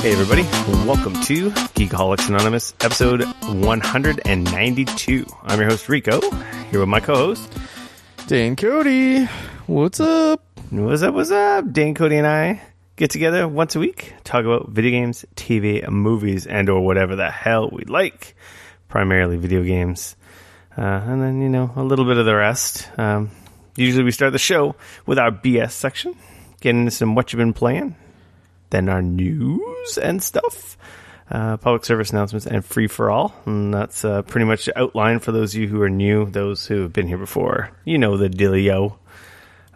Hey everybody, welcome to Geekoholics Anonymous, episode 192. I'm your host Rico, here with my co-host Dane Cody. What's up? What's up? Dane, Cody, and I get together once a week, talk about video games, TV, movies, and or whatever the hell we like. Primarily video games. And then, a little bit of the rest. Usually we start the show with our BS section, getting into some what you've been playing. Then our news and stuff, public service announcements, and free for all. And that's pretty much the outline for those of you who are new, those who have been here before. You know the dealio.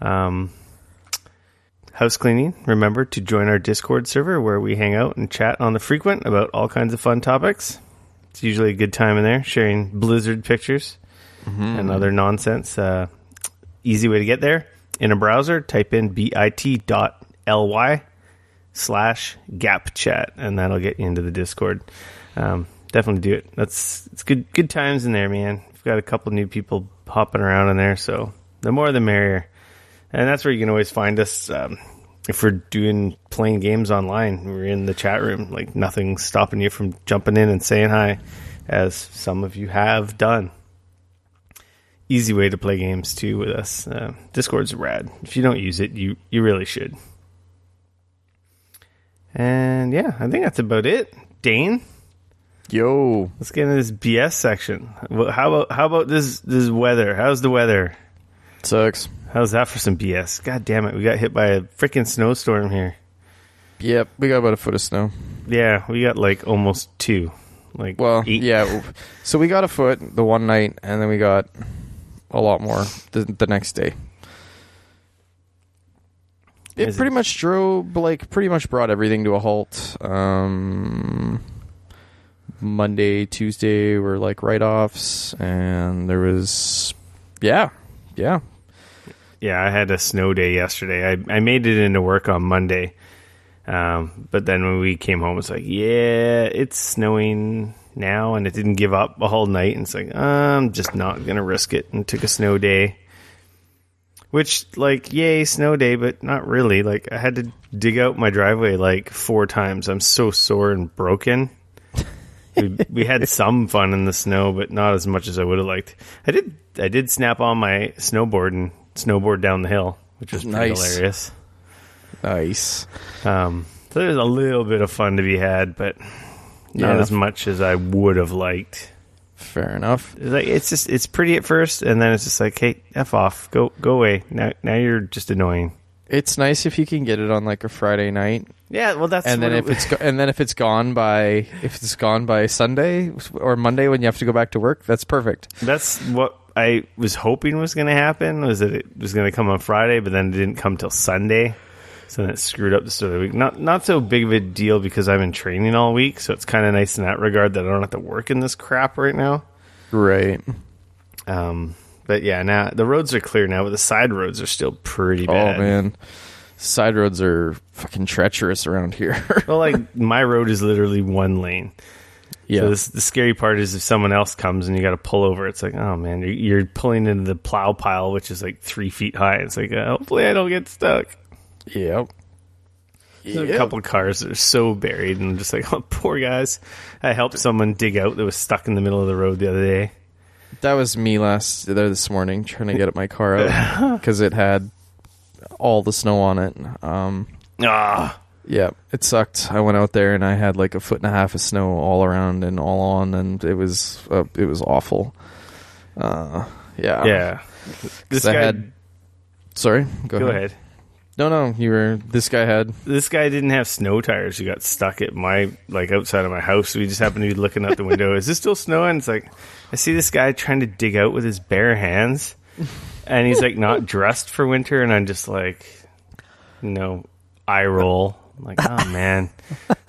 House cleaning. Remember to join our Discord server where we hang out and chat on the frequent about all kinds of fun topics. It's usually a good time in there, sharing Blizzard pictures and other nonsense. Easy way to get there. In a browser, type in bit.ly/gap-chat, and that'll get you into the Discord. Definitely do it. It's good times in there, man. We've got a couple new people hopping around in there, so the more the merrier. And that's where you can always find us if we're playing games online. We're in the chat room, like nothing's stopping you from jumping in and saying hi, as some of you have done. Easy way to play games too with us. Discord's rad. If you don't use it, you really should. And yeah, I think that's about it. Dane? Yo. Let's get into this BS section. How about this weather? How's the weather? Sucks. How's that for some BS? God damn it, we got hit by a freaking snowstorm here. Yep, we got about a foot of snow. Yeah, we got like almost 2. Like, well, 8. Yeah. So we got a foot the one night, and then we got a lot more the next day. It pretty much brought everything to a halt. Monday, Tuesday were like write-offs, and there was, yeah. Yeah, I had a snow day yesterday. I made it into work on Monday, but then when we came home, it's like, yeah, it's snowing now, and it didn't give up a whole night, and it's like, I'm just not going to risk it, and took a snow day. Which, like, yay, snow day, but not really. Like, I had to dig out my driveway, like, 4 times. I'm so sore and broken. We had some fun in the snow, but not as much as I would have liked. I did snap on my snowboard and snowboard down the hill, which was pretty hilarious. Nice. So there's a little bit of fun to be had, but not as much as I would have liked. Fair enough. It's pretty at first, and then it's just like, hey, F off, go away. Now you're just annoying. It's nice if you can get it on like a Friday night. Yeah, well, that's and then if it's gone by Sunday or Monday when you have to go back to work, that's perfect. That's what I was hoping was going to happen, was that it was going to come on Friday, but then it didn't come till Sunday. So then it screwed up the start of the week. Not so big of a deal because I've been training all week, so it's kind of nice in that regard that I don't have to work in this crap right now. Right. But yeah, now the roads are clear now, but the side roads are still pretty bad. Oh man, side roads are fucking treacherous around here. Well, like my road is literally 1 lane. Yeah. So the scary part is if someone else comes and you got to pull over, it's like, oh man, you're pulling into the plow pile, which is like 3 feet high. It's like, hopefully I don't get stuck. Yep. There's a couple of cars that are so buried, and I'm just like, oh, poor guys. I helped someone dig out that was stuck in the middle of the road the other day. That was me this morning, trying to get my car out because it had all the snow on it. Yeah, it sucked. I went out there and I had like a 1.5 feet of snow all around and all on, and it was awful. Yeah. Sorry, go ahead. No, this guy didn't have snow tires. He got stuck at my, like, outside of my house. So we just happened to be looking out the window. Is this still snowing? It's like, I see this guy trying to dig out with his bare hands, and he's like not dressed for winter. And I'm just like, eye roll. I'm like, oh man,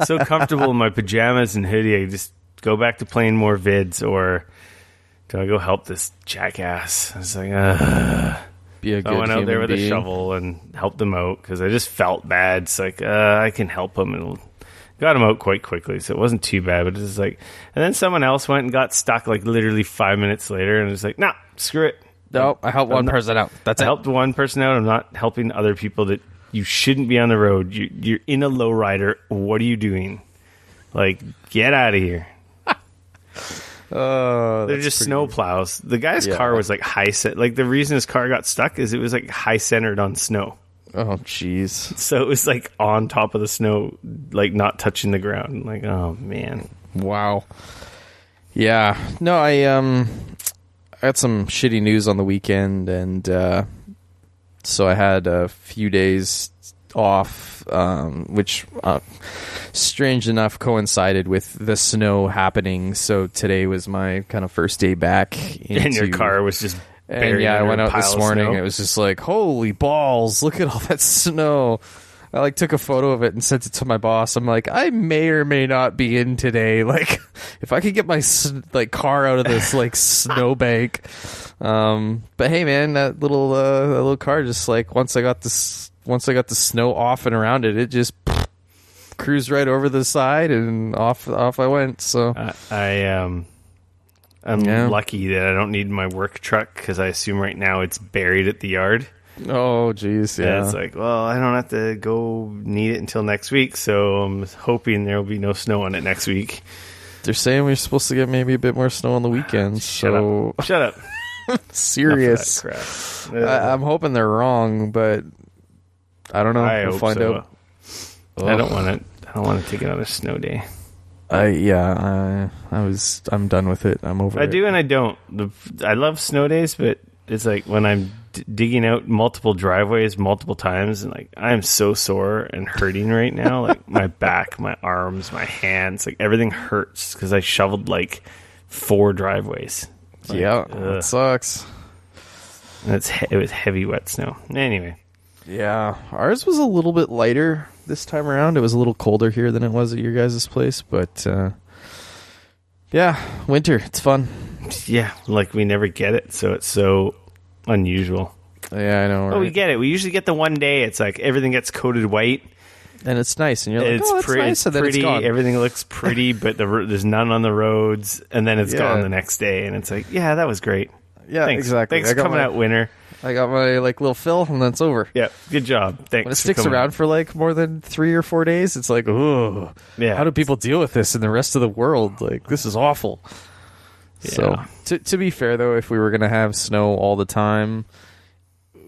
so comfortable in my pajamas and hoodie. I just go back to playing more vids, or do I go help this jackass? I was like, I went out there with a shovel and helped him out because I just felt bad. It's like, I can help him, and got him out quite quickly, so it wasn't too bad. But it was like, and then someone else went and got stuck like literally 5 minutes later, and it was like, nah, screw it. No, I helped one person out. I helped one person out. I'm not helping other people that you shouldn't be on the road. You're in a lowrider. What are you doing? Like, get out of here. They're just snow plows. The guy's car was like high set. Like, the reason his car got stuck is it was like high centered on snow. Oh, jeez. So it was like on top of the snow, like not touching the ground. Like, oh man. Wow. Yeah. No, I had some shitty news on the weekend, and so I had a few days off, which strange enough coincided with the snow happening. So today was my kind of first day back. And your car was just buried. And I went out this morning. It was just like, holy balls, look at all that snow. I like took a photo of it and sent it to my boss. I'm like, I may or may not be in today. Like, if I could get my car out of this like snowbank. But hey, man, that little car just like once I got the snow off and around it, it just cruised right over the side and off I went. So I'm lucky that I don't need my work truck because I assume right now it's buried at the yard. Oh, geez, yeah. And it's like, well, I don't have to go need it until next week, so I'm hoping there will be no snow on it next week. They're saying we're supposed to get maybe a bit more snow on the weekends. Shut up. Serious. I'm hoping they're wrong, but I don't know. We'll find out. I don't want to take another snow day. I'm done with it. I'm over it. I do and I don't. I love snow days, but it's like when I'm digging out multiple driveways multiple times, and like I am so sore and hurting right now. Like my back, my arms, my hands, like everything hurts because I shoveled like 4 driveways. Like, that sucks. And it was heavy wet snow. Anyway. Yeah, ours was a little bit lighter this time around. It was a little colder here than it was at your guys' place, but yeah, winter, it's fun. Yeah, like we never get it, so it's so unusual. Yeah, I know. Right? Oh, we get it. We usually get the one day. It's like everything gets coated white, and it's nice. And you're like, "Oh, that's nice." And then pretty. It's gone. Everything looks pretty, but there's none on the roads, and then it's gone the next day, and it's like, yeah, that was great. Yeah, thanks. Exactly. Thanks for coming out, winter. I got my like little fill, and then it's over. Yeah, good job. Thanks. When it sticks around for like more than 3 or 4 days, it's like, oh, yeah. How do people deal with this in the rest of the world? Like, this is awful. Yeah. So, to be fair though, if we were gonna have snow all the time,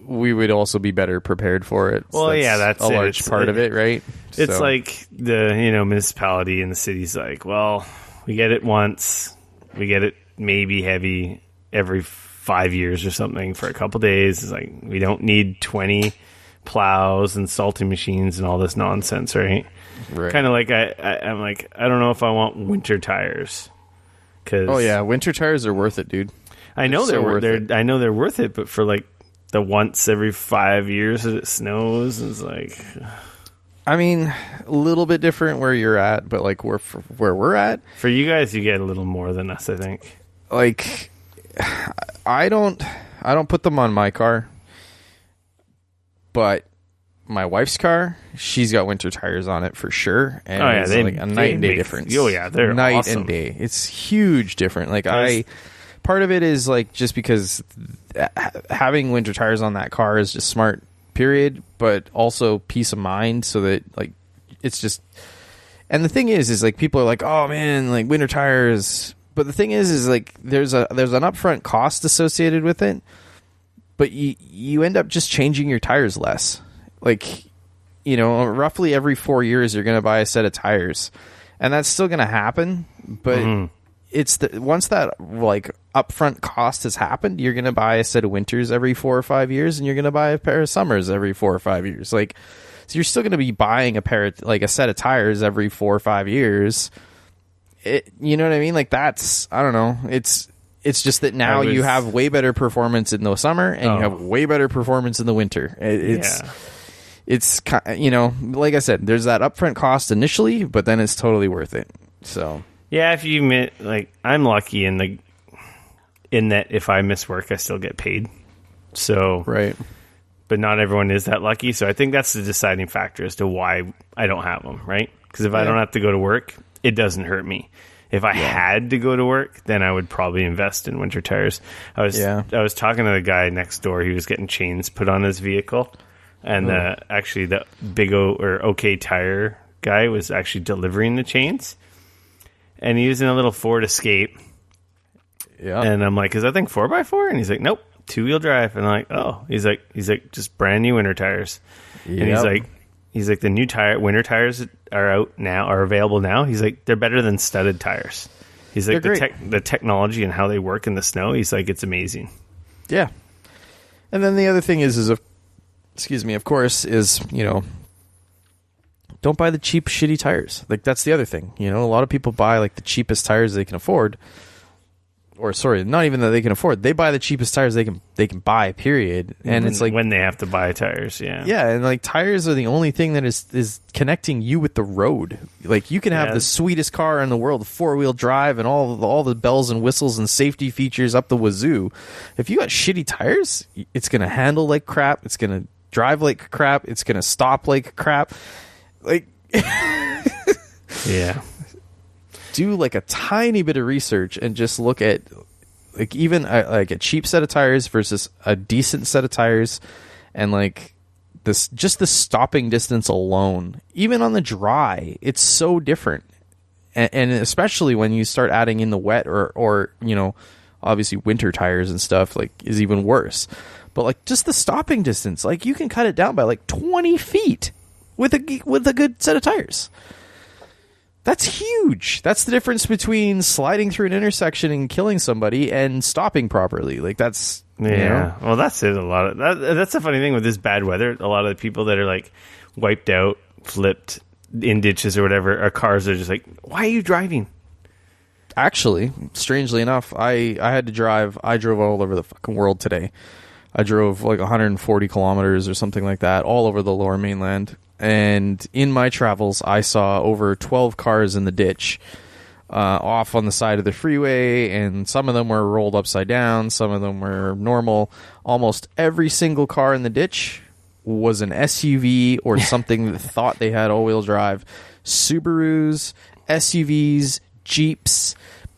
we would also be better prepared for it. Well, that's a large part of it, right? It's like the municipality and the city's like, well, we get it once, we get it maybe heavy every 5 years or something for a couple days. It's like we don't need 20 plows and salting machines and all this nonsense, right? Kind of like I'm like, I don't know if I want winter tires. Winter tires are worth it, dude. I know they're worth it. I know they're worth it, but for like the once every 5 years that it snows, it's like, I mean, a little bit different where you're at, but like where we're at, for you guys, you get a little more than us, I think. Like, I don't put them on my car, but my wife's car, she's got winter tires on it for sure, and it's like a night and day difference. Oh yeah, they're night awesome. and day. It's huge different. Like part of it is like just because having winter tires on that car is just smart. Period, but also peace of mind, so that like it's just. And the thing is like people are like, oh man, like winter tires. But the thing is like there's an upfront cost associated with it, but you end up just changing your tires less. Like, roughly every 4 years you're going to buy a set of tires, and that's still going to happen. But it's once that like upfront cost has happened, you're going to buy a set of winters every 4 or 5 years, and you're going to buy a pair of summers every 4 or 5 years. Like, so you're still going to be buying a set of tires every 4 or 5 years. You know what I mean? Like that's, I don't know. It's just that now you have way better performance in the summer, and you have way better performance in the winter. It's like I said, there's that upfront cost initially, but then it's totally worth it. So yeah, if you like, I'm lucky in that if I miss work, I still get paid. So right, but not everyone is that lucky. So I think that's the deciding factor as to why I don't have them. Right? Because if I don't have to go to work, it doesn't hurt me. If I had to go to work, then I would probably invest in winter tires. I was talking to the guy next door. He was getting chains put on his vehicle. And actually, the Big O or OK Tire guy was actually delivering the chains, and he was in a little Ford Escape. Yeah. And I'm like, is that thing 4x4? And he's like, nope, 2-wheel drive. And I'm like, oh, he's like, just brand new winter tires. Yep. And he's like, the new winter tires are available now. He's like, they're better than studded tires. He's like, the technology and how they work in the snow. He's like, it's amazing. Yeah. And then the other thing is of course, don't buy the cheap, shitty tires. Like, that's the other thing. A lot of people buy like the cheapest tires they can afford. Or sorry, not even that they can afford. They buy the cheapest tires they can buy, period. And it's like when they have to buy tires, yeah. Yeah, and like tires are the only thing that is connecting you with the road. Like, you can have the sweetest car in the world, 4-wheel drive and all the bells and whistles and safety features up the wazoo. If you got shitty tires, it's going to handle like crap, it's going to drive like crap, it's going to stop like crap. Like yeah. Do like a tiny bit of research and just look at like even like a cheap set of tires versus a decent set of tires, and like just the stopping distance alone, even on the dry, it's so different. And especially when you start adding in the wet or obviously winter tires and stuff, like, is even worse. But like just the stopping distance, like you can cut it down by like 20 feet with a good set of tires. That's huge. That's the difference between sliding through an intersection and killing somebody and stopping properly. Like, that's... Yeah. Well, that's it. That's the funny thing with this bad weather. A lot of the people that are, like, wiped out, flipped in ditches or whatever, our cars are just like, why are you driving? Actually, strangely enough, I had to drive... I drove all over the fucking world today. I drove, like, 140 kilometers or something like that, all over the Lower Mainland. And in my travels, I saw over 12 cars in the ditch off on the side of the freeway, and some of them were rolled upside down, some of them were normal. Almost every single car in the ditch was an SUV or something that thought they had all-wheel drive. Subarus, SUVs, Jeeps,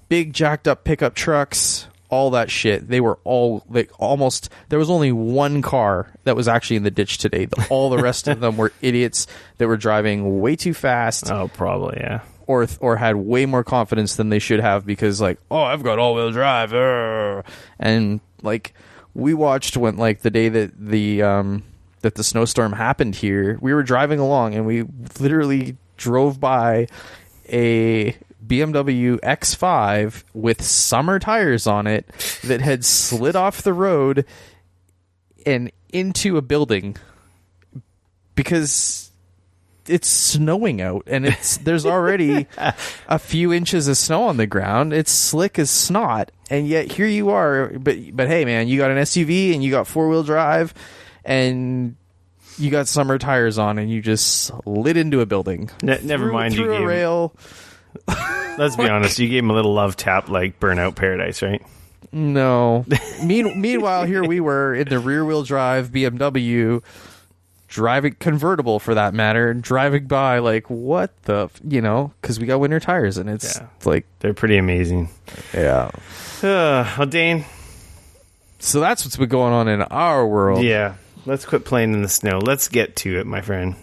big jacked-up pickup trucks, all that shit. They were all like almost. There was only one car that was actually in the ditch today. All the rest of them were idiots that were driving way too fast. Oh, probably, yeah. Or had way more confidence than they should have because, like, oh, I've got all-wheel drive, and like we watched when, like, the day that the snowstorm happened here, we were driving along and we literally drove by a BMW X5 with summer tires on it that had slid off the road and into a building because it's snowing out and there's already a few inches of snow on the ground. It's slick as snot, and yet here you are. But hey, man, you got an SUV and you got 4-wheel drive and you got summer tires on, and you just slid into a building. Never mind, through a rail. Let's be honest, you gave him a little love tap like Burnout Paradise, right? No. Meanwhile, here we were in the rear-wheel drive BMW, driving convertible for that matter, driving by like, what the, because we got winter tires, and it's like... They're pretty amazing. Yeah. Well, Dane. So that's what's been going on in our world. Yeah. Let's quit playing in the snow. Let's get to it, my friend.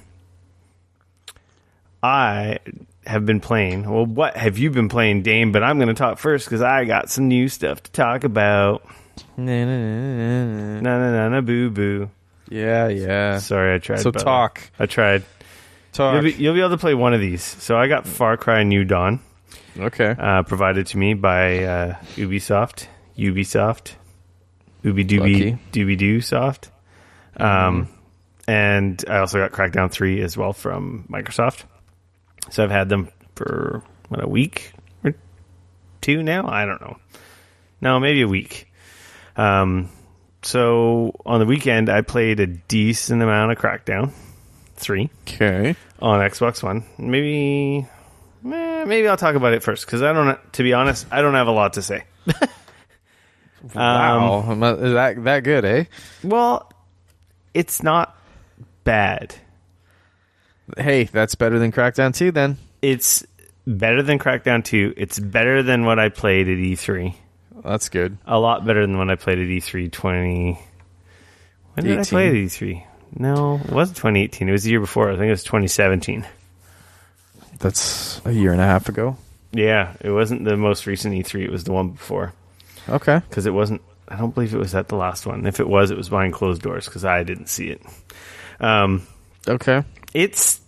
I have been playing. Well, what have you been playing, Dane? But I'm going to talk first because I got some new stuff to talk about. Na na na na boo boo. Yeah. Sorry, I tried. So talk. I tried. Talk. You'll be able to play one of these. So I got Far Cry New Dawn. Okay. Provided to me by Ubisoft. Doobie-doo soft. And I also got Crackdown 3 as well from Microsoft. So I've had them for, a week or two now? I don't know. No, maybe a week. So on the weekend, I played a decent amount of Crackdown 3. Okay. On Xbox One. Maybe I'll talk about it first, because to be honest, I don't have a lot to say. Wow. Is that good, eh? Well, it's not bad. Hey, that's better than Crackdown 2 then. It's better than Crackdown 2. It's better than what I played at E3. That's good. A lot better than what I played at E3 20... When did 18. I play at E3? No, it wasn't 2018. It was the year before. I think it was 2017. That's a year and a half ago. Yeah, it wasn't the most recent E3. It was the one before. Okay. Because it wasn't... I don't believe it was at the last one. If it was behind closed doors because I didn't see it. Okay. It's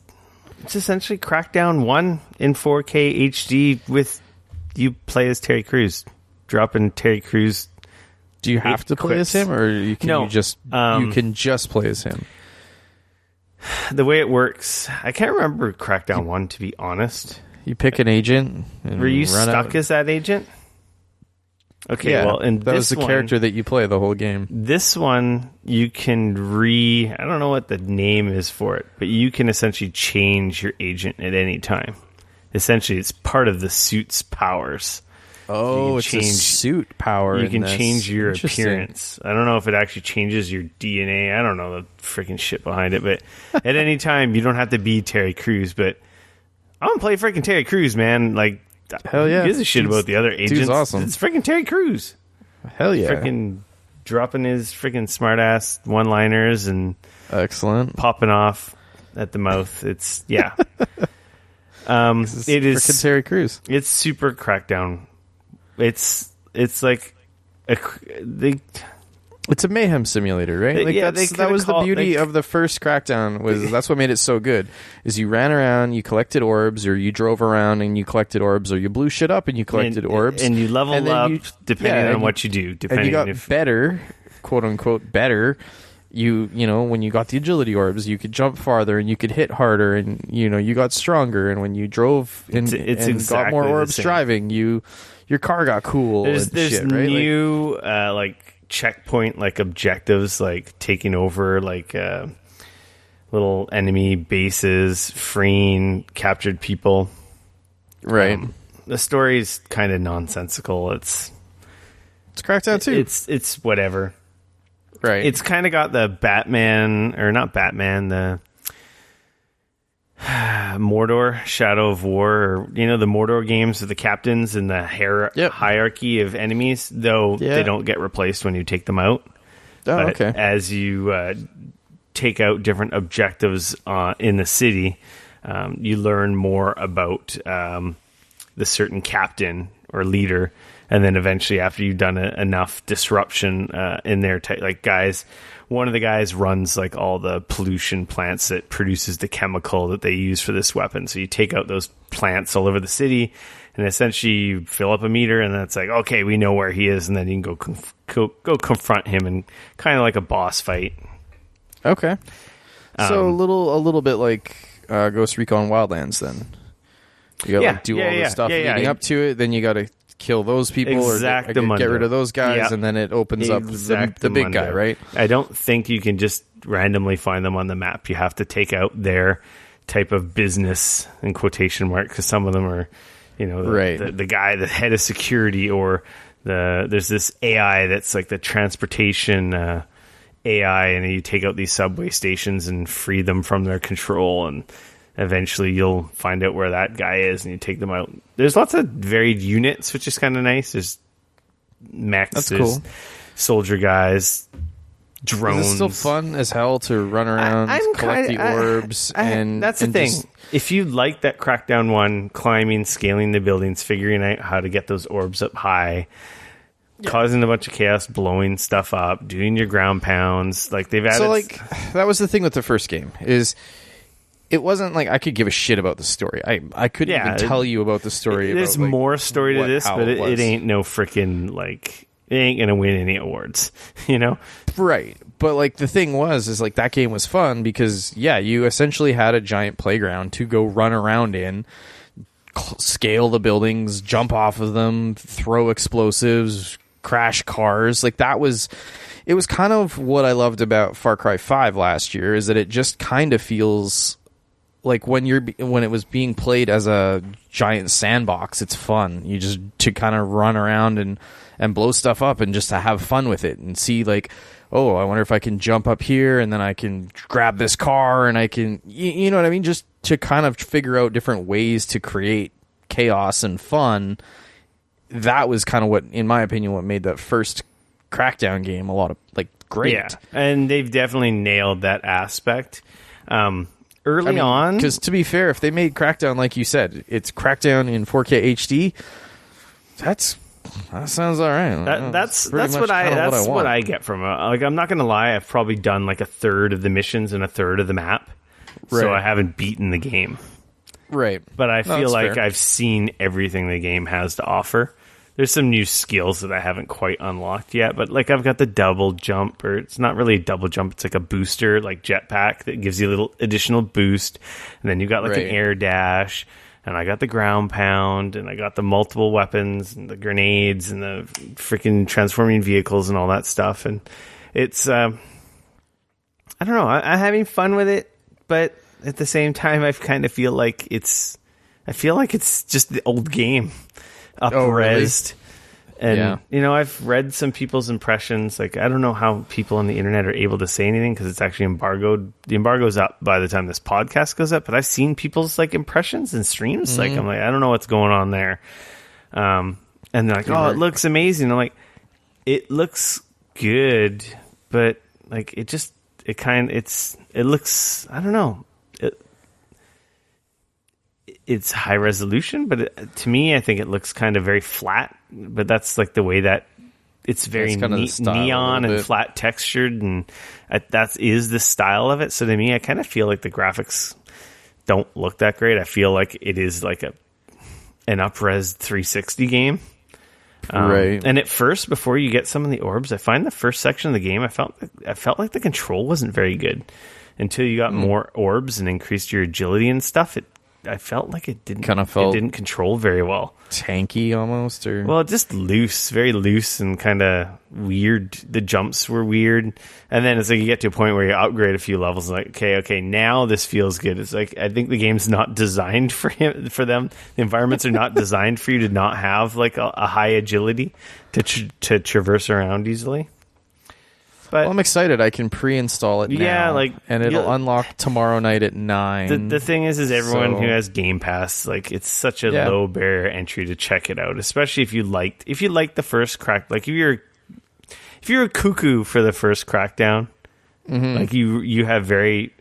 essentially Crackdown 1 in 4K HD with you play as Terry Crews. Dropping Terry Crews. Do you have to play as him, or you can you can just play as him? The way it works, I can't remember Crackdown 1, to be honest. You pick an agent. And were you run stuck out. as that agent? Okay, yeah, well, and that was the character that you play the whole game. This one, you can I don't know what the name is for it, but you can essentially change your agent at any time. Essentially, it's part of the suit's powers. Oh, it's a suit power. You can change your appearance. I don't know if it actually changes your DNA. I don't know the freaking shit behind it, but at any time, you don't have to be Terry Crews, but I'm going to play freaking Terry Crews, man. Like, hell yeah. Who gives a shit about the other agents? Dude's awesome. It's freaking Terry Crews. Hell yeah. Freaking dropping his freaking smart-ass one-liners and excellent popping off at the mouth. It's, yeah. It is freaking Terry Crews. It's super Crackdown. It's like it's a mayhem simulator, right? Like that was the beauty of the first Crackdown. That's what made it so good. Is you ran around, you collected orbs, or you drove around and you collected orbs, or you blew shit up and you collected orbs, and you leveled up depending on what you do. And you got better, quote unquote, better. You know, when you got the agility orbs, you could jump farther and you could hit harder, and you got stronger. And when you drove and exactly got more orbs driving, your car got cool. There's shit, right? new checkpoint objectives, like taking over little enemy bases, freeing captured people. Right. The story's kind of nonsensical. It's Crackdown 2. It's whatever. Right. It's kind of got the Batman, or not Batman, the Mordor, Shadow of War, or the Mordor games with the captains and the hierarchy of enemies, though they don't get replaced when you take them out. Oh, but okay. as you take out different objectives in the city, you learn more about the certain captain or leader, and then eventually, after you've done enough disruption in their guys. One of the guys runs all the pollution plants that produces the chemical that they use for this weapon. So you take out those plants all over the city, and essentially you fill up a meter, and then it's okay, we know where he is, and then you can go confront him, and kind of like a boss fight. Okay, so a little bit like Ghost Recon Wildlands. Then you got to do all the stuff leading up to it. Then you got to kill those people or get rid of those guys, and then it opens up the big guy, right? I don't think you can just randomly find them on the map. You have to take out their type of business, in quotation mark, because some of them are, the guy, the head of security, or there's this AI that's like the transportation AI, and you take out these subway stations and free them from their control, and eventually you'll find out where that guy is and you take them out. There's lots of varied units, which is kind of nice. There's mechs, that's there's cool. Soldier guys, drones. Is it still fun as hell to run around, collect the orbs? And that's the thing. If you like that Crackdown 1, climbing, scaling the buildings, figuring out how to get those orbs up high, causing a bunch of chaos, blowing stuff up, doing your ground pounds, they've added... So that was the thing with the first game, is... It wasn't like I could give a shit about the story. I couldn't even tell you about the story. There's more story to this, but it ain't no freaking it ain't gonna win any awards, Right, but the thing is that game was fun because you essentially had a giant playground to go run around in, scale the buildings, jump off of them, throw explosives, crash cars. It was kind of what I loved about Far Cry 5 last year, is that it just kind of feels like when it was being played as a giant sandbox, it's fun. You just to kind of run around and blow stuff up and just to have fun with it and see oh, I wonder if I can jump up here and then I can grab this car and I can, you know what I mean? Just to kind of figure out different ways to create chaos and fun. That was kind of what, in my opinion, what made that first Crackdown game a lot of great. Yeah, and they've definitely nailed that aspect. Early on, because to be fair, if they made Crackdown like you said, it's Crackdown in 4K HD. That sounds all right. That's what I get from it. Like, I'm not gonna lie, I've probably done like a third of the missions and a third of the map, so I haven't beaten the game. Right, but I feel like fair. I've seen everything the game has to offer. There's some new skills that I haven't quite unlocked yet, but like I've got the double jump, or it's not really a double jump, it's like a booster, like jetpack that gives you a little additional boost, and then you got like an air dash, and I got the ground pound, and I got the multiple weapons, and the grenades, and the freaking transforming vehicles, and all that stuff, and it's, I don't know, I'm having fun with it, but at the same time, I kind of feel like it's just the old game. Up-resed. And, I've read some people's impressions. Like, I don't know how people on the internet are able to say anything because it's actually embargoed. The embargo's up by the time this podcast goes up, but I've seen people's, like, impressions and streams. Like, I'm like, I don't know what's going on there. And they're like, it looks amazing. I'm like, it looks good, but, like, it looks, I don't know. It's high resolution, but to me, I think it looks kind of very flat. But that's like the way that it's very neon and flat textured, and that is the style of it. So to me, I kind of feel like the graphics don't look that great. I feel like it is like an up-res 360 game. Right. And at first, before you get some of the orbs, I find the first section of the game, I felt like the control wasn't very good until you got more orbs and increased your agility and stuff. I felt like it didn't control very well. Tanky almost, or just loose, very loose, and kind of weird. The jumps were weird, and then it's like you get to a point where you upgrade a few levels, and like okay, now this feels good. It's like I think the game's not designed for them. The environments are not designed for you to not have like a high agility to traverse around easily. But I'm excited. I can pre-install it now. And it'll unlock tomorrow night at 9. The thing is everyone who has Game Pass, like, it's such a low barrier entry to check it out, especially if you liked the first Crack. Like, if you're a cuckoo for the first Crackdown, like you have very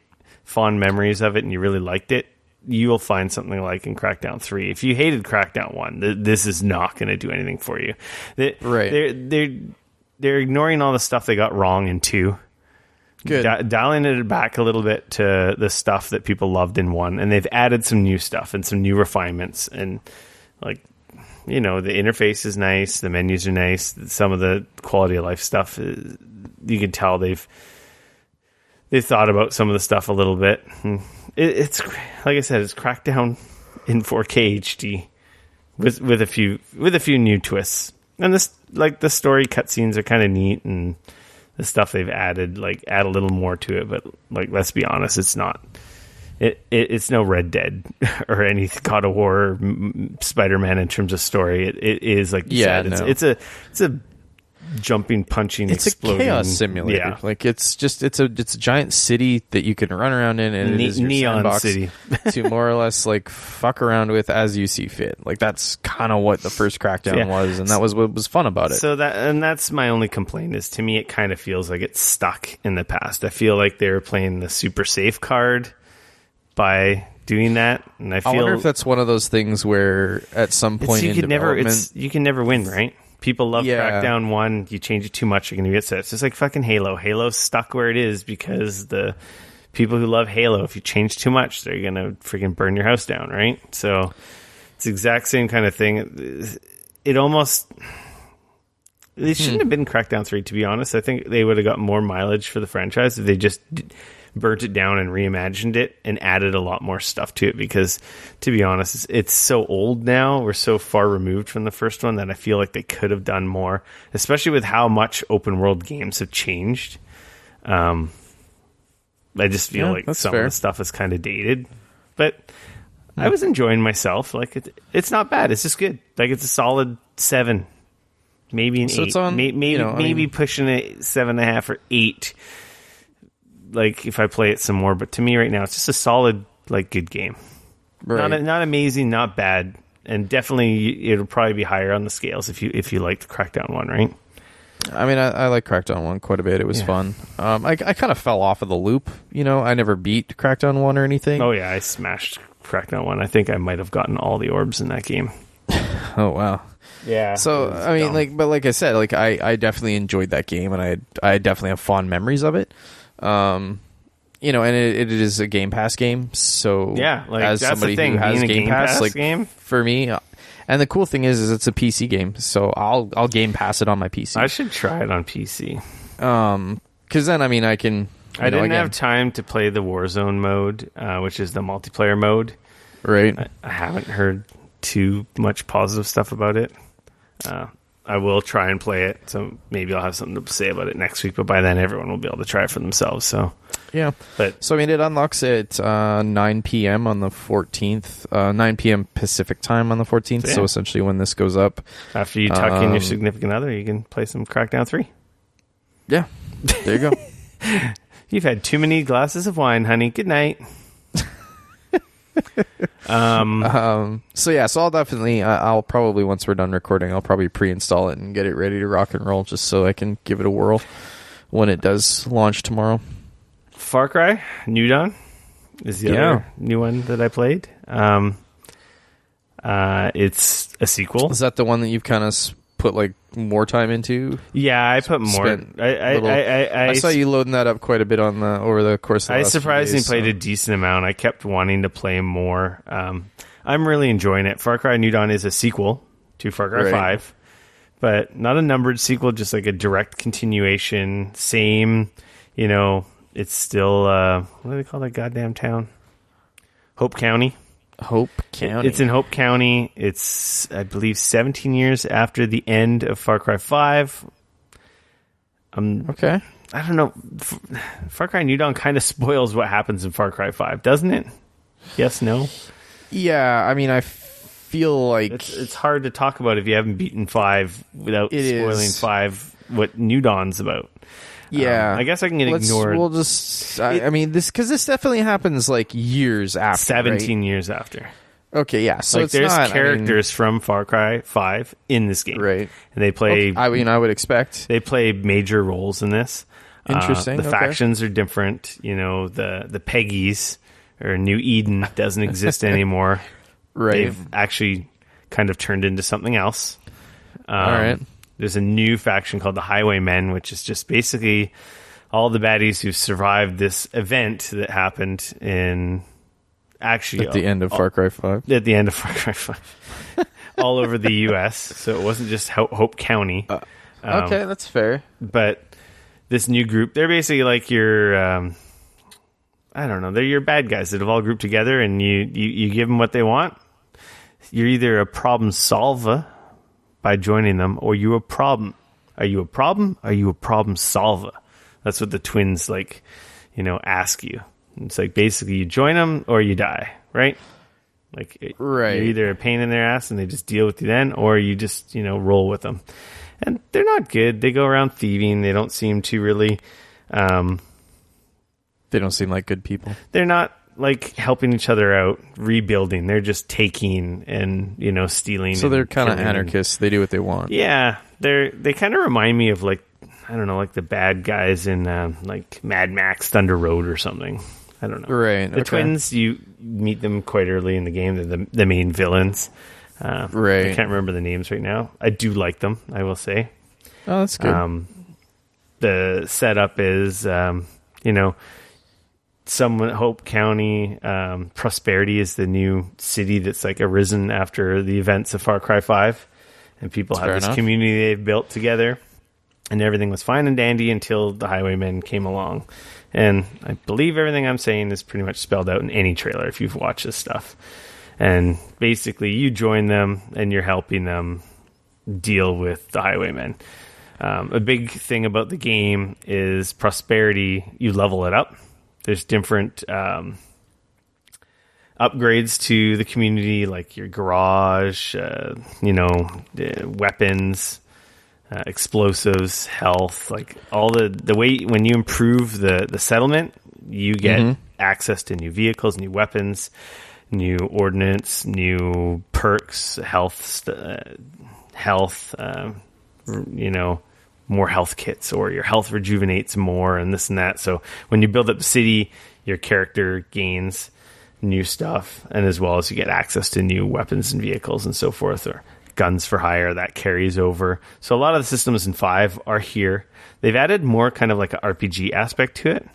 fond memories of it and you really liked it, you'll find something like in Crackdown 3. If you hated Crackdown 1, this is not going to do anything for you. They're ignoring all the stuff they got wrong in 2. Good. Dialing it back a little bit to the stuff that people loved in 1. And they've added some new stuff and some new refinements. And, like, the interface is nice. The menus are nice. Some of the quality of life stuff, you can tell they've thought about some of the stuff a little bit. It's, like I said, it's Crackdown in 4K HD with a few new twists. And this, like, the story cutscenes are kind of neat, and the stuff they've added, like, add a little more to it. But, like, let's be honest, it's not. It's no Red Dead or any God of War or Spider-Man in terms of story. It is, like you said, it's a jumping, punching, exploding. It's a chaos simulator. Yeah. Like, it's a giant city that you can run around in, and it is your neon sandbox city to more or less, like, fuck around with as you see fit. Like, that's kind of what the first Crackdown was, and that was what was fun about it. So that's my only complaint, is to me it kind of feels like it's stuck in the past. I feel like they were playing the super safe card by doing that, and I wonder if that's one of those things where at some point you can never win, right? People love Crackdown 1. You change it too much, you're going to get set. It's just like fucking Halo. Halo's stuck where it is because the people who love Halo, if you change too much, they're going to freaking burn your house down, right? So it's the exact same kind of thing. It shouldn't have been Crackdown 3, to be honest. I think they would have got more mileage for the franchise if they just burnt it down and reimagined it and added a lot more stuff to it, because, to be honest, it's so old now. We're so far removed from the first one that I feel like they could have done more, especially with how much open world games have changed. I just feel like some of the stuff is kind of dated, but I was enjoying myself. Like, it's not bad. It's just good. Like, it's a solid 7, maybe an 8. It's on, maybe pushing it 7.5 or 8. Like, if I play it some more, but to me right now, it's just a solid, like, good game. Right. Not amazing, not bad, and definitely it'll probably be higher on the scales if you like the Crackdown 1, right? I mean, I like Crackdown 1 quite a bit. It was fun. I kind of fell off of the loop. I never beat Crackdown 1 or anything. Oh, yeah, I smashed Crackdown 1. I think I might have gotten all the orbs in that game. Oh, wow. Yeah. So, I mean, but like I said, I definitely enjoyed that game, and I definitely have fond memories of it. And it is a Game Pass game, so yeah, as that's somebody the thing, who has being a Game Pass, game for me, and the cool thing is it's a PC game, so I'll Game Pass it on my PC. I should try it on PC. Because then, I mean, I can. I didn't have time to play the Warzone mode, which is the multiplayer mode. Right. I haven't heard too much positive stuff about it. I will try and play it, so maybe I'll have something to say about it next week. But by then, everyone will be able to try it for themselves. So yeah. So I mean, it unlocks at 9 p.m. on the 14th, 9 p.m. Pacific time on the 14th. So essentially, when this goes up, after you tuck in your significant other, you can play some Crackdown 3. Yeah, there you go. You've had too many glasses of wine, honey. Good night. So I'll definitely I'll probably, once we're done recording, I'll probably pre-install it and get it ready to rock and roll, just so I can give it a whirl when it does launch tomorrow. Far Cry New Dawn is the other new one that I played. It's a sequel. Is that the one that you've kind of put like more time into? Yeah, I put more. I saw you loading that up quite a bit on the over the course of the last surprisingly few days, played a decent amount. I kept wanting to play more. I'm really enjoying it. Far Cry New Dawn is a sequel to Far Cry 5, but not a numbered sequel, just like a direct continuation. Same, it's still what do they call that goddamn town? Hope County. Hope County. It's in Hope County. It's, I believe, 17 years after the end of Far Cry 5. Okay. I don't know. Far Cry New Dawn kind of spoils what happens in Far Cry 5, doesn't it? Yes, no? Yeah, I mean, I feel like... It's hard to talk about if you haven't beaten 5 without spoiling 5, what New Dawn's about. Yeah. I guess I can get ignored. We'll just... I mean, this definitely happens like years after, 17 years after. Okay, yeah. So it's there's not, characters from Far Cry 5 in this game. Right. And they play... I mean, I would expect. They play major roles in this. Interesting. The factions are different. The Peggies or New Eden doesn't exist anymore. Right. They've actually kind of turned into something else. All right. There's a new faction called the Highwaymen, which is just basically all the baddies who survived this event that happened in... Actually, at the end of Far Cry 5. At the end of Far Cry 5. All over the U.S., so it wasn't just Hope County. Okay, that's fair. But this new group, they're basically like your... I don't know, they're your bad guys that have all grouped together, and you give them what they want. You're either a problem solver by joining them, or you a problem. Are you a problem? Are you a problem solver? That's what the twins ask you. It's like basically you join them or you die, right? You're either a pain in their ass and they just deal with you then, or you just roll with them. And they're not good. They go around thieving. They don't seem to really. They don't seem like good people. They're not helping each other out, rebuilding. They're just taking and stealing. So they're kind of anarchists. They do what they want. Yeah, they kind of remind me of I don't know, the bad guys in Mad Max Thunder Road or something. I don't know. Right. The twins, you meet them quite early in the game. They're the main villains. Right. I can't remember the names right now. I do like them, I will say. Oh, that's good. The setup is, Hope County, Prosperity is the new city that's arisen after the events of Far Cry 5. And people have this community they've built together. And everything was fine and dandy until the Highwaymen came along. And I believe everything I'm saying is pretty much spelled out in any trailer if you've watched this stuff. And basically, you join them and you're helping them deal with the Highwaymen. A big thing about the game is Prosperity. You level it up. There's different upgrades to the community, like your garage, weapons, explosives, health, all the way when you improve the settlement, you get access to new vehicles, new weapons, new ordnance, new perks, health, more health kits, or your health rejuvenates more, and this and that. So when you build up the city, your character gains new stuff, and as well as you get access to new weapons and vehicles and so forth, or guns for hire that carries over. So a lot of the systems in 5 are here. They've added more kind of like an RPG aspect to it,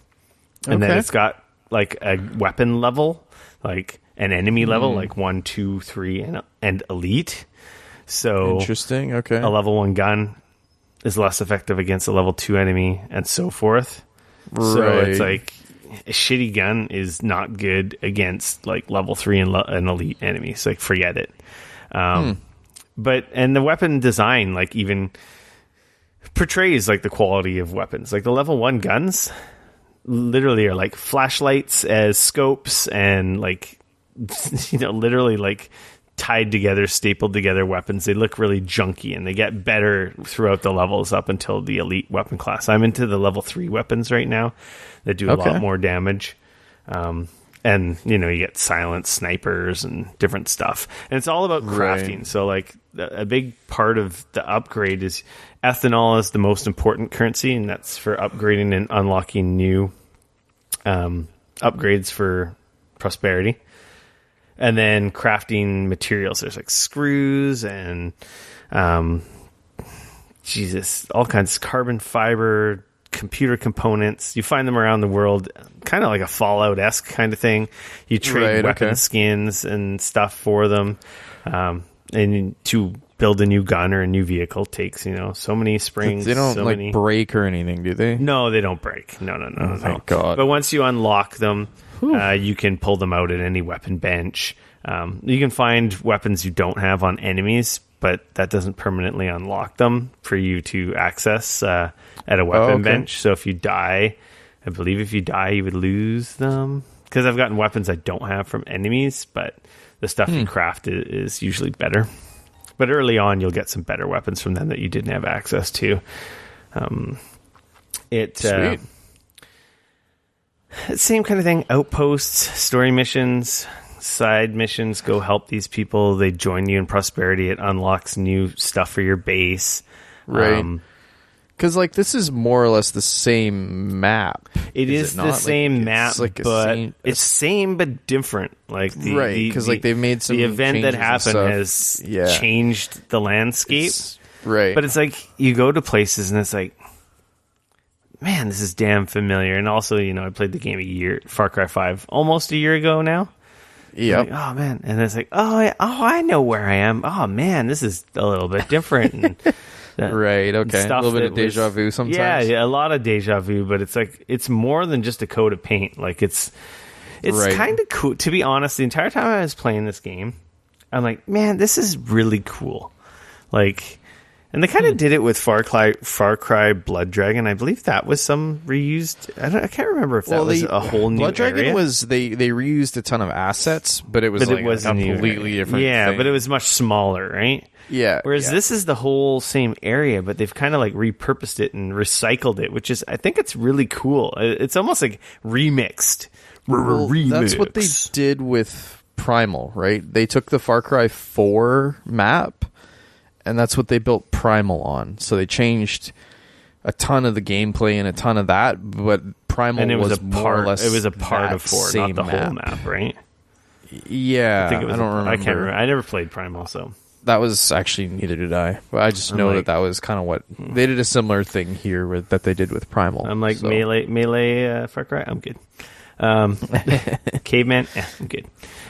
and then it's got like a weapon level, like an enemy level, like 1, 2, 3, and elite. So interesting. Okay, a level 1 gun is less effective against a level 2 enemy, and so forth. Right. So it's like a shitty gun is not good against like level 3 and an elite enemies. Like, forget it. But the weapon design, like, even portrays like the quality of weapons. Like the level 1 guns literally are like flashlights as scopes, and like, you know, literally like tied together, stapled together weapons. They look really junky, and they get better throughout the levels up until the elite weapon class. I'm into the level 3 weapons right now that do a lot more damage. And, you know, you get silent snipers and different stuff. And it's all about crafting. Right. So, like, a big part of the upgrade is ethanol is the most important currency, and that's for upgrading and unlocking new upgrades for prosperity. And then crafting materials. There's, like, screws and, all kinds of carbon fiber, computer components. You find them around the world, kind of like a Fallout-esque kind of thing. You trade weapon skins and stuff for them, and to build a new gun or a new vehicle takes, you know, so many springs. They don't break or anything, do they? No, they don't break. No. Thank God. But once you unlock them, you can pull them out at any weapon bench. You can find weapons you don't have on enemies, but that doesn't permanently unlock them for you to access at a weapon bench. So if you die, I believe if you die, you would lose them. Because I've gotten weapons I don't have from enemies, but the stuff you craft is usually better. But early on, you'll get some better weapons from them that you didn't have access to. Sweet. Same kind of thing. Outposts, story missions, side missions. Go help these people. They join you in prosperity. It unlocks new stuff for your base. Right. Because, like, this is more or less the same map. It is the same map, but it's same but different. Like, because like they've made some the event that happened has changed the landscape. Right. But it's like you go to places and it's like, man, this is damn familiar. And also, you know, I played the game Far Cry 5, almost a year ago now. Yeah. Like, oh man, and it's like, I know where I am. Oh man, this is a little bit different. And right, okay. A little bit of deja vu sometimes. Yeah, a lot of deja vu, but it's like, it's more than just a coat of paint. Like, it's kind of cool. To be honest, the entire time I was playing this game, I'm like, man, this is really cool. Like, and they kind of did it with Far Cry Blood Dragon. I believe that was some reused. I can't remember if that was a whole new Blood Dragon area. was they reused a ton of assets, but it was like a completely different. Yeah, thing. But it was much smaller, right? Yeah. Whereas this is the whole same area, but they've kind of like repurposed it and recycled it, which is, I think it's really cool. It's almost like remixed. That's what they did with Primal, right? They took the Far Cry 4 map, and that's what they built Primal on. So they changed a ton of the gameplay and a ton of that, but Primal was more or less it was a part of 4, not the whole map, right? Yeah, I don't remember. I can't remember. I never played Primal, so. That was actually, neither did I. But I just know that was kind of what they did, a similar thing here that they did with Primal. I'm like, melee Far Cry, I'm good. Caveman, I'm good.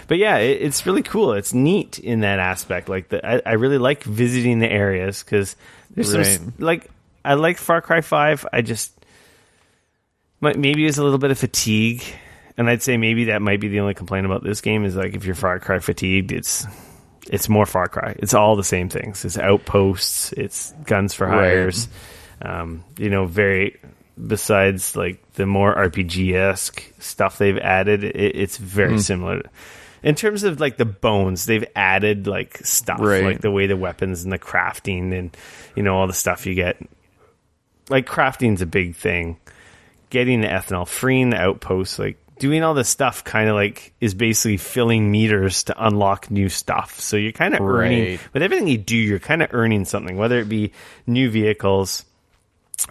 But yeah, it's really cool. It's neat in that aspect. Like, I really like visiting the areas because there's some, like, I like Far Cry 5. I just maybe it's a little bit of fatigue, and I'd say maybe that might be the only complaint about this game is, like, if you're Far Cry fatigued, it's more Far Cry. It's all the same things. It's outposts. It's guns for hires. You know, besides like the more RPG-esque stuff they've added, it's very similar. In terms of like the bones, they've added like stuff, like the way the weapons and the crafting and, you know, all the stuff you get. Like, crafting's a big thing. Getting the ethanol, freeing the outposts, like, doing all this stuff kind of like is basically filling meters to unlock new stuff. So you're kind of earning, with everything you do, you're kind of earning something, whether it be new vehicles,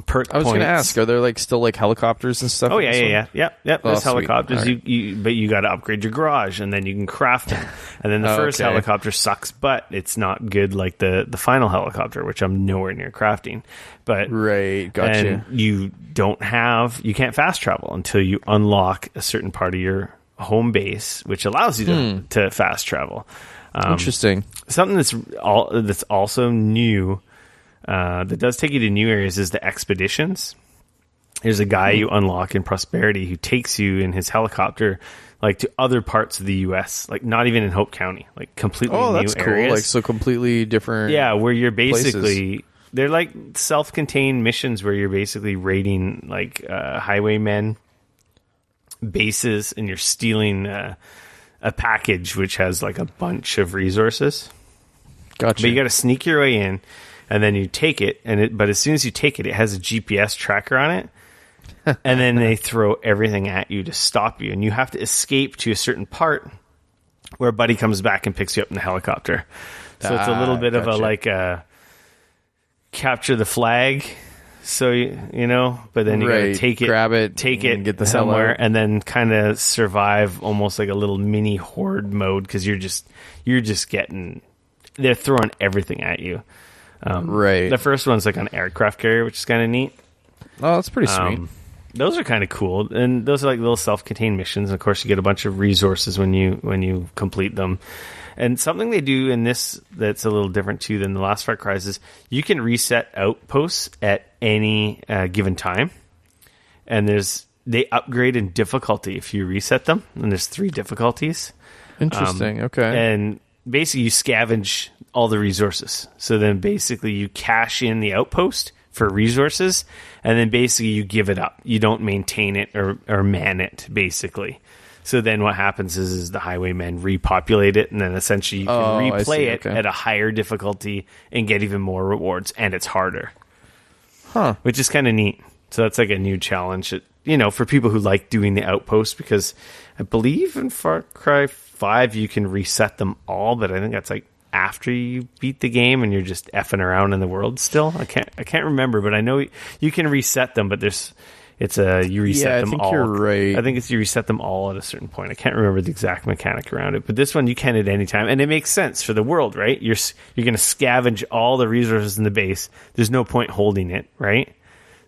perk I was going to points. ask, are there like still like helicopters and stuff? Oh in this one? yeah. There's sweet. helicopters. All right. But you got to upgrade your garage, and then you can craft them. And then the first Okay. helicopter sucks, but it's not good like the final helicopter, which I'm nowhere near crafting. But Right, gotcha. and you can't fast travel until you unlock a certain part of your home base, which allows you to fast travel. Interesting. Something that's also new. That does take you to new areas is the expeditions. There's a guy you unlock in Prosperity who takes you in his helicopter like to other parts of the U.S., like not even in Hope County, like completely new That's cool. areas. Like, so completely different. Yeah, where you're basically places. they're like self-contained missions where you're basically raiding like highwaymen bases, and you're stealing a package which has like a bunch of resources. Gotcha. But you got to sneak your way in. And then you take it, but as soon as you take it, it has a GPS tracker on it, and then they throw everything at you to stop you, and you have to escape to a certain part where a buddy comes back and picks you up in the helicopter. So it's a little bit of a capture the flag, so you know, but then you got to take it, grab it, take and it get the somewhere, hell out. and then kind of survive almost like a little mini horde mode because you're just getting, they're throwing everything at you. Right. The first one's like an aircraft carrier, which is kind of neat. Oh, that's pretty sweet. Those are kind of cool, and those are like little self-contained missions. And of course, you get a bunch of resources when you complete them. And something they do in this that's a little different too than the last Far Cry is you can reset outposts at any given time, and they upgrade in difficulty if you reset them. And there's 3 difficulties. Interesting. Okay. And basically, you scavenge all the resources. So then basically you cash in the outpost for resources, and then basically you give it up. You don't maintain it or man it, basically. So then what happens is the highwaymen repopulate it, and then essentially you can replay it at a higher difficulty and get even more rewards, and it's harder. Huh. Which is kind of neat. So that's like a new challenge, for people who like doing the outpost, because I believe in Far Cry 5 you can reset them all, but I think that's like after you beat the game and you're just effing around in the world still. I can't remember, but I know you can reset them, but you reset them all. I think you're right. I think it's you reset them all at a certain point. I can't remember the exact mechanic around it, but this one you can at any time, and it makes sense for the world, right? You're going to scavenge all the resources in the base. There's no point holding it, right?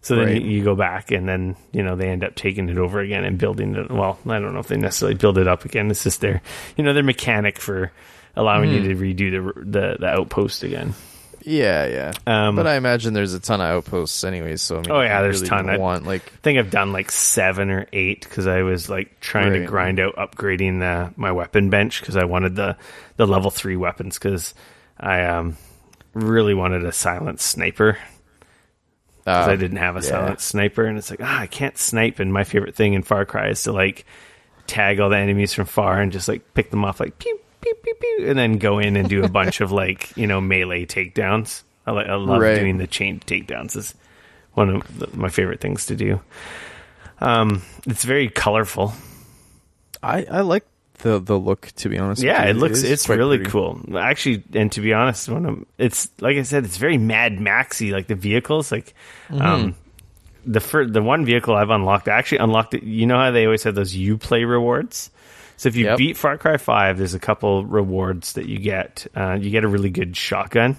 So then you go back, and then they end up taking it over again and building it. Well, I don't know if they necessarily build it up again. It's just their mechanic for allowing you to redo the outpost again. Yeah. But I imagine there's a ton of outposts anyways. So I mean, there's really a ton. I think I've done like 7 or 8 because I was like trying to grind out upgrading my weapon bench because I wanted the level 3 weapons because I really wanted a silent sniper. Because I didn't have a silent sniper, and it's like, I can't snipe. And my favorite thing in Far Cry is to like tag all the enemies from far and just like pick them off, like pew pew pew pew, and then go in and do a bunch of like melee takedowns. I love doing the chain takedowns. Is one of my favorite things to do. It's very colorful. I like the look, to be honest. Yeah, it's really pretty cool. Actually, and to be honest, it's like I said, it's very Mad Maxy, like the vehicles, like the one vehicle I've unlocked, I actually unlocked it. You know how they always have those Uplay rewards? So if you beat Far Cry 5, there's a couple rewards that you get. You get a really good shotgun.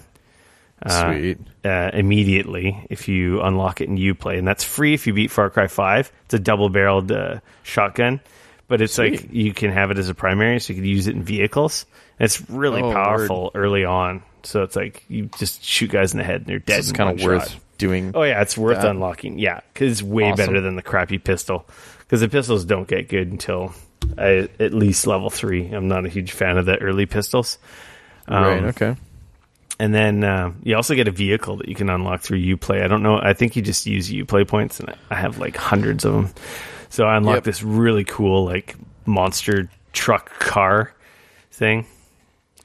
Sweet. Immediately if you unlock it in Uplay, and that's free if you beat Far Cry 5. It's a double-barreled shotgun. But it's like you can have it as a primary, so you can use it in vehicles. And it's really powerful early on. So it's like you just shoot guys in the head and they're dead. So it's kind of worth doing. Oh yeah, it's worth unlocking. Yeah, because it's way better than the crappy pistol. Because the pistols don't get good until at least level 3. I'm not a huge fan of the early pistols. Right. Okay. And then you also get a vehicle that you can unlock through Uplay. I don't know. I think you just use Uplay points, and I have like hundreds of them. So I unlocked this really cool like monster truck car thing,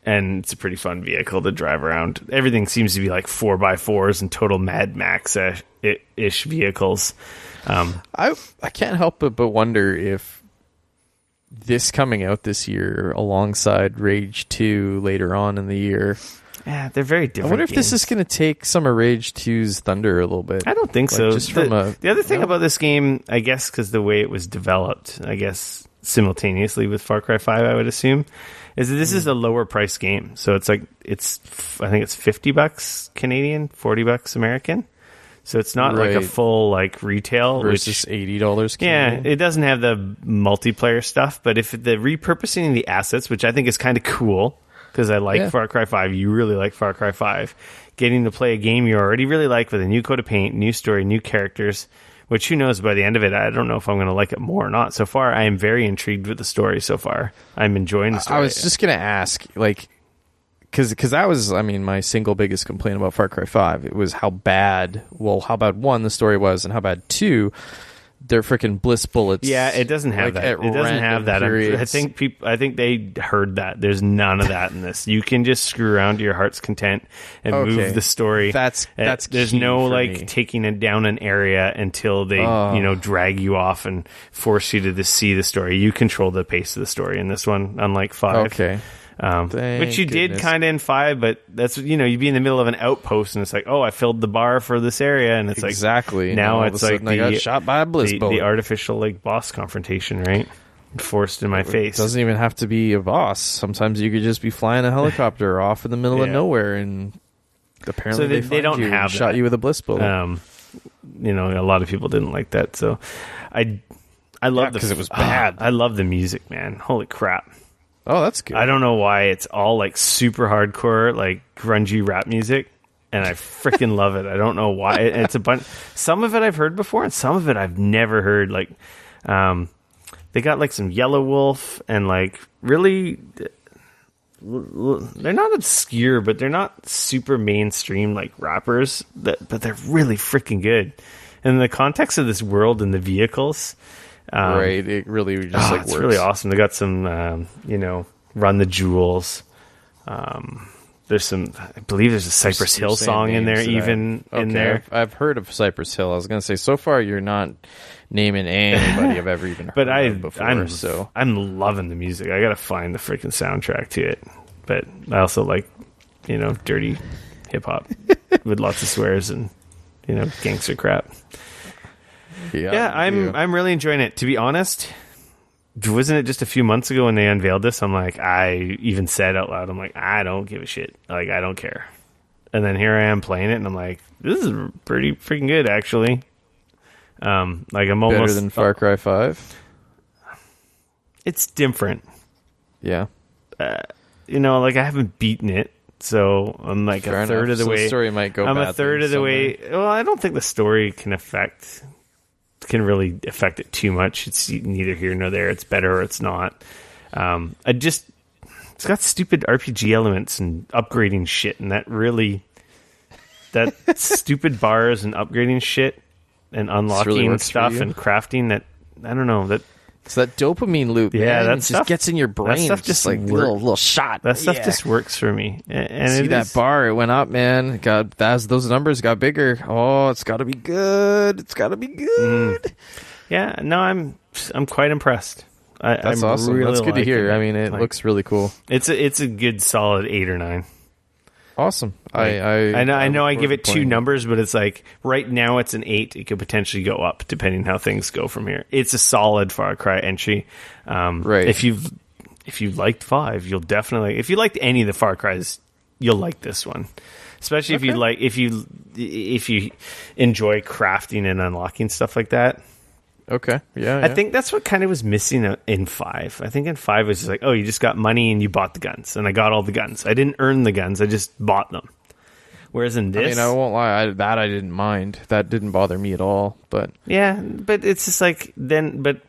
and it's a pretty fun vehicle to drive around. Everything seems to be like 4x4s and total Mad Max ish vehicles. I can't help but wonder if this coming out this year alongside Rage 2 later on in the year Yeah, they're very different. I wonder if games. this is going to take some of Rage 2's thunder a little bit. I don't think so. Just from the other thing about this game, I guess, because the way it was developed, I guess simultaneously with Far Cry 5, I would assume, is that this is a lower price game. So it's like I think it's $50 Canadian, $40 American. So it's not like a full like retail versus $80. Canadian. Yeah, it doesn't have the multiplayer stuff, but if the repurposing the assets, which I think is kind of cool because I like Far Cry 5, you really like Far Cry 5, getting to play a game you already really like with a new coat of paint, new story, new characters, which who knows by the end of it, I don't know if I'm going to like it more or not. So far, I am very intrigued with the story so far. I'm enjoying the story. I was just going to ask, like, because that was, I mean, my single biggest complaint about Far Cry 5. It was how bad 1, the story was, and how bad 2, their freaking bliss bullets. Yeah, it doesn't have that. It doesn't have that. I think they heard that. There's none of that in this. You can just screw around to your heart's content and move the story. That's there's no like taking it down an area until they drag you off and force you to see the story. You control the pace of the story in this one, unlike 5. Okay. Which you did kind of in 5, but that's you'd be in the middle of an outpost and it's like, I filled the bar for this area, and it's exactly like now it's like I got shot by a bliss bullet. The artificial like boss confrontation, right? Forced in my face. It doesn't even have to be a boss. Sometimes you could just be flying a helicopter off in the middle of nowhere, and apparently they don't have shot you with a bliss bullet. A lot of people didn't like that, so I love because it was bad. I love the music, man. Holy crap. Oh, that's good. I don't know why it's all like super hardcore, like grungy rap music, and I freaking love it. I don't know why. It's a bunch. Some of it I've heard before, and some of it I've never heard. Like, they got like some Yellow Wolf, and like really, they're not obscure, but they're not super mainstream like rappers. But they're really freaking good. And in the context of this world and the vehicles. Right, it really just like it's works. really awesome. They got some, Run the Jewels. There's some, I believe there's a Cypress Hill song in there, in there. I've heard of Cypress Hill. I was going to say, so far you're not naming anybody I've ever even heard of before. I'm loving the music. I got to find the freaking soundtrack to it. But I also like, dirty hip hop with lots of swears and, gangster crap. Yeah, I'm really enjoying it. To be honest, wasn't it just a few months ago when they unveiled this? I'm like, I even said out loud, I'm like, I don't give a shit. Like, I don't care. And then here I am playing it, and I'm like, this is pretty freaking good, actually. I'm almost better than Far Cry 5. It's different. Yeah. I haven't beaten it. So I'm like a third of the way. The story might go. I'm a third of the way. Well, I don't think the story can really affect it too much. It's neither here nor there. It's better or it's not. It's got stupid RPG elements and upgrading shit, and that stupid bars and upgrading shit and unlocking really stuff and crafting. That I don't know that. It's that dopamine loop. Yeah, that just gets in your brain. That stuff just like little shot. That stuff just works for me. And see that bar? It went up, man. Those numbers got bigger. Oh, it's got to be good. It's got to be good. Yeah, no, I'm quite impressed. That's awesome. Really, that's good to hear. I mean, it looks really cool. It's a good solid 8 or 9. Awesome. I know I give it 2 numbers, but it's like right now it's an 8. It could potentially go up depending how things go from here. It's a solid Far Cry entry. Right. If you liked 5, you'll definitely. If you liked any of the Far Cries, you'll like this one. Especially if you enjoy crafting and unlocking stuff like that. Okay. Yeah. I think that's what kind of was missing in 5. I think in 5 it was just like, you just got money and you bought the guns, and I got all the guns. I didn't earn the guns; I just bought them. Whereas in this, I won't lie, I didn't mind. That didn't bother me at all. But yeah, but it's just like but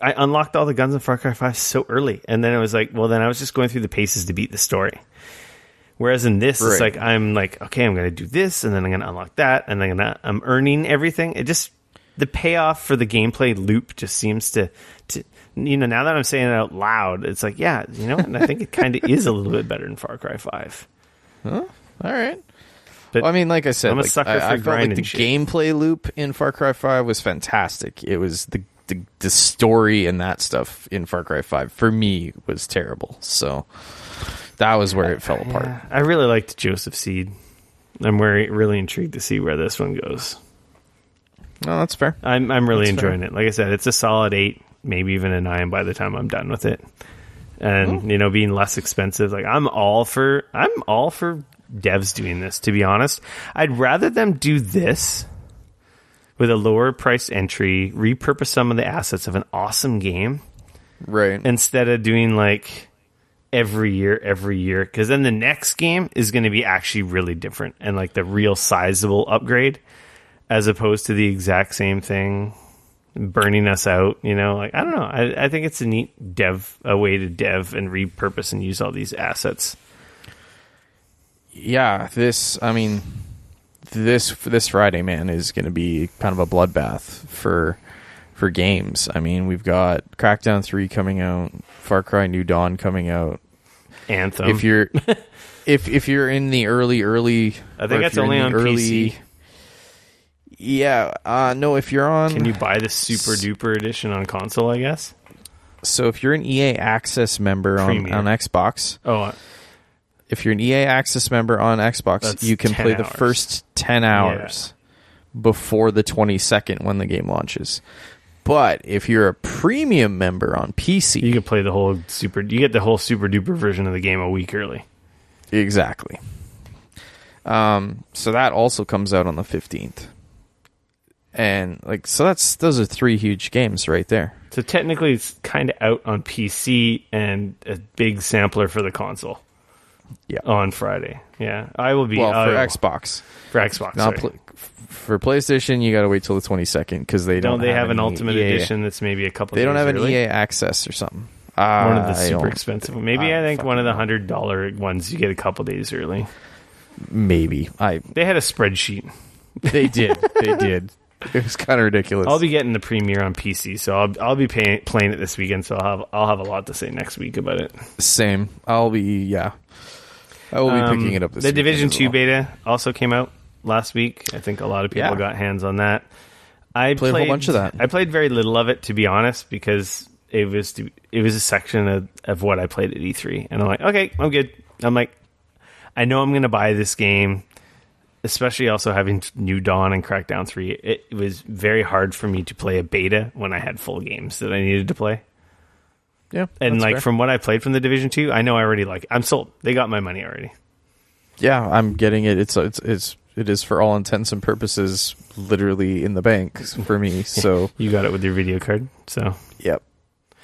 I unlocked all the guns in Far Cry 5 so early, and then it was like, well, then I was just going through the paces to beat the story. Whereas in this, it's like I'm like, okay, I'm going to do this, and then I'm going to unlock that, and then I'm earning everything. It just the payoff for the gameplay loop just seems to now that I'm saying it out loud, it's like, yeah, and I think it kind of is a little bit better than Far Cry 5. Huh? All right. But I mean, like I said, I'm a sucker for I felt like the shit. gameplay loop in Far Cry 5 was fantastic. It was the story and that stuff in Far Cry 5 for me was terrible. So That was where it fell apart. Yeah, I really liked Joseph Seed. I'm really intrigued to see where this one goes. No, that's fair. I'm really enjoying it. Like I said, it's a solid 8, maybe even a 9 by the time I'm done with it. And being less expensive, like I'm all for devs doing this. To be honest, I'd rather them do this with a lower priced entry, repurpose some of the assets of an awesome game, right? Instead of doing like every year, because then the next game is going to be actually really different and like the real sizable upgrade, as opposed to the exact same thing burning us out. Like I don't know. I think it's a neat way to dev and repurpose and use all these assets. Yeah, this Friday, man, is going to be kind of a bloodbath for games. I mean, we've got Crackdown 3 coming out, Far Cry New Dawn coming out, Anthem. If you're if you're in the early, I think it's only on PC. Yeah, no, if you're on... Can you buy the super duper edition on console, I guess? So if you're an EA Access member on Xbox... If you're an EA Access member on Xbox, you can play the first 10 hours before the 22nd when the game launches. But if you're a premium member on PC... You can play the whole you get the whole super duper version of the game a week early. Exactly. So that also comes out on the 15th. And those are 3 huge games right there. So technically it's kind of out on PC and a big sampler for the console. Yeah. On Friday. Yeah. I will be... for Xbox. For Xbox, for PlayStation, you got to wait till the 22nd because they don't have an Ultimate Edition that's maybe a couple They don't have early? an EA Access or something. One of the super expensive ones. Maybe I think one of the $100 ones you get a couple days early. Maybe. They had a spreadsheet. They did. It was kind of ridiculous. I'll be getting the premiere on PC, so I'll be playing it this weekend. So I'll have a lot to say next week about it. Same. I will be picking it up this week. The Division 2 beta also came out last week. I think a lot of people got hands on that. I played a whole bunch of that. I played very little of it, to be honest, because it was a section of what I played at E3, and I'm like, okay, I'm good. I'm like, I know I'm going to buy this game. Especially also having New Dawn and Crackdown 3, it was very hard for me to play a beta when I had full games that I needed to play. Yeah, and from what I played from the Division 2, I know I already I'm sold. They got my money already. Yeah, I'm getting it. It is for all intents and purposes literally in the bank for me. So you got it with your video card. So yep,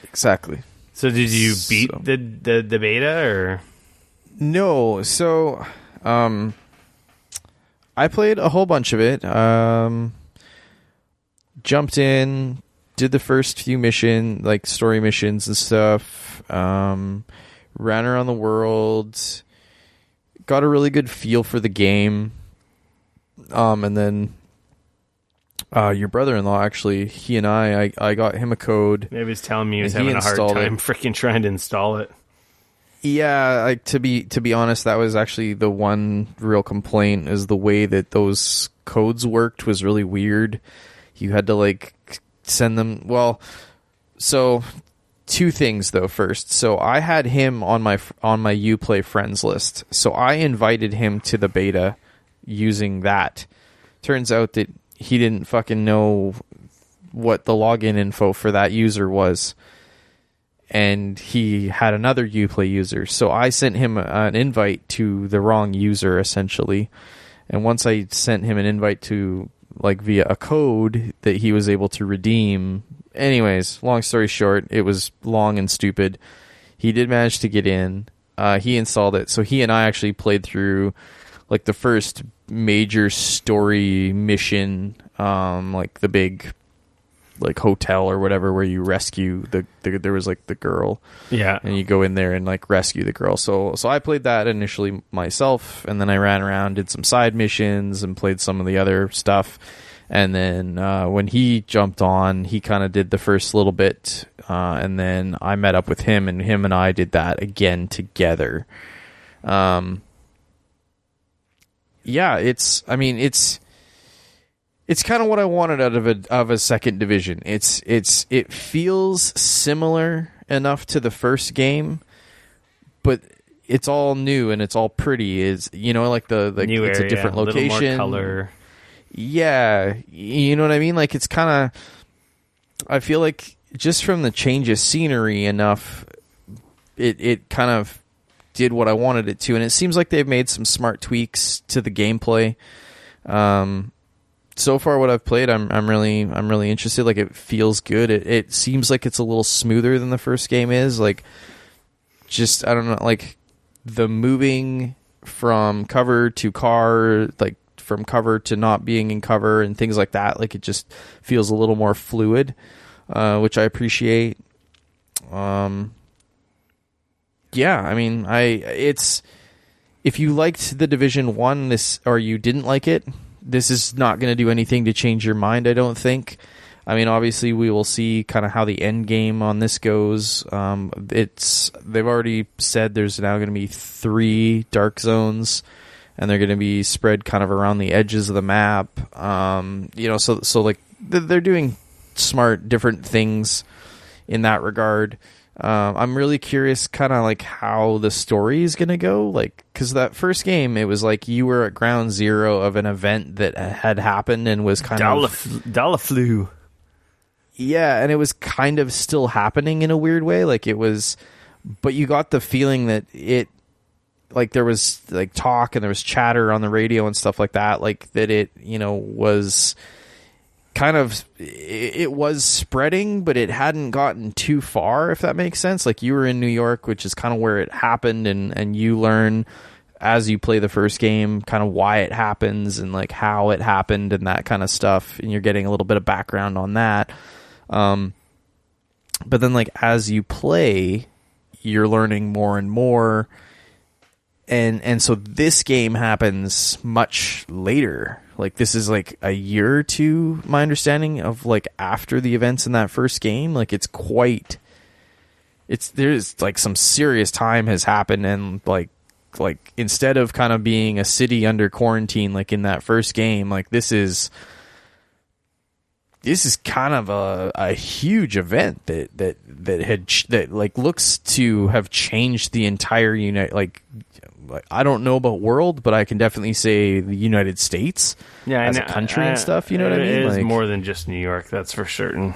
exactly. So did you beat the beta or no? So I played a whole bunch of it. Jumped in, did the first few story missions and stuff. Ran around the world, got a really good feel for the game. And then your brother-in-law, actually, he and I got him a code. Maybe he's telling me he was having a hard time freaking trying to install it. Yeah, to be honest, that was actually the one real complaint, is the way that those codes worked was really weird. You had to send them. Well, so 2 things though. First, so I had him on my Uplay friends list, so I invited him to the beta using that. Turns out that he didn't fucking know what the login info for that user was. And he had another Uplay user. So I sent him an invite to the wrong user, essentially. And once I sent him an invite to, via a code that he was able to redeem. Anyways, long story short, it was long and stupid. He did manage to get in. He installed it. So he and I actually played through, the first major story mission, the big... hotel or whatever, where you rescue there was the girl, and you go in there and rescue the girl. So I played that initially myself, and then I ran around, did some side missions, and played some of the other stuff. And then when he jumped on, he kind of did the first little bit, and then I met up with him, and him and I did that again together. It's kind of what I wanted out of a second Division. It feels similar enough to the first game, but it's all new and it's all pretty. Is like the new it's area, a different location, a little more color. Yeah, you know what I mean. Like it's kind of. I feel like just from the change of scenery enough, it kind of did what I wanted it to, and it seems like they've made some smart tweaks to the gameplay. So far, what I've played, I'm really interested. Like it feels good. It seems like it's a little smoother than the first game is. Like, just I don't know, like the moving from cover to car, like from cover to not being in cover and things like that. Like it just feels a little more fluid, which I appreciate. Yeah, I mean, it's if you liked the Division 1 or you didn't like it, this is not going to do anything to change your mind, I don't think. I mean, obviously we will see kind of how the end game on this goes. They've already said there's now going to be 3 dark zones, and they're going to be spread kind of around the edges of the map. So like they're doing smart different things in that regard. I'm really curious kind of like how the story is going to go, like because that first game it was like you were at ground zero of an event that had happened and was kind of Dollar flu. Yeah, and it was kind of still happening in a weird way, like it was, but you got the feeling that it, like there was like talk and there was chatter on the radio and stuff like that, like that it was kind of, it was spreading, but it hadn't gotten too far, if that makes sense. Like you were in New York, which is kind of where it happened, and you learn as you play the first game kind of why it happens and like how it happened and that kind of stuff, and you're getting a little bit of background on that. But then like as you play, you're learning more and more, and so this game happens much later. Like this is like a year or two, my understanding of like after the events in that first game. Like there's like some serious time has happened, and like instead of kind of being a city under quarantine like in that first game, like this is kind of a huge event that like looks to have changed the entire I don't know about world, but I can definitely say the United States as a country and stuff. You know what I mean? It is like, more than just New York, that's for certain.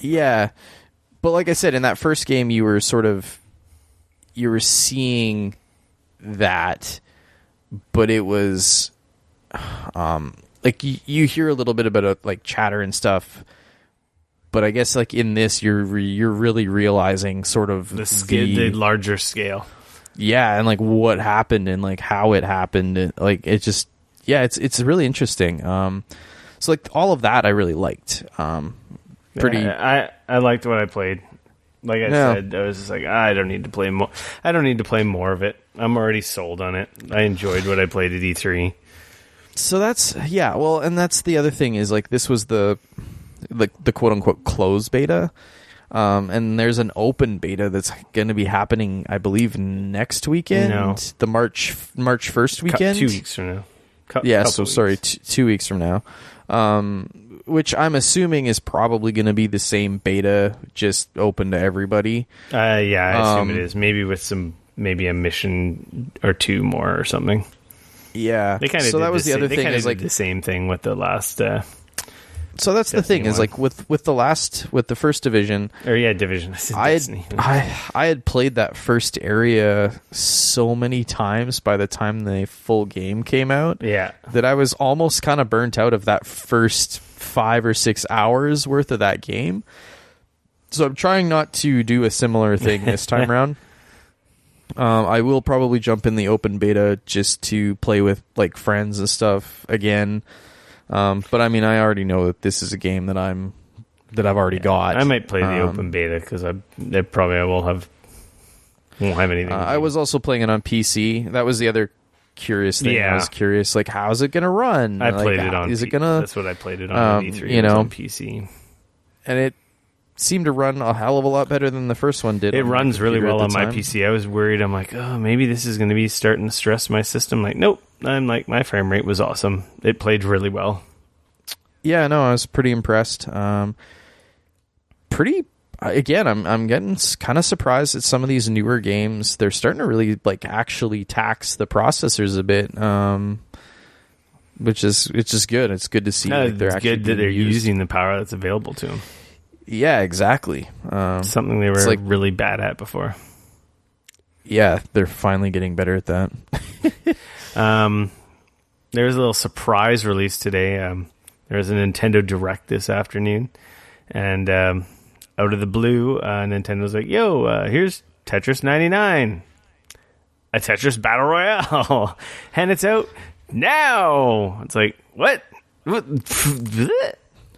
Yeah, but like I said, in that first game, you were seeing that, but it was like you hear a little bit about like chatter and stuff. But I guess like in this, you're really realizing sort of the larger scale. Yeah, and like what happened and like how it happened, and like it just it's really interesting. So like all of that I really liked. I liked what I played. Like I said, I was just like, I don't need to play more. I don't need to play more of it. I'm already sold on it. I enjoyed what I played at E3. So that's well, and that's the other thing is like this was the quote unquote closed beta. And there's an open beta that's going to be happening, I believe, next weekend. No. The March 1st weekend. 2 weeks from now. Sorry, 2 weeks from now. Which I'm assuming is probably going to be the same beta, just open to everybody. I assume it is. Maybe with maybe a mission or 2 more or something. Yeah. They kind of that was the other thing. Is like the same thing with the last. So that's the thing, is like with the first division, division. I had played that first area so many times by the time the full game came out, that I was almost kind of burnt out of that first 5 or 6 hours worth of that game. So I'm trying not to do a similar thing this time around. I will probably jump in the open beta just to play with like friends and stuff again. But I mean, I already know that this is a game that I've already got. I might play the open beta because I won't have anything. I was also playing it on PC. That was the other curious thing. I was curious, like, how's it going to run? I played it on. That's what I played it on E3. On PC, and it seemed to run a hell of a lot better than the first one did. It runs really well on my PC. I was worried. I'm like, oh, maybe this is going to be starting to stress my system. Like, nope. I'm like, my frame rate was awesome. It played really well. Yeah, no, I was pretty impressed. again, I'm getting kind of surprised at some of these newer games. They're starting to really like actually tax the processors a bit, which is good. It's good to see. No, like, they're it's actually good that they're used. using the power that's available to them. Yeah, exactly. Something they were like, really bad at before. Yeah, they're finally getting better at that. There was a little surprise release today. There was a Nintendo Direct this afternoon, and out of the blue, Nintendo's like, "Yo, here's Tetris 99, a Tetris Battle Royale, and it's out now." It's like, what?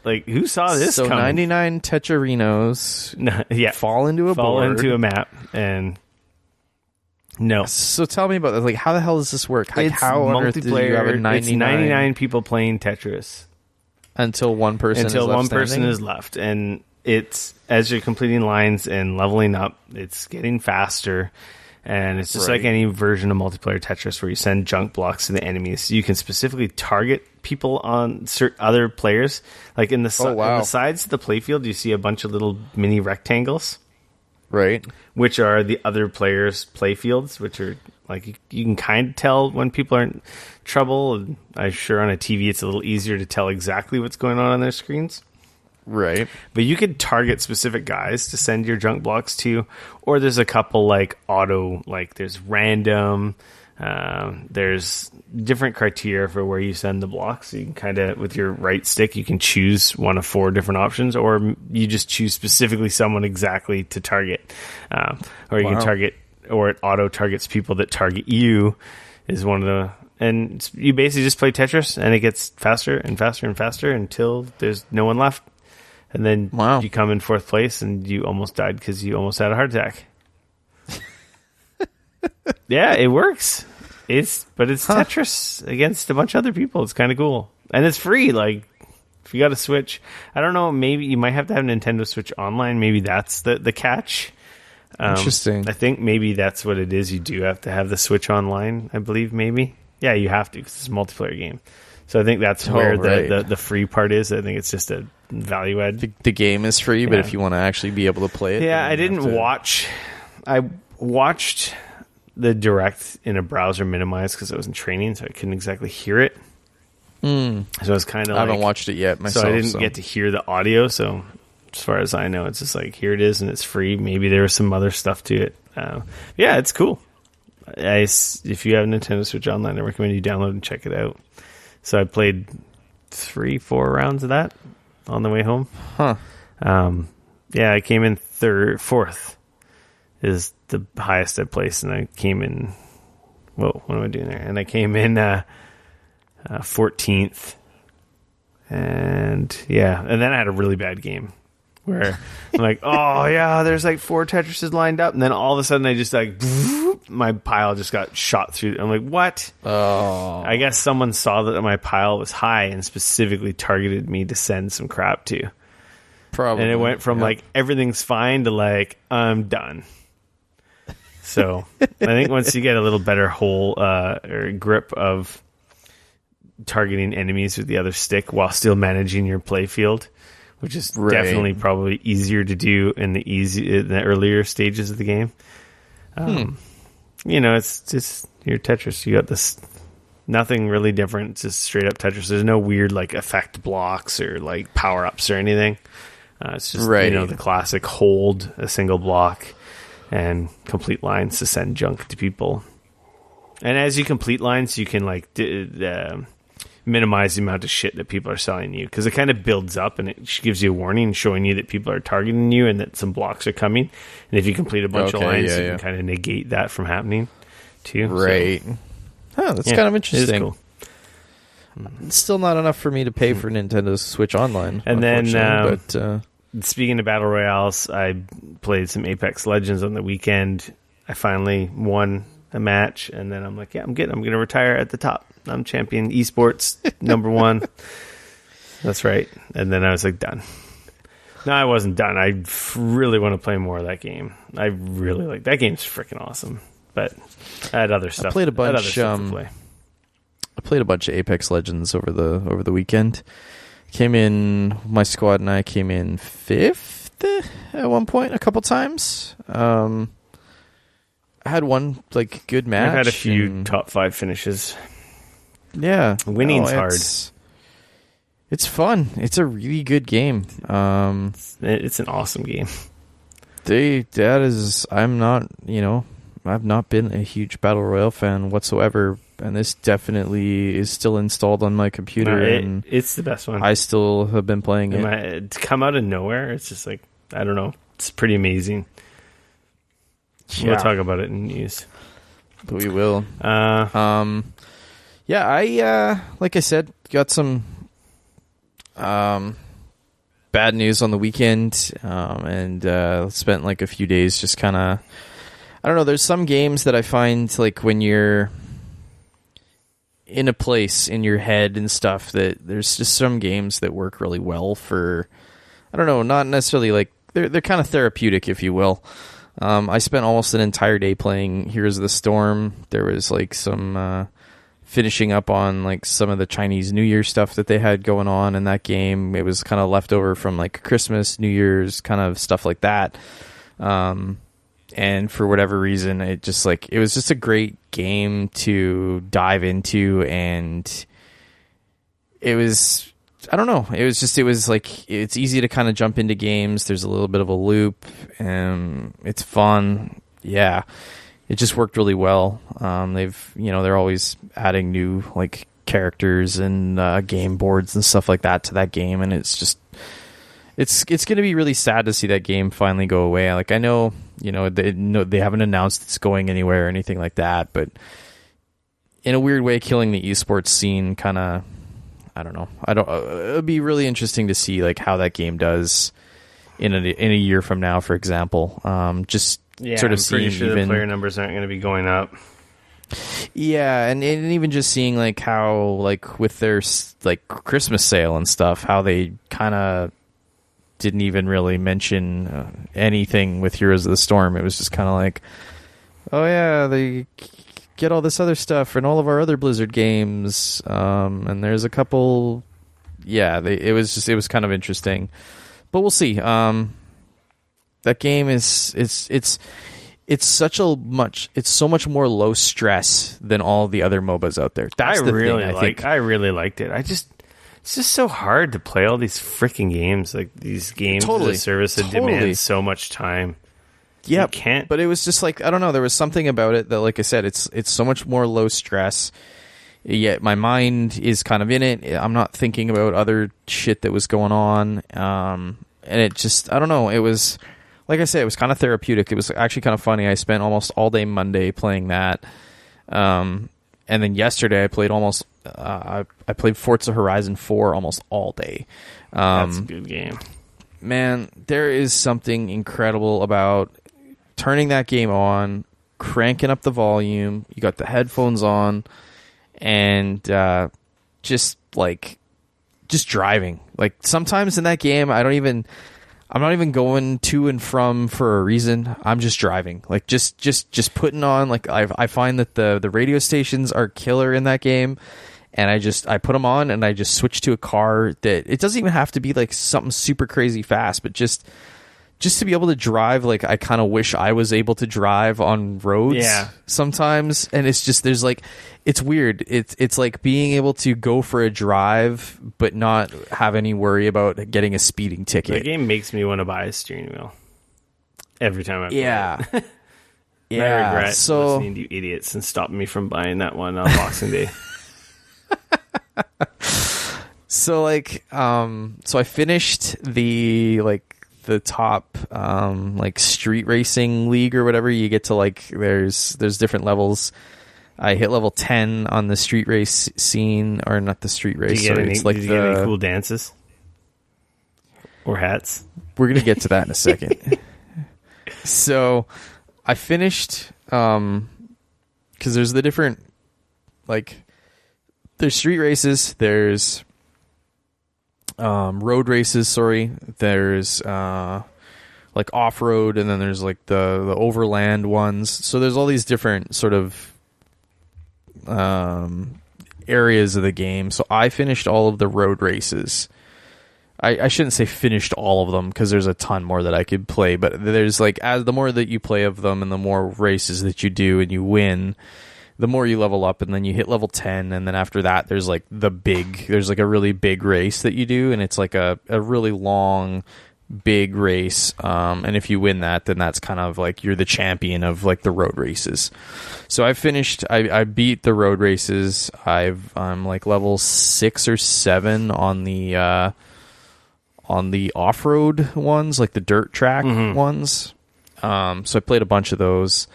Like, who saw this? So coming? 99 Tetrarinos, fall into a map, and no. So tell me about that. Like, how the hell does this work? Like, It's how on earth did you have a 99? It's 99 people playing Tetris Until one person is left, and it's as you're completing lines and leveling up, it's getting faster, and it's just like any version of multiplayer Tetris where you send junk blocks to the enemies. You can specifically target people on other players, like in the on the sides of the playfield. You see a bunch of little mini rectangles, right? Which are the other players' playfields, which are like you can kind of tell when people are in trouble. And I'm sure on a TV it's a little easier to tell exactly what's going on their screens. Right. But you could target specific guys to send your junk blocks to, or there's a couple like auto, like there's random, there's different criteria for where you send the blocks. So you can kind of, with your right stick, you can choose one of 4 different options, or you just choose specifically someone exactly to target. Or you can target, or it auto targets people that target you is one of the, and you basically just play Tetris and it gets faster and faster and faster until there's no one left. And then you come in 4th place and you almost died because you almost had a heart attack. Yeah, it works. It's Tetris against a bunch of other people. It's kind of cool. And it's free. Like, if you got a Switch, I don't know, maybe you might have to have Nintendo Switch Online. Maybe that's the catch. Interesting. I think maybe that's what it is. You do have to have the Switch Online, I believe, maybe. Yeah, you have to because it's a multiplayer game. So I think that's where the free part is. I think it's just a value add. The game is free, but if you want to actually be able to play it. Yeah, I didn't watch. I watched the Direct in a browser minimized because I was in training, so I couldn't exactly hear it. So I was kind of I haven't watched it yet myself. So I didn't get to hear the audio. So as far as I know, it's just like, here it is and it's free. Maybe there was some other stuff to it. Yeah, it's cool. If you have Nintendo Switch Online, I recommend you download and check it out. So I played 3-4 rounds of that on the way home. Yeah, I came in 4th is the highest I placed, and I came in. Whoa, what am I doing there? And I came in 14th, and then I had a really bad game where I'm like, oh yeah, there's like 4 Tetrises lined up, and then all of a sudden I just like. My pile just got shot through. I'm like, what? Oh. I guess someone saw that my pile was high and specifically targeted me to send some crap to. Probably. And it went from like, everything's fine to like, I'm done. So I think once you get a little better or grip of targeting enemies with the other stick while still managing your play field, which is definitely probably easier to do in the earlier stages of the game. You know, it's just your Tetris. You got this, nothing really different. It's just straight up Tetris. There's no weird like effect blocks or like power ups or anything. It's just the classic hold a single block and complete lines to send junk to people. And as you complete lines, you can like minimize the amount of shit that people are selling you, because it kind of builds up and it gives you a warning showing you that people are targeting you and that some blocks are coming. And if you complete a bunch of lines, you can kind of negate that from happening too. Right. So, that's kind of interesting. It is cool. It's still not enough for me to pay for Nintendo Switch Online. And then, speaking of Battle Royales, I played some Apex Legends on the weekend. I finally won a match, and then I'm like, yeah, I'm going to retire at the top. I'm champion esports number 1. That's right. And then I was like, done. No, I wasn't done. I really want to play more of that game. I really like that game's freaking awesome. But I had other stuff. I played a bunch. To play. I played a bunch of Apex Legends over the weekend. My squad and I came in 5th at one point a couple times. I had one like good match. I've had a few top 5 finishes. Yeah, winning's hard. It's fun. It's a really good game. It's an awesome game. I'm not, I've not been a huge Battle Royale fan whatsoever, and this definitely is still installed on my computer. It's the best one. I still have been playing it. To come out of nowhere, it's just like, I don't know. It's pretty amazing. Yeah. We'll talk about it in news. We will. I like I said, got some bad news on the weekend, and spent like a few days just kind of, I don't know, there's some games that I find like when you're in a place in your head and stuff, that there's just some games that work really well for, I don't know, not necessarily like, they're kind of therapeutic, if you will. I spent almost an entire day playing Heroes of the Storm. There was like some finishing up on like some of the Chinese New Year stuff that they had going on in that game. It was kind of left over from like Christmas, New Year's, kind of stuff like that. And for whatever reason, it was just a great game to dive into, and it was, I don't know, it's easy to kind of jump into games. There's a little bit of a loop, and it's fun. Yeah. It just worked really well. They're always adding new like characters and game boards and stuff like that to that game, and it's just it's going to be really sad to see that game finally go away. Like I know, they haven't announced it's going anywhere or anything like that, but in a weird way, killing the esports scene kind of, I don't know. It'll be really interesting to see like how that game does in a year from now, for example. Sort of I'm pretty sure the player numbers aren't going to be going up. Yeah, and even just seeing like how like with their like Christmas sale and stuff, how they kind of didn't even really mention anything with Heroes of the Storm. It was just kind of like, oh yeah, they get all this other stuff and all of our other Blizzard games, and there's a couple. Yeah, it was kind of interesting, but we'll see. That game it's so much more low stress than all the other MOBAs out there. That's the thing, I think. I really liked it. It's just so hard to play all these freaking games. Like these games as a service that demand so much time. Yeah, you can't. But it was just like, I don't know. There was something about it that, like I said, it's so much more low stress. Yet my mind is kind of in it. I'm not thinking about other shit that was going on. And it just, I don't know. It was, like I said, it was kind of therapeutic. It was actually kind of funny. I spent almost all day Monday playing that. And then yesterday I played I played Forza Horizon 4 almost all day. That's a good game. Man, there is something incredible about turning that game on, cranking up the volume, you got the headphones on, and just driving. Like sometimes in that game, I'm not even going to and from for a reason. I'm just driving. Like just putting on, like I find that the radio stations are killer in that game, and I put them on and I just switch to a car that it doesn't even have to be like something super crazy fast, but just to be able to drive. Like I kind of wish I was able to drive on roads sometimes, and it's just, there's like, it's weird. It's like being able to go for a drive but not have any worry about getting a speeding ticket. The game makes me want to buy a steering wheel every time I play it. I regret listening to you idiots and stopping me from buying that one on Boxing Day. So I finished the top street racing league or whatever. You get to there's different levels. I hit level 10 on the street race scene, or not the street race. Did you get any cool dances or hats? We're gonna get to that in a second. So I finished because there's the different there's street races, there's road races, there's off-road, and then there's the overland ones. So there's all these different sort of areas of the game. So I finished all of the road races. I shouldn't say finished all of them because there's a ton more that I could play, but there's like, as the more that you play of them and the more races that you do and you win, the more you level up, and then you hit level 10, and then after that there's like there's like a really big race that you do, and it's like a really long big race, and if you win that, then that's kind of like you're the champion of like the road races. So I beat the road races. I'm like level 6 or 7 on the off-road ones, like the dirt track ones. So I played a bunch of those.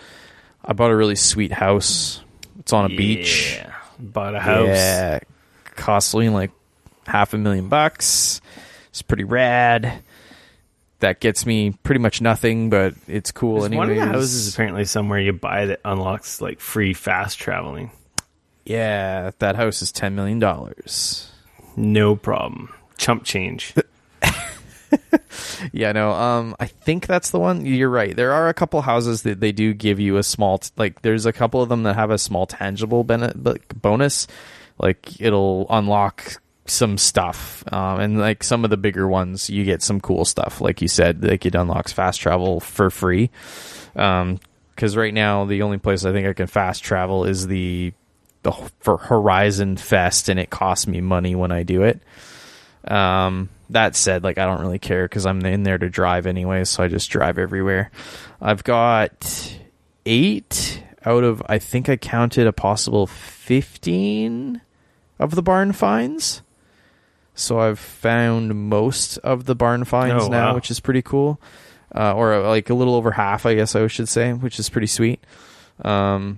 I bought a really sweet house. It's on a beach. Bought a house. Yeah, cost me like $500,000. It's pretty rad. That gets me pretty much nothing, but it's cool anyways. One of the houses apparently somewhere you buy that unlocks like free fast traveling. Yeah, that house is $10 million. No problem. Chump change. Yeah, no, I think that's the one. You're right. There are a couple houses that they do give you a small, like there's a couple of them that have a small tangible bonus. Like it'll unlock some stuff, and like some of the bigger ones you get some cool stuff, like you said, like it unlocks fast travel for free, because right now the only place I think I can fast travel is for Horizon Fest, and it costs me money when I do it. That said, like I don't really care because I'm in there to drive anyway, so I just drive everywhere. I've got 8 out of, I think I counted a possible 15 of the barn finds. So I've found most of the barn finds now, which is pretty cool. Or like a little over half, I guess I should say, which is pretty sweet. But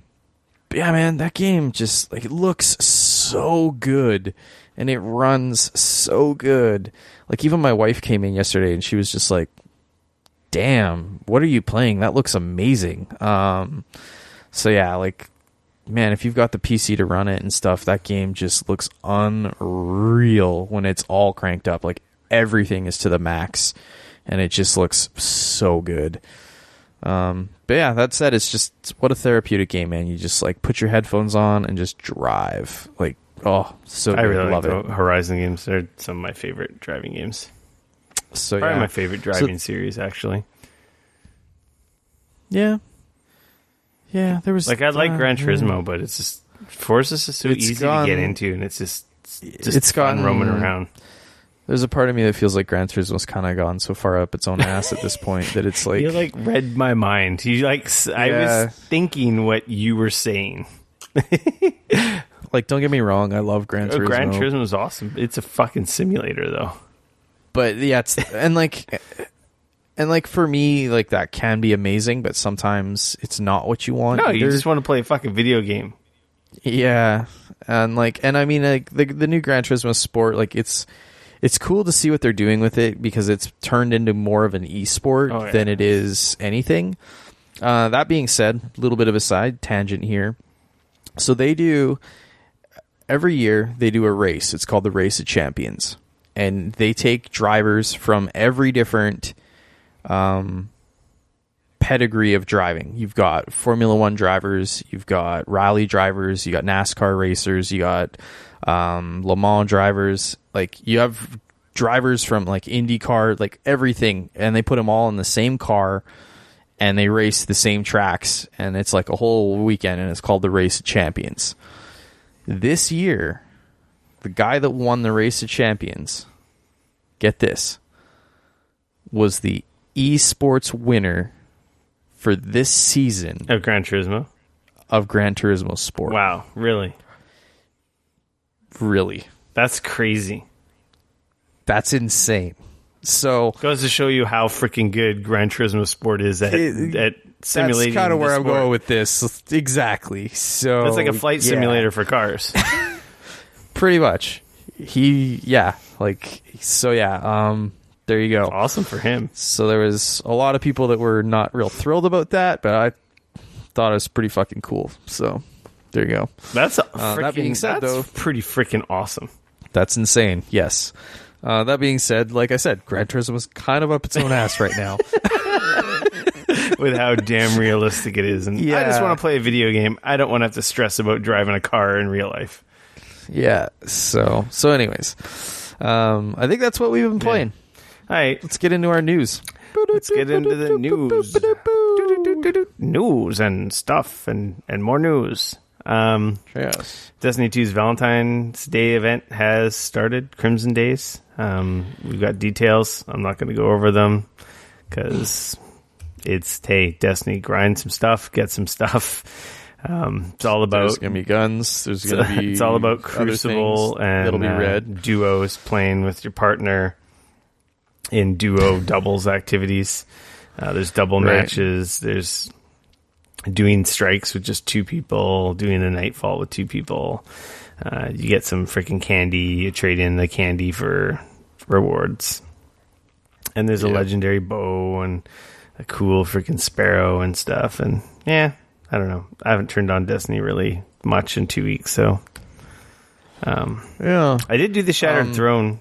yeah, man, that game just like it looks so good and it runs so good. Like even my wife came in yesterday and she was just like, "Damn, what are you playing? That looks amazing." So yeah, like, man, if you've got the PC to run it and stuff, that game just looks unreal when it's all cranked up. Like everything is to the max, and it just looks so good. But yeah, that said, it's what a therapeutic game, man. You just like put your headphones on and just drive. Like, oh, so good. I really love like it. the Horizon games. They're some of my favorite driving games. So Probably my favorite driving series, actually. Yeah. Yeah, there was like I like Gran Turismo, but it's just Forza's just so easy to get into, and it's just fun roaming around. There's a part of me that feels like Gran Turismo's kind of gone so far up its own ass at this point that it's like you like read my mind. You like I was thinking what you were saying. Like, don't get me wrong, I love Gran Turismo. Gran Turismo is awesome. It's a fucking simulator, though. But yeah, and like for me, like that can be amazing, but sometimes it's not what you want. No, either. you just want to play a fucking video game. Yeah, and I mean, like the new Gran Turismo Sport, like it's cool to see what they're doing with it because it's turned into more of an esport than it is anything. That being said, a little bit of a side tangent here. So every year they do a race. It's called the Race of Champions, and they take drivers from every different pedigree of driving. You've got Formula One drivers, you've got rally drivers, you got NASCAR racers, you got Le Mans drivers. Like you have drivers from like IndyCar, like everything, and they put them all in the same car and they race the same tracks, and it's like a whole weekend, and it's called the Race of Champions. This year, the guy that won the Race of Champions, get this, was the esports winner for this season of Gran Turismo Sport. Wow, really? Really? That's crazy. That's insane. So goes to show you how freaking good Gran Turismo Sport is at simulating. That's kind of where I'm sport. going with this. Exactly. So it's like a flight simulator for cars. Pretty much. There you go. Awesome for him. So there was a lot of people that were not real thrilled about that, but I thought it was pretty fucking cool. So there you go. That being said, though, pretty freaking awesome. That's insane. Yes. That being said, like I said, Gran Turismo is kind of up its own ass right now. With how damn realistic it is. And I just want to play a video game. I don't want to have to stress about driving a car in real life. Yeah. So anyways, I think that's what we've been playing. All right, let's get into our news. Let's get into the news. News and stuff and more news. Yes. Destiny 2's Valentine's Day event has started, Crimson Days. We've got details. I'm not going to go over them because it's, hey, Destiny, grind some stuff, get some stuff. It's all about... There's going to be guns. There's going to be... It's all about Crucible and that'll be red. Duos playing with your partner in duo doubles activities. There's double matches. There's doing strikes with just 2 people, doing a nightfall with 2 people. You get some freaking candy. You trade in the candy for rewards. And there's a legendary bow and a cool freaking sparrow and stuff. And yeah, I don't know. I haven't turned on Destiny really much in 2 weeks, so yeah. I did do the Shattered Throne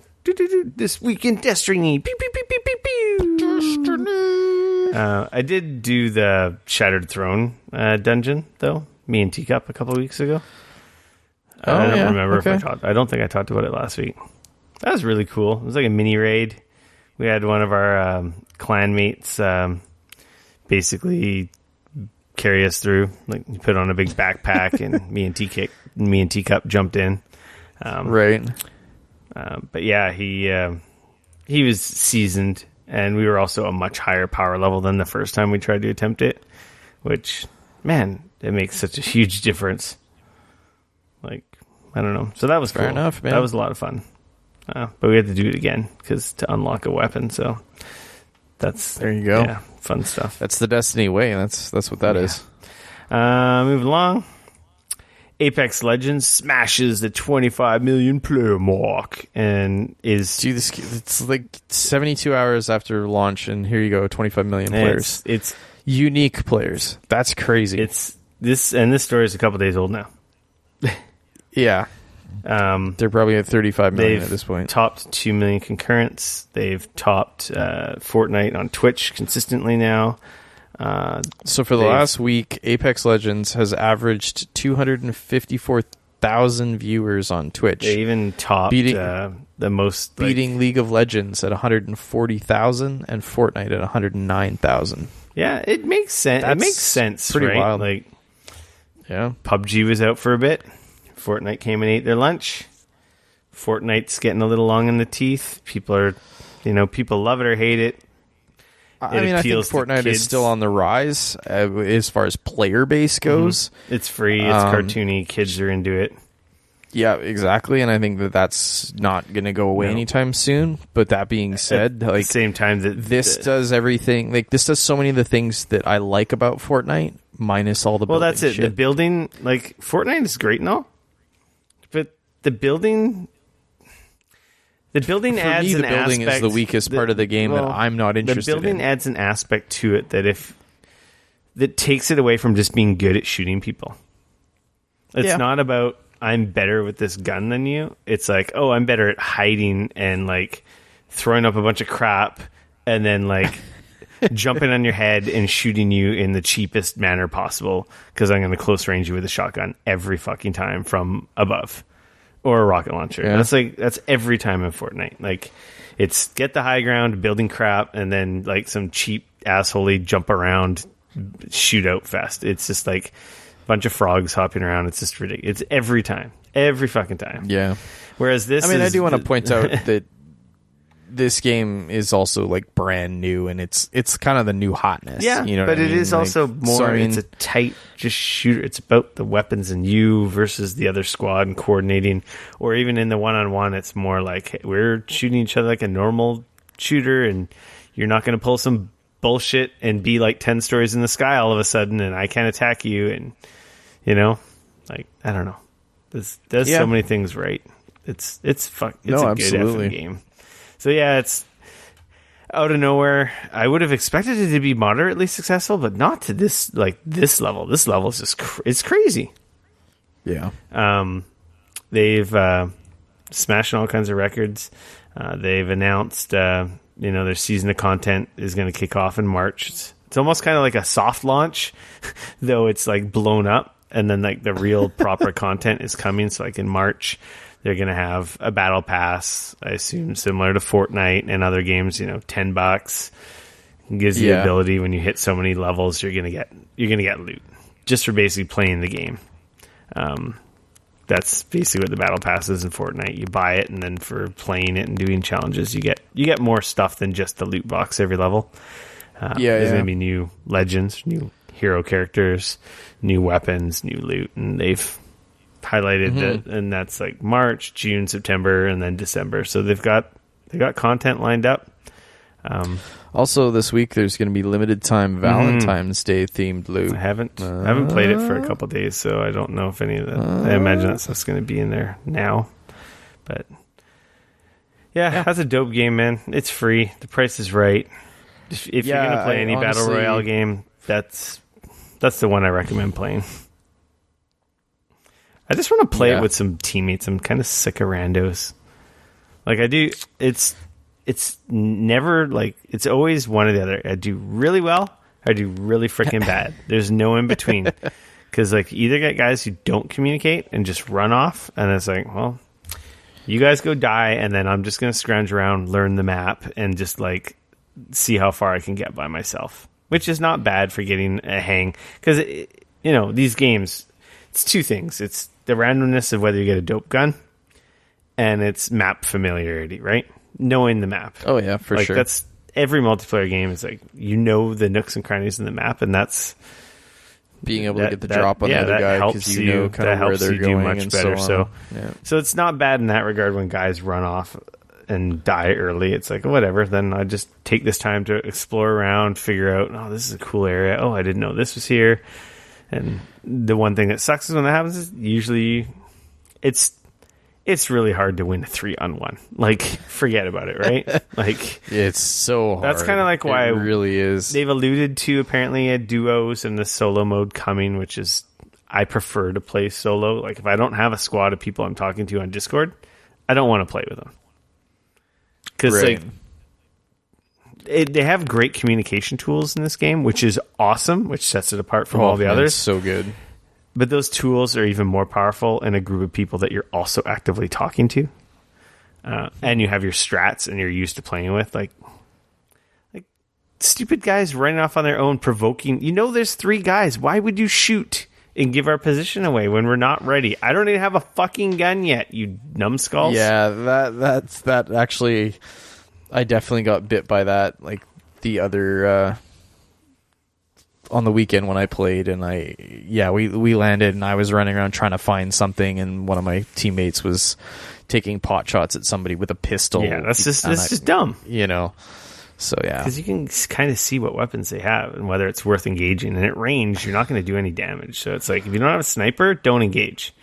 this week in Destiny. Pew, pew, pew, pew, pew, pew. Destiny. I did do the Shattered Throne dungeon though. Me and Teacup a couple of weeks ago. I don't remember if I talked. I don't think I talked about it last week. That was really cool. It was like a mini raid. We had one of our clan mates basically carry us through. Like, you put on a big backpack, and me and Teacup jumped in. Right. But yeah, he was seasoned, and we were also a much higher power level than the first time we tried to attempt it. Which, man, it makes such a huge difference. Like, I don't know. So that was fair cool. enough, man. That was a lot of fun. But we had to do it again to unlock a weapon. So there you go. Yeah, fun stuff. That's the Destiny way. That's what that is. Moving along. Apex Legends smashes the 25 million player mark and is... Dude, it's like 72 hours after launch, and here you go, 25 million players. It's unique players. That's crazy. This story is a couple days old now. Yeah. They're probably at 35 million at this point. They've topped 2 million concurrents. They've topped Fortnite on Twitch consistently now. So for the last week, Apex Legends has averaged 254,000 viewers on Twitch. They even topped the most... beating League of Legends at 140,000 and Fortnite at 109,000. Yeah, it makes sense. It makes sense, pretty right? wild. Like, yeah, PUBG was out for a bit. Fortnite came and ate their lunch. Fortnite's getting a little long in the teeth. People love it or hate it. I think Fortnite is still on the rise as far as player base goes. Mm-hmm. It's free. It's cartoony. Kids are into it. Yeah, exactly. And I think that's not going to go away anytime soon. But that being said, at the same time, this does everything. Like, this does so many of the things that I like about Fortnite, minus all the building. Well, that's it. Shit. The building, like, Fortnite is great and all, but the building adds an aspect. The building is the weakest part of the game that I'm not interested in. The building adds an aspect to it that takes it away from just being good at shooting people. It's not about, I'm better with this gun than you. It's like, oh, I'm better at hiding and, like, throwing up a bunch of crap and then, like, jumping on your head and shooting you in the cheapest manner possible because I'm going to close range you with a shotgun every fucking time from above. Or a rocket launcher. Yeah. That's every time in Fortnite. Like, it's get the high ground, building crap, and then, like, some cheap assholey jump around shootout fest. It's just like a bunch of frogs hopping around. It's just ridiculous. It's every time. Every fucking time. Yeah. Whereas this I do want to point out that this game is also, like, brand new, and it's kind of the new hotness. Yeah, you know but it is like, also more, it's a tight just shooter. It's about the weapons and you versus the other squad and coordinating. Or even in the one-on-one, it's more like, hey, we're shooting each other like a normal shooter, and you're not going to pull some bullshit and be like 10 stories in the sky all of a sudden, and I can't attack you, and, like, I don't know. This does so many things right. It's a good effing game. So yeah, it's out of nowhere. I would have expected it to be moderately successful, but not to this level. This level is just it's crazy. Yeah. They've smashing all kinds of records. They've announced their season of content is going to kick off in March. It's almost kind of like a soft launch, though it's like blown up, and then like the real proper content is coming. So like in March, They're going to have a battle pass, I assume, similar to Fortnite and other games. $10 gives you the ability when you hit so many levels, you're gonna get loot just for basically playing the game. That's basically what the battle pass is in Fortnite. You buy it, and then for playing it and doing challenges, you get more stuff than just the loot box every level. There's gonna be new legends, new hero characters, new weapons, new loot, and they've highlighted that, and that's like March, June, September, and then December. So they got content lined up. Also, this week there's going to be limited time Valentine's Day themed loot. I haven't played it for a couple days, so I don't know if any of that. I imagine that stuff's going to be in there now. But yeah, that's a dope game, man. It's free. The price is right. If you're going to play any battle royale game, that's the one I recommend playing. I just want to play it with some teammates. I'm kind of sick of randos. Like I do, it's never like, it's always one or the other. I do really well, or I do really freaking bad. There's no in between. Because like, you either get guys who don't communicate and just run off, and it's like, well, you guys go die, and then I'm just going to scrounge around, learn the map, and just like see how far I can get by myself. Which is not bad for getting a hang. Because, these games, it's two things. It's the randomness of whether you get a dope gun, and it's map familiarity, right? Knowing the map. Oh yeah, for sure. That's every multiplayer game is like, the nooks and crannies in the map, and that's being able to get the drop on the other guy because you know kind of where they're going much and better. So it's not bad in that regard when guys run off and die early. It's like, whatever, then I just take this time to explore around, figure out, oh, this is a cool area. Oh, I didn't know this was here. And the one thing that sucks is when that happens is usually it's really hard to win a 3-on-1. Like, forget about it, right? Like, it's so hard. That's kind of like why it really is. They've alluded to apparently a duos and the solo mode coming, which is I prefer to play solo. Like, if I don't have a squad of people I'm talking to on Discord, I don't want to play with them. Because like, they have great communication tools in this game, which is awesome, which sets it apart from all the others. So good. But those tools are even more powerful in a group of people that you're also actively talking to. And you have your strats and you're used to playing with. Like stupid guys running off on their own, provoking. There's 3 guys. Why would you shoot and give our position away when we're not ready? I don't even have a fucking gun yet, you numbskulls. Yeah, that actually, I definitely got bit by that. Like the other... on the weekend when I played, and we landed, and I was running around trying to find something, and one of my teammates was taking pot shots at somebody with a pistol. Yeah, that's just dumb. So yeah, because you can kind of see what weapons they have and whether it's worth engaging. And at range, you're not going to do any damage. So it's like, if you don't have a sniper, don't engage.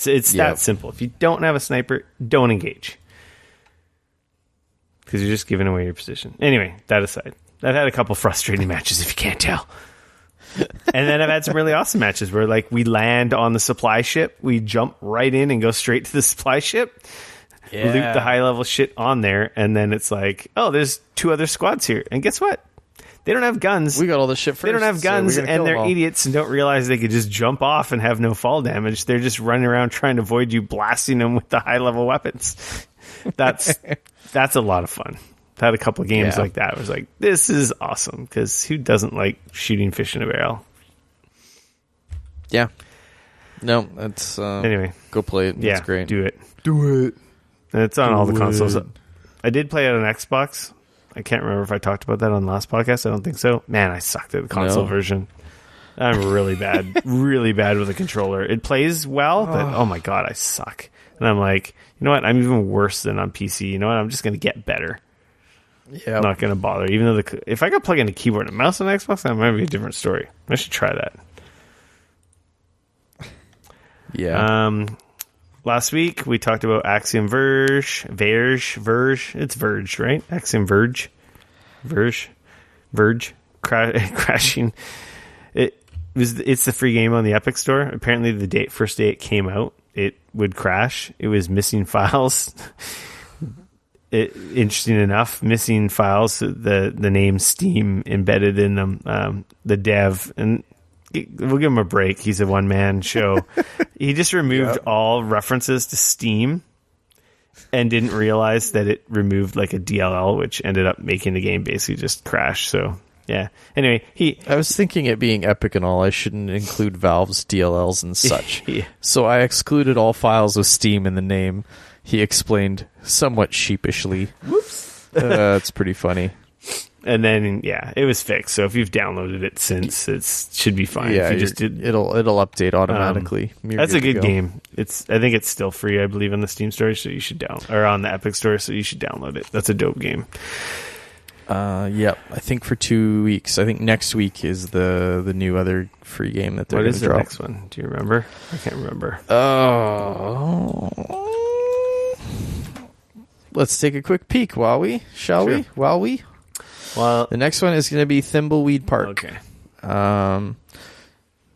It's that simple. If you don't have a sniper, don't engage, because you're just giving away your position. Anyway, that aside, I've had a couple frustrating matches, if you can't tell. And then I've had some really awesome matches where, like, we land on the supply ship, we jump right in and go straight to the supply ship, loot the high level shit on there, and then it's like, oh, there's 2 other squads here, and guess what? They don't have guns. We got all the shit first. They don't have guns, and they're idiots and don't realize they could just jump off and have no fall damage. They're just running around trying to avoid you blasting them with the high level weapons. That's a lot of fun. Had a couple of games like that. I was like, this is awesome, because who doesn't like shooting fish in a barrel? Yeah. No, that's... anyway. Go play it. Yeah, it's great. Do it. And it's on all the consoles. I did play it on Xbox. I can't remember if I talked about that on the last podcast. I don't think so. Man, I sucked at the console version. I'm really bad. Really bad with a controller. It plays well, but oh my god, I suck. And I'm like, you know what? I'm even worse than on PC. You know what? I'm just going to get better. Yeah, I'm not going to bother. Even though if I could plug in a keyboard and a mouse on Xbox, that might be a different story. I should try that. Yeah. Last week we talked about Axiom Verge. It's Verge, right? Axiom Verge. Crashing. It's the free game on the Epic Store. Apparently, the first day it came out, it would crash. It was missing files. Interesting enough, missing files, the name Steam embedded in them. The dev, and we'll give him a break. He's a one-man show. He just removed all references to Steam and didn't realize that it removed like a DLL, which ended up making the game basically just crash. So yeah. Anyway, I was thinking it being Epic and all, I shouldn't include Valve's DLLs and such. Yeah. So I excluded all files with Steam in the name. He explained somewhat sheepishly. Whoops. That's pretty funny. And then it was fixed. So if you've downloaded it since, it should be fine. Yeah, if you just did, it'll update automatically. That's a good game. I think it's still free, I believe, on the Steam store, so you should or on the Epic store, so you should download it. That's a dope game. Yep. I think for 2 weeks. I think next week is the new other free game that they're going to drop. What is the next one? Do you remember? I can't remember. Let's take a quick peek, shall we? Well, the next one is going to be Thimbleweed Park. Okay.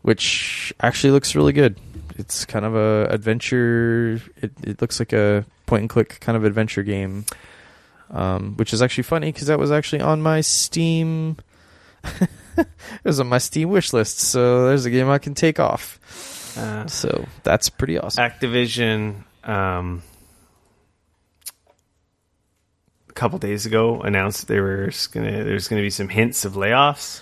Which actually looks really good. It's kind of a adventure. It looks like a point and click kind of adventure game. Which is actually funny because that was actually on my Steam. It was on my Steam wish list, so there's a game I can take off. So that's pretty awesome. Activision, a couple days ago, announced there's gonna be some hints of layoffs.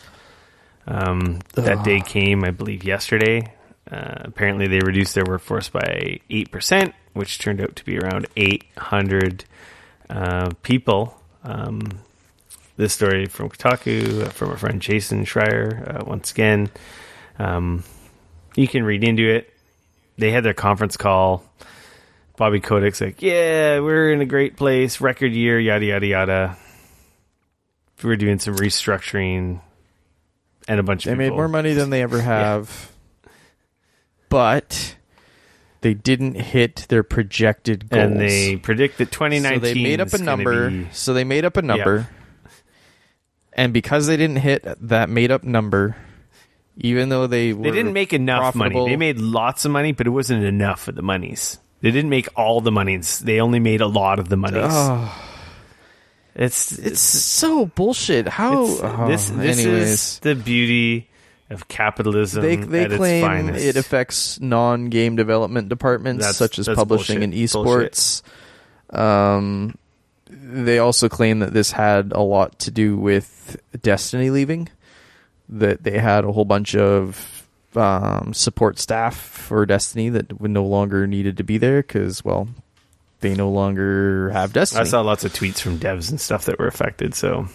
That day came, I believe, yesterday. Apparently, they reduced their workforce by 8%, which turned out to be around 800. People. This story from Kotaku, from our friend Jason Schreier. Once again, you can read into it. They had their conference call. Bobby Kodak's like, yeah, we're in a great place, record year, yada, yada, yada. We're doing some restructuring, and a bunch of people. They made more money than they ever have. Yeah. But they didn't hit their projected goals. And they predict that 2019 So they made up a number. Yeah. And because they didn't hit that made up number, even though they didn't make enough money. They made lots of money, but it wasn't enough for the monies. They didn't make all the monies. They only made a lot of the monies. Oh. It's so bullshit. This is the beauty of capitalism. They at claim its finest. It affects non-game development departments such as publishing bullshit. and esports. They also claim that this had a lot to do with Destiny leaving. That they had a whole bunch of support staff for Destiny that would no longer needed to be there because, well, they no longer have Destiny. I saw lots of tweets from devs and stuff that were affected. So.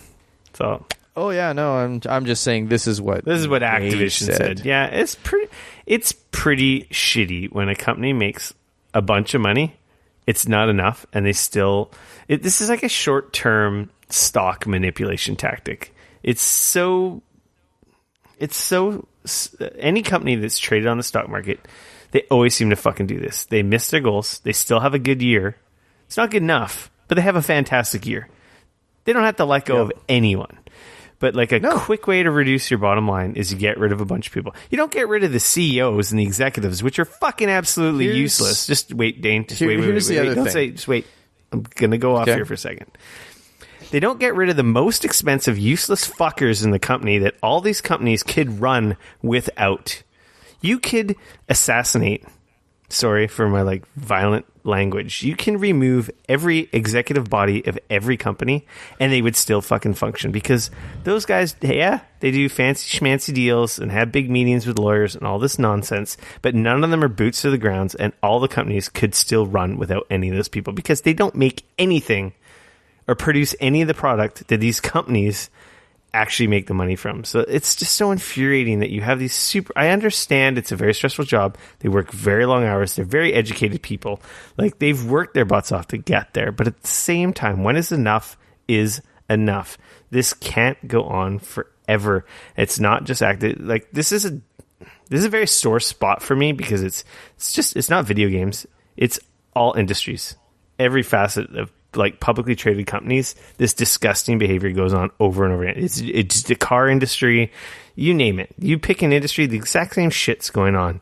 Oh yeah, no, I'm just saying this is what Activision said. Yeah, it's pretty shitty when a company makes a bunch of money, it's not enough, and they still. This is like a short-term stock manipulation tactic. It's so. Any company that's traded on the stock market, they always seem to fucking do this. They miss their goals. They still have a good year. It's not good enough, but they have a fantastic year. They don't have to let go of anyone. But like quick way to reduce your bottom line is you get rid of a bunch of people. You don't get rid of the CEOs and the executives, which are fucking absolutely useless. Just wait, Dane. Just wait. Don't say. Just wait. I'm gonna go off here for a second. They don't get rid of the most expensive, useless fuckers in the company that all these companies could run without. You could assassinate. Sorry for my violent language. You can remove every executive body of every company and they would still fucking function because those guys, they do fancy schmancy deals and have big meetings with lawyers and all this nonsense, but none of them are boots to the grounds and all the companies could still run without any of those people because they don't make anything or produce any of the product that these companies actually make the money from. So it's just so infuriating that you have these I understand it's a very stressful job. They work very long hours. They're very educated people. They've worked their butts off to get there. But at the same time, when is enough is enough. This can't go on forever. It's not just this is a very sore spot for me because it's not video games. It's all industries. Every facet of publicly traded companies, this disgusting behavior goes on over and over again. It's the car industry, you name it. You pick an industry, the exact same shit's going on.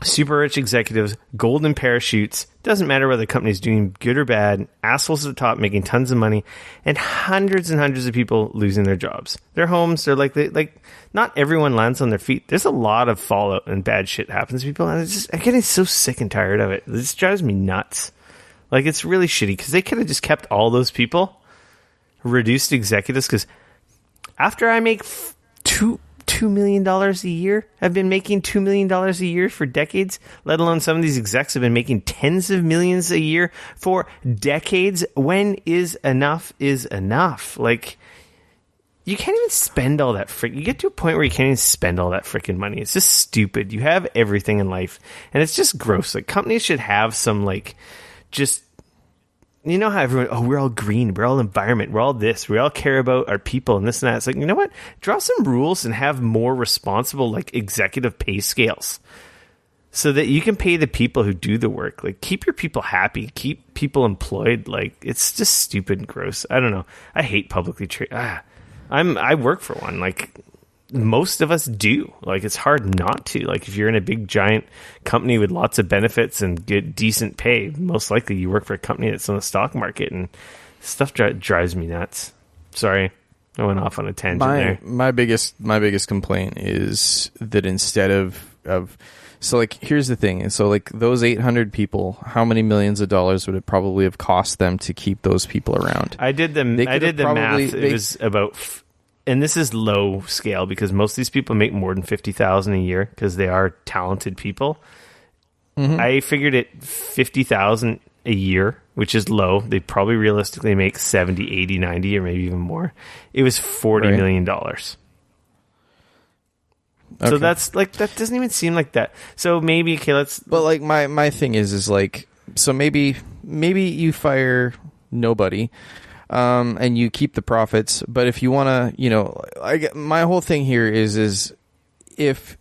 Super rich executives, golden parachutes, doesn't matter whether the company's doing good or bad, assholes at the top making tons of money, and hundreds of people losing their jobs. Their homes, they're not everyone lands on their feet. There's a lot of fallout and bad shit happens to people, and I'm getting so sick and tired of it. This drives me nuts. Like, it's really shitty because they could have just kept all those people, reduced executives, because after I make $2 million a year, I've been making $2 million a year for decades, let alone some of these execs have been making tens of millions a year for decades. When is enough is enough? Like, you can't even spend all that you get to a point where you can't even spend all that freaking money. It's just stupid. You have everything in life, and it's just gross. Like, companies should have some, like, just, you know how everyone, we're all green, we're all environment, we're all this, we all care about our people and this and that. It's like, you know what? Draw some rules and have more responsible, like, executive pay scales so that you can pay the people who do the work. Like, keep your people happy, keep people employed. Like, it's just stupid and gross. I don't know. I hate publicly traded. I work for one. Like, most of us do. Like, it's hard not to. Like, if you're in a big giant company with lots of benefits and good decent pay, most likely you work for a company that's on the stock market, and stuff drives me nuts. Sorry, I went off on a tangent there. My biggest complaint is that instead of so, like, here's the thing. And so, like, those 800 people, how many millions of dollars would it probably have cost them to keep those people around? I did the math. It was about, and this is low scale because most of these people make more than $50,000 a year because they are talented people. Mm-hmm. I figured it $50,000 a year, which is low. They probably realistically make 70, 80, 90, or maybe even more. It was $40 million. So that's like, that doesn't even seem like that. So maybe, okay, let's. But like my thing is like, so maybe you fire nobody, and you keep the profits. But if you want to, you know, my whole thing here is if.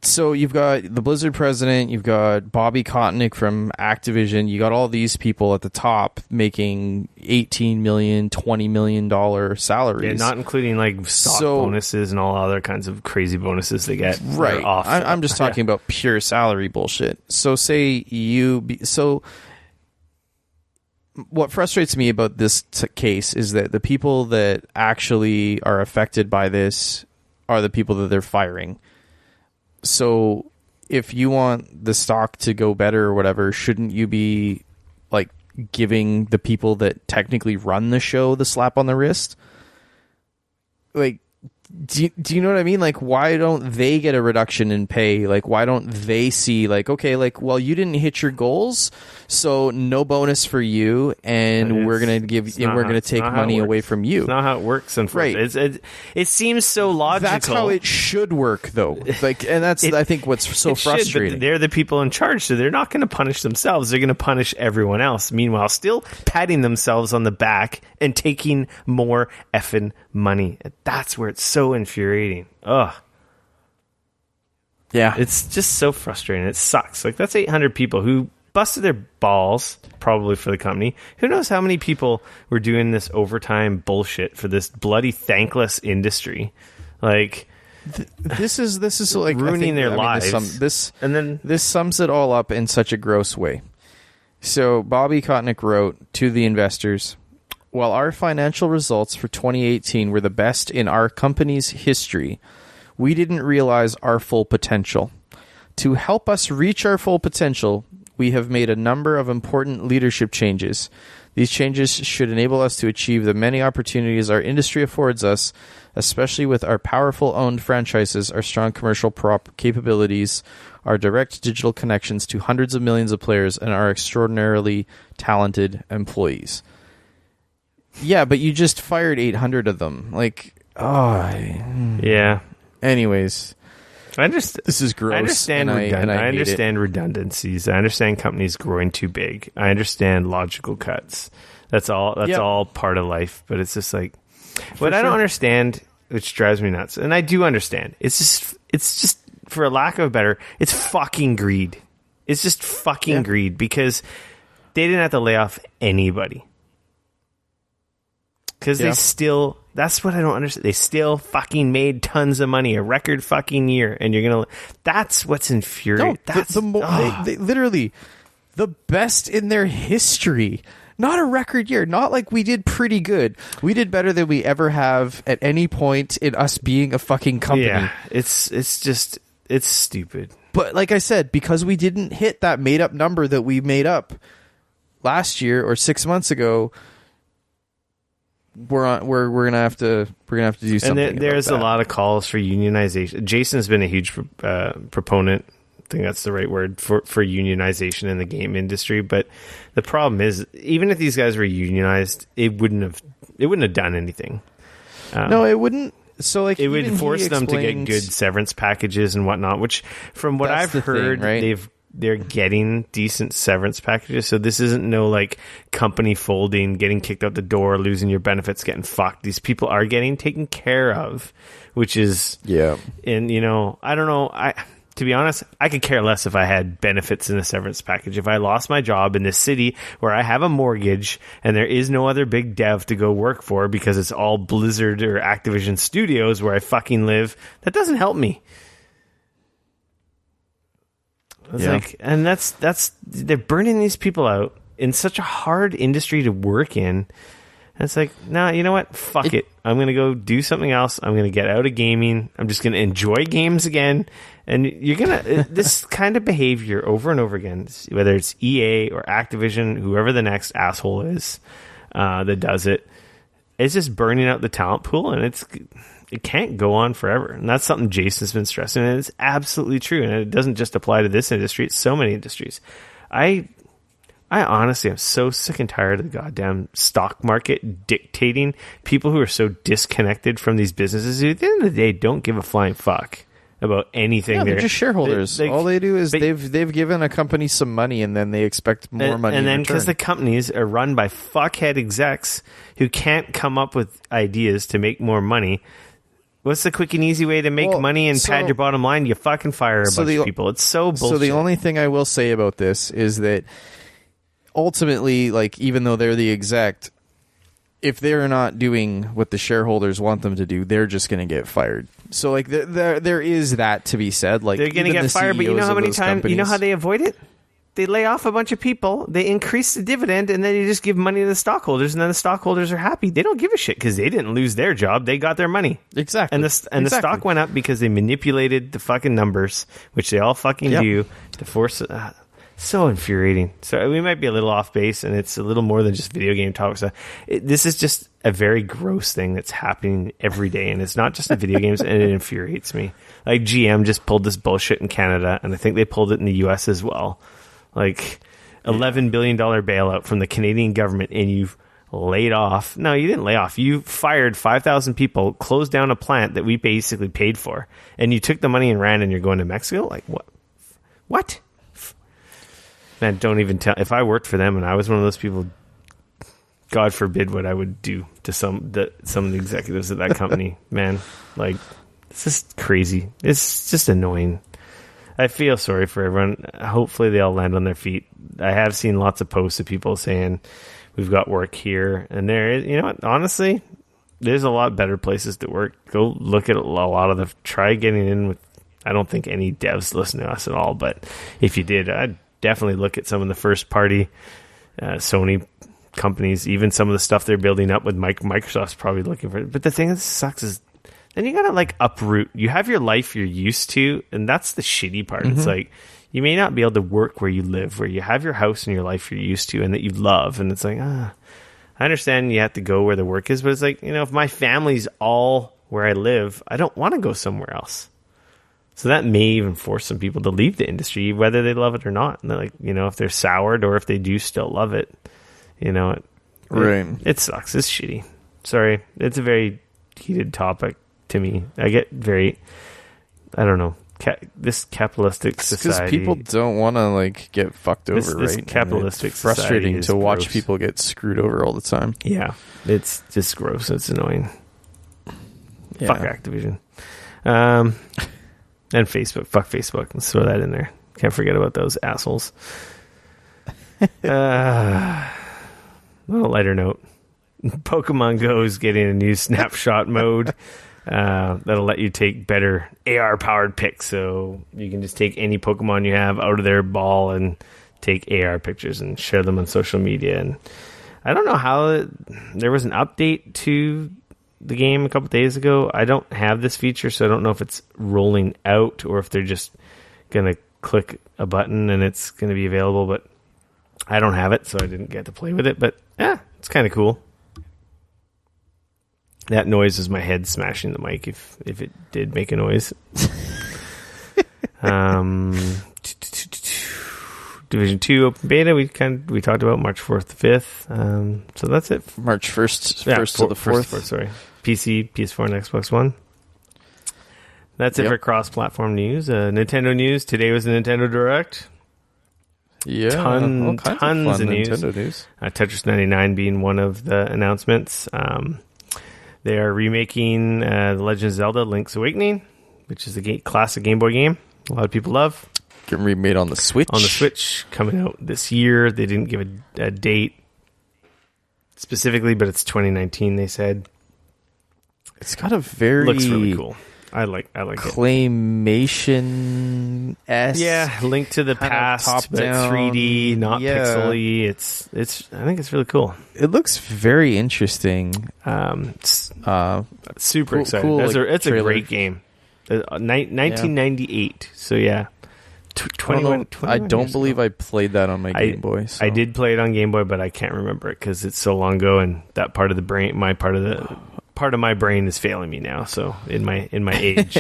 So you've got the Blizzard president, you've got Bobby Kotick from Activision, you got all these people at the top making $18 million, $20 million salaries. Yeah, not including like stock bonuses and all other kinds of crazy bonuses they get. Right. I'm just talking about pure salary bullshit. So what frustrates me about this case is that the people that actually are affected by this are the people that they're firing. So if you want the stock to go better or whatever, shouldn't you be like giving the people that technically run the show the slap on the wrist? Like, do you know what I mean? Like, why don't they get a reduction in pay? Like, why don't they see like, okay, like, well, you didn't hit your goals, so no bonus for you, and we're gonna take money away from you. It's not how it works, unfortunately. Right. It seems so logical. That's how it should work, though. Like, and that's I think what's so frustrating. But they're the people in charge, so they're not going to punish themselves. They're going to punish everyone else. Meanwhile, still patting themselves on the back and taking more effing money. That's where it's so infuriating. Ugh. Yeah. It's just so frustrating. It sucks. Like, that's 800 people who busted their balls, probably, for the company. Who knows how many people were doing this overtime bullshit for this bloody thankless industry. Like, this is like ruining their lives. This sums it all up in such a gross way. So Bobby Kotick wrote to the investors, while our financial results for 2018 were the best in our company's history, we didn't realize our full potential. To help us reach our full potential, we have made a number of important leadership changes. These changes should enable us to achieve the many opportunities our industry affords us, especially with our powerful owned franchises, our strong commercial capabilities, our direct digital connections to hundreds of millions of players, and our extraordinarily talented employees. Yeah, but you just fired 800 of them. Like, yeah. Anyways, this is gross. I understand redundancies. I understand companies growing too big. I understand logical cuts. That's all part of life. But it's just like, what I don't understand, which drives me nuts, and I do understand. It's just for a lack of a better, it's fucking greed. It's just fucking greed, because they didn't have to lay off anybody. Because they still, that's what I don't understand. They still fucking made tons of money, a record fucking year, and you're gonna. That's what's infuriating. No, they literally the best in their history. Not a record year. Not like we did pretty good. We did better than we ever have at any point in us being a fucking company. Yeah, it's stupid. But like I said, because we didn't hit that made up number that we made up last year or 6 months ago, we're gonna have to do something. And there's a lot of calls for unionization. Jason's been a huge proponent. I think that's the right word for unionization in the game industry. But the problem is, even if these guys were unionized, it wouldn't have done anything. No, it wouldn't. So like it would force them to get good severance packages and whatnot. Which, from what I've heard, they're getting decent severance packages. So this isn't no like company folding, getting kicked out the door, losing your benefits, getting fucked. These people are getting taken care of, which is And I don't know. To be honest, I could care less if I had benefits in a severance package. If I lost my job in this city where I have a mortgage and there is no other big dev to go work for because it's all Blizzard or Activision Studios where I fucking live, that doesn't help me. And that's they're burning these people out in such a hard industry to work in. And it's like, nah, you know what? Fuck it. I'm going to go do something else. I'm going to get out of gaming. I'm just going to enjoy games again. And you're going to, this kind of behavior over and over again, whether it's EA or Activision, whoever the next asshole is that does it, it's just burning out the talent pool, and it can't go on forever. And that's something Jason's been stressing, and it's absolutely true. And it doesn't just apply to this industry. It's so many industries. I honestly am so sick and tired of the goddamn stock market dictating people who are so disconnected from these businesses who, at the end of the day, don't give a flying fuck about anything. Yeah, they're just shareholders. All they do is they've given a company some money, and then they expect more money. And then because the companies are run by fuckhead execs who can't come up with ideas to make more money. What's the quick and easy way to make money and pad your bottom line? You fucking fire a bunch of people. It's so bullshit. So the only thing I will say about this is that ultimately, like, even though they're the exec, if they're not doing what the shareholders want them to do, they're just going to get fired. So, like, there is that to be said. Like, they're going to get fired, but you know how many times, you know how they avoid it? They lay off a bunch of people, they increase the dividend, and then you just give money to the stockholders, and then the stockholders are happy. They don't give a shit because they didn't lose their job; they got their money. Exactly. And the stock went up because they manipulated the fucking numbers, which they all fucking do to force. So infuriating. So we might be a little off base, and it's a little more than just video game talk. So this is just a very gross thing that's happening every day, and it's not just in video games, and it infuriates me. Like GM just pulled this bullshit in Canada, and I think they pulled it in the US as well. Like $11 billion bailout from the Canadian government, and you've laid off. No, you didn't lay off. You fired 5,000 people, closed down a plant that we basically paid for, and you took the money and ran, and you're going to Mexico? Like, what? What? Man, don't even tell. If I worked for them and I was one of those people, God forbid what I would do to some of the executives at that company. Man, like, it's just crazy. It's just annoying. I feel sorry for everyone. Hopefully they all land on their feet. I have seen lots of posts of people saying we've got work here and there. You know what? Honestly, there's a lot better places to work. Go look at a lot of try getting in with. I don't think any devs listen to us at all, but if you did, I'd definitely look at some of the first party Sony companies, even some of the stuff they're building up with Microsoft's probably looking for it. But the thing that sucks is then you gotta like uproot. You have your life you're used to, and that's the shitty part. It's like you may not be able to work where you live, where you have your house and your life you're used to and that you love, and it's like I understand you have to go where the work is, but it's like, if my family's all where I live, I don't want to go somewhere else. So that may even force some people to leave the industry, whether they love it or not. And they're like, if they're soured or if they do still love it, it sucks. It's shitty. Sorry. It's a very heated topic to me. I get very, I don't know, this capitalistic society. Because people don't want to like get fucked over, this right? capitalistic it's frustrating to watch gross. people get screwed over all the time. Yeah. It's just gross. It's annoying. Yeah. Fuck Activision. And Facebook. Fuck Facebook. Let's throw that in there. Can't forget about those assholes. On a lighter note, Pokemon Go is getting a new snapshot mode that'll let you take better AR-powered pics. So you can just take any Pokemon you have out of their ball and take AR pictures and share them on social media. And I don't know how there was an update to the game a couple days ago. I don't have this feature, so I don't know if it's rolling out or if they're just gonna click a button and it's going to be available, but I don't have it, so I didn't get to play with it. But yeah, it's kind of cool. That noise was my head smashing the mic, if it did make a noise. Division 2 open beta, we talked about March 4th to 5th. So that's it. March 1st to the 4th. Sorry. PC, PS4, and Xbox One. That's it for cross-platform news. Nintendo news. Today was the Nintendo Direct. Yeah. Tons of news. Nintendo news. Tetris 99 being one of the announcements. They are remaking The Legend of Zelda Link's Awakening, which is a classic Game Boy game a lot of people love. Getting remade on the Switch. On the Switch, coming out this year. They didn't give a date specifically, but it's 2019, they said. It's got a very... Looks really cool. I like claymation-esque. Yeah, Link to the Past, but 3D, not pixely. It's. I think it's really cool. It looks very interesting. Super excited. Cool, it's a great game. 1998. So yeah. 21 I don't believe I played that on my Game Boy. So. I did play it on Game Boy, but I can't remember it because it's so long ago, and that part of the brain, part of my brain is failing me now. So in my age,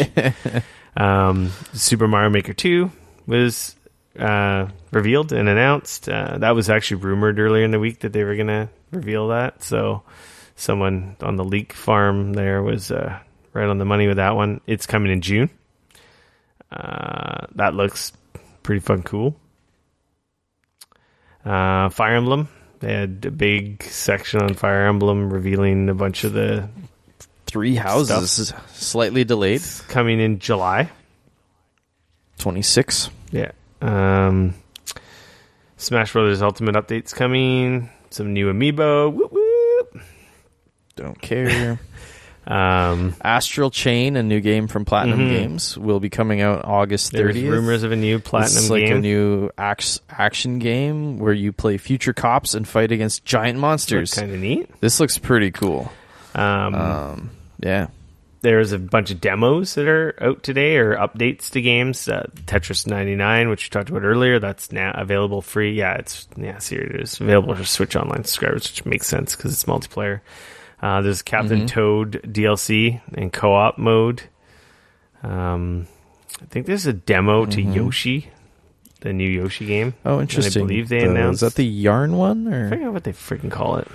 Super Mario Maker 2 was revealed and announced. That was actually rumored earlier in the week that they were going to reveal that. So someone on the leak farm there was right on the money with that one. It's coming in June. That looks pretty fun, cool. Fire Emblem. They had a big section on Fire Emblem revealing a bunch of the 3 houses. Stuff. Slightly delayed. It's coming in July 26. Yeah. Smash Brothers Ultimate Update's coming. Some new amiibo. Whoop, whoop. Don't care. Astral Chain, a new game from Platinum Games, will be coming out August 30th. There's rumors of a new Platinum it's game. Like a new action game where you play future cops and fight against giant monsters. Kind of neat. This looks pretty cool. Yeah. There's a bunch of demos that are out today, or updates to games. Tetris 99, which we talked about earlier, that's now available free. Here it is. Available for Switch Online subscribers, which makes sense because it's multiplayer. There's Captain Toad DLC in co-op mode. I think there's a demo to Yoshi, the new Yoshi game. Oh, interesting. I believe they announced. Is that the Yarn one? Or? I forget what they freaking call it.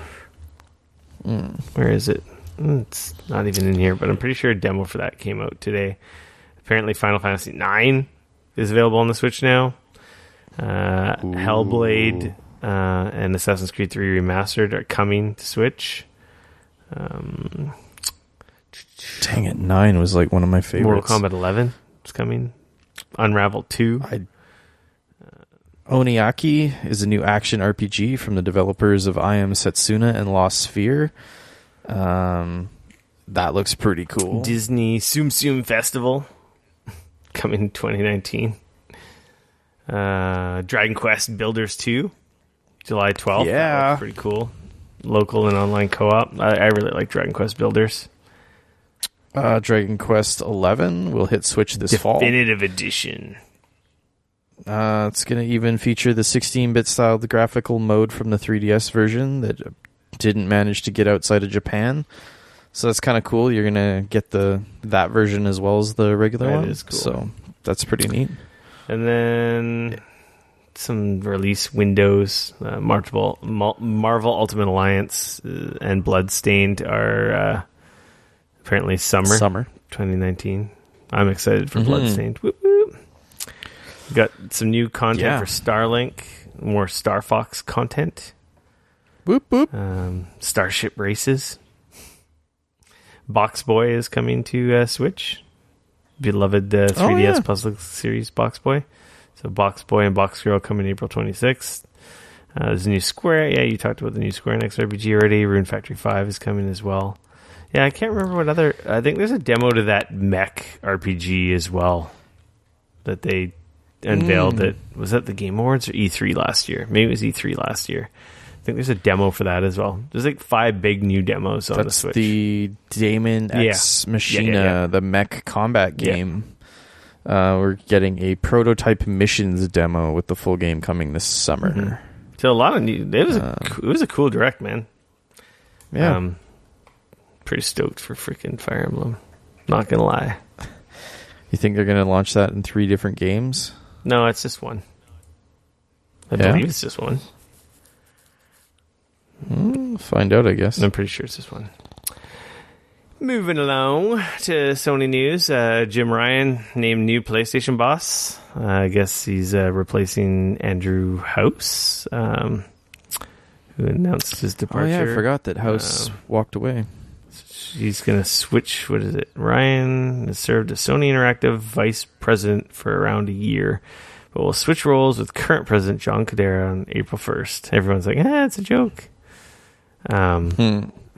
Where is it? It's not even in here, but I'm pretty sure a demo for that came out today. Apparently Final Fantasy IX is available on the Switch now. Hellblade and Assassin's Creed 3 Remastered are coming to Switch. Dang it, 9 was like one of my favorites. Mortal Kombat 11 is coming. Unravel 2. Oniaki is a new action RPG from the developers of I Am Setsuna and Lost Sphere. That looks pretty cool. Disney Tsum Tsum Festival coming in 2019. Dragon Quest Builders 2, July 12th. Yeah. That looks pretty cool. Local and online co-op. I really like Dragon Quest Builders. Dragon Quest 11 will hit Switch this fall. Definitive Edition. It's going to even feature the 16-bit styled graphical mode from the 3DS version that didn't manage to get outside of Japan. So that's kind of cool. You're going to get that version as well as the regular one. That is cool. So that's pretty neat. And then some release windows. Marvel Ultimate Alliance and Bloodstained are apparently summer 2019. I'm excited for Bloodstained. Whoop, whoop. Got some new content for Starlink, more Star Fox content. Whoop, whoop. Starship Races. Box Boy is coming to Switch. Beloved 3DS Puzzle Series Box Boy. So Box Boy and Box Girl coming April 26th. There's a new Square. Yeah, you talked about the new Square Enix RPG already. Rune Factory 5 is coming as well. Yeah, I can't remember what other... I think there's a demo to that mech RPG as well that they unveiled. Was that the Game Awards or E3 last year? Maybe it was E3 last year. I think there's a demo for that as well. There's like 5 big new demos on the Switch. The Daemon X Machina, the mech combat game. We're getting a prototype missions demo with the full game coming this summer. Mm-hmm. So a lot of new. It was a cool direct, man. Yeah, pretty stoked for freaking Fire Emblem. Not gonna lie. You think they're gonna launch that in 3 different games? No, it's just one. I believe it's just one. Find out, I guess. I'm pretty sure it's just one. Moving along to Sony news, Jim Ryan named new PlayStation boss. I guess he's replacing Andrew House, who announced his departure. Oh yeah, I forgot that House walked away. He's going to switch. What is it? Ryan has served as Sony Interactive vice president for around a year, but will switch roles with current president John Cadera on April 1st. Everyone's like, it's a joke.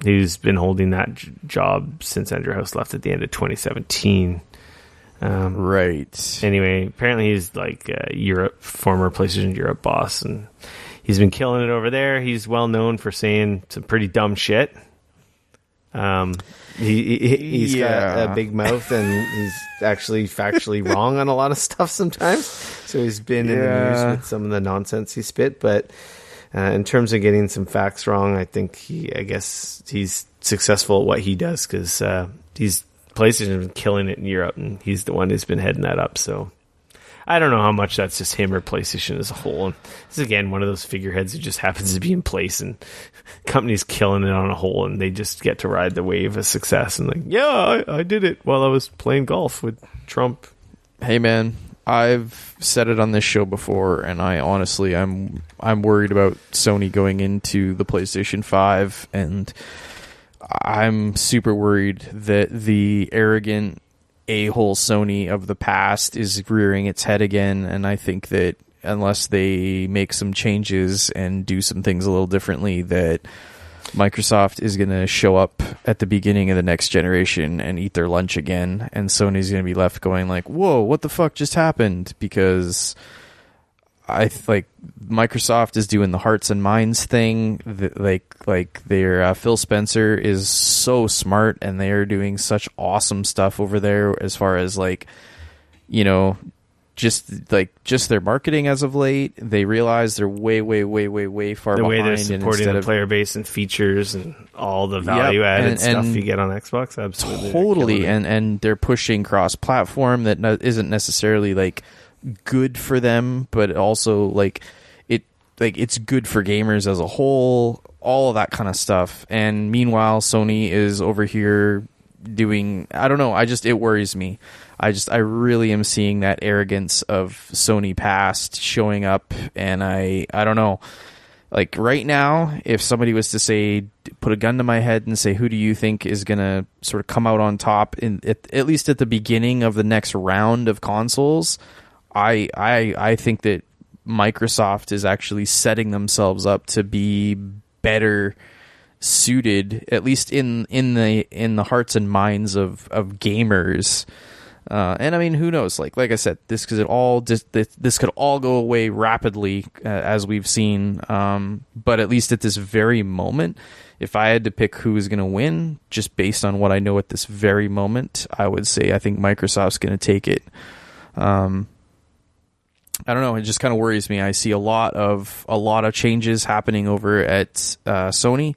He's been holding that job since Andrew House left at the end of 2017. Right. Anyway, apparently he's like former PlayStation Europe boss, and he's been killing it over there. He's well known for saying some pretty dumb shit. He's got a big mouth, and he's actually factually wrong on a lot of stuff sometimes. So he's been in the news with some of the nonsense he spit, but in terms of getting some facts wrong, I think he's successful at what he does, because PlayStation has been killing it in Europe, and he's the one who's been heading that up. So I don't know how much that's just him or PlayStation as a whole. And this is, again, one of those figureheads who just happens to be in place, and companies killing it on a whole, and they just get to ride the wave of success. And I did it while I was playing golf with Trump. Hey, man. I've said it on this show before, and I'm worried about Sony going into the PlayStation 5, and I'm super worried that the arrogant a-hole Sony of the past is rearing its head again, and I think that unless they make some changes and do some things a little differently, that Microsoft is going to show up at the beginning of the next generation and eat their lunch again, and Sony's going to be left going like, whoa, what the fuck just happened? Because Microsoft is doing the hearts and minds thing. Their Phil Spencer is so smart, and they are doing such awesome stuff over there as far as just their marketing as of late. They realize they're way far behind. The way they're supporting the player base and features and all the value-added stuff you get on Xbox, absolutely. Totally, and they're pushing cross-platform that isn't necessarily good for them, but also it's good for gamers as a whole, all of that kind of stuff. And meanwhile, Sony is over here doing, I don't know, it worries me. I really am seeing that arrogance of Sony past showing up, and I don't know. Right now, if somebody was to say, put a gun to my head and say, who do you think is going to sort of come out on top at least at the beginning of the next round of consoles, I think that Microsoft is actually setting themselves up to be better suited, at least in the hearts and minds of gamers. And I mean, who knows? Like I said, this could all go away rapidly, as we've seen. But at least at this very moment, if I had to pick who is going to win, just based on what I know at this very moment, I would say I think Microsoft's going to take it. I don't know. It just kind of worries me. I see a lot of changes happening over at Sony.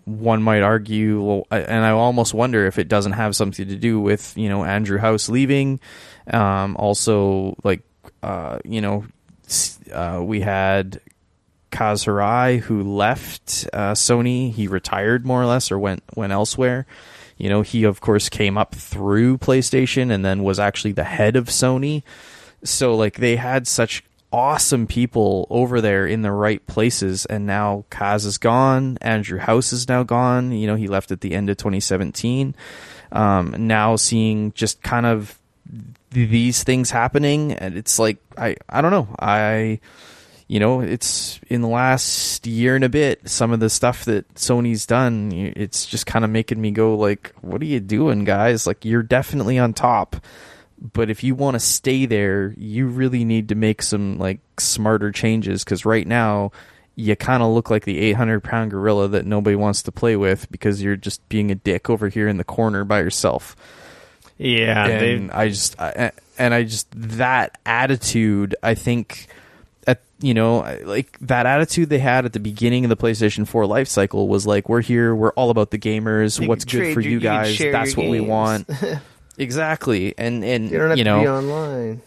One might argue, and I almost wonder if it doesn't have something to do with, Andrew House leaving. Also, we had Kaz Hirai, who left Sony. He retired more or less, or went elsewhere. He of course came up through PlayStation and then was actually the head of Sony. So they had such awesome people over there in the right places, and now Kaz is gone. Andrew House is now gone. He left at the end of 2017. Now seeing just kind of these things happening, and it's I don't know. It's in the last year and a bit, some of the stuff that Sony's done, it's just kind of making me go what are you doing, guys? You're definitely on top. But if you want to stay there, you really need to make some smarter changes, because right now you kind of look like the 800-pound gorilla that nobody wants to play with because you're just being a dick over here in the corner by yourself. Yeah, and I just that attitude, I think, like that attitude they had at the beginning of the PlayStation 4 life cycle was like, we're here, we're all about the gamers, what's good for you guys, that's what we want. Exactly, and you don't have to be online.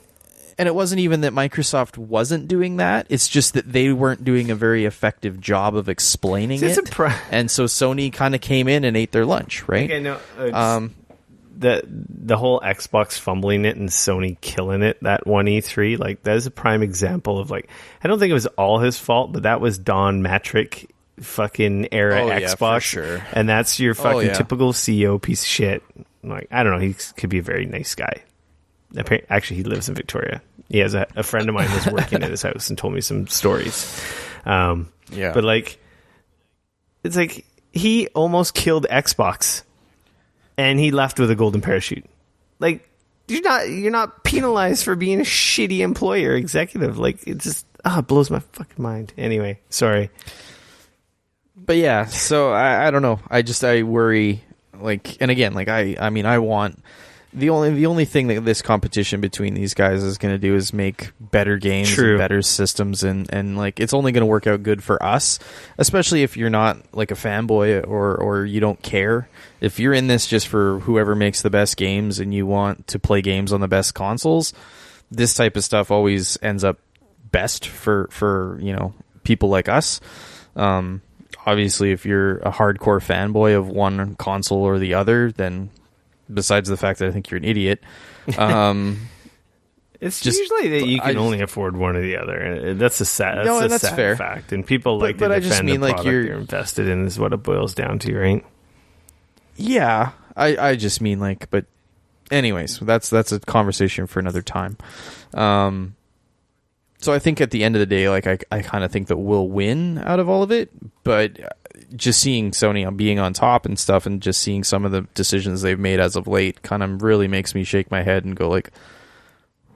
And it wasn't even that Microsoft wasn't doing that. It's just that they weren't doing a very effective job of explaining it. And so Sony kind of came in and ate their lunch, right? Okay, no, the whole Xbox fumbling it and Sony killing it, that one E3, like, that is a prime example of, like, I don't think it was all his fault, but that was Don Matrick fucking era Xbox. For sure. And that's your fucking typical CEO piece of shit. Like, I don't know, he could be a very nice guy. Actually, he lives in Victoria. He has a friend of mine was working at his house and told me some stories. But like, it's like he almost killed Xbox, and he left with a golden parachute. Like, you're not penalized for being a shitty employer executive. Like, it just it blows my fucking mind. Anyway, sorry. But yeah, so I don't know. I worry. Like, and again, like I mean, I want. The only thing that this competition between these guys is going to do is make better games, and better systems, and like, it's only going to work out good for us, especially if you're not like a fanboy or you don't care. If you're in this just for whoever makes the best games and you want to play games on the best consoles, this type of stuff always ends up best for people like us. Obviously, if you're a hardcore fanboy of one console or the other, then besides the fact that I think you're an idiot, it's just, usually that you can only afford one or the other, and that's a sad fair fact. And people like to defend the product you're invested in is what it boils down to, right? Yeah, I just mean, like, but anyways, that's a conversation for another time. So I think at the end of the day, like, I kind of think that we'll win out of all of it, but just seeing Sony being on top and stuff, and just seeing some of the decisions they've made as of late kind of really makes me shake my head and go, like,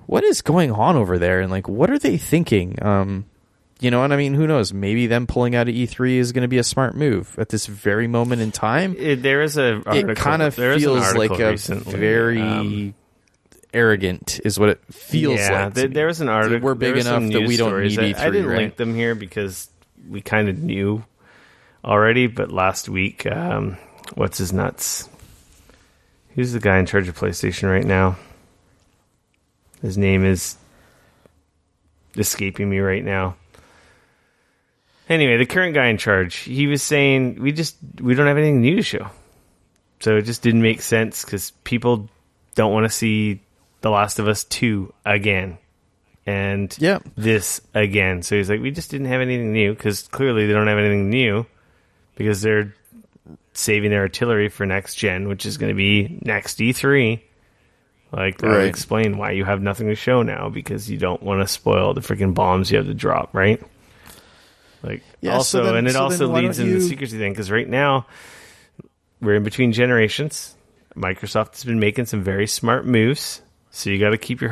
what is going on over there? And like, what are they thinking? You know what I mean? Who knows? Maybe them pulling out of E3 is going to be a smart move at this very moment in time. There is a article. It kind of feels like a recently, very arrogant is what it feels like. There was an article. We're big enough that we don't need E3. I didn't link them here because we kind of knew already, but last week, what's his nuts? Who's the guy in charge of PlayStation right now? His name is escaping me right now. Anyway, the current guy in charge, he was saying, we don't have anything new to show. So it just didn't make sense because people don't want to see The Last of Us 2 again. And this again. So he's like, we just didn't have anything new because clearly they don't have anything new because they're saving their artillery for next gen, which is going to be next E3. Like, I'll explain why you have nothing to show now because you don't want to spoil the freaking bombs you have to drop, right? Like, also, and it also leads into the secrecy thing because right now we're in between generations. Microsoft has been making some very smart moves, so you got to keep your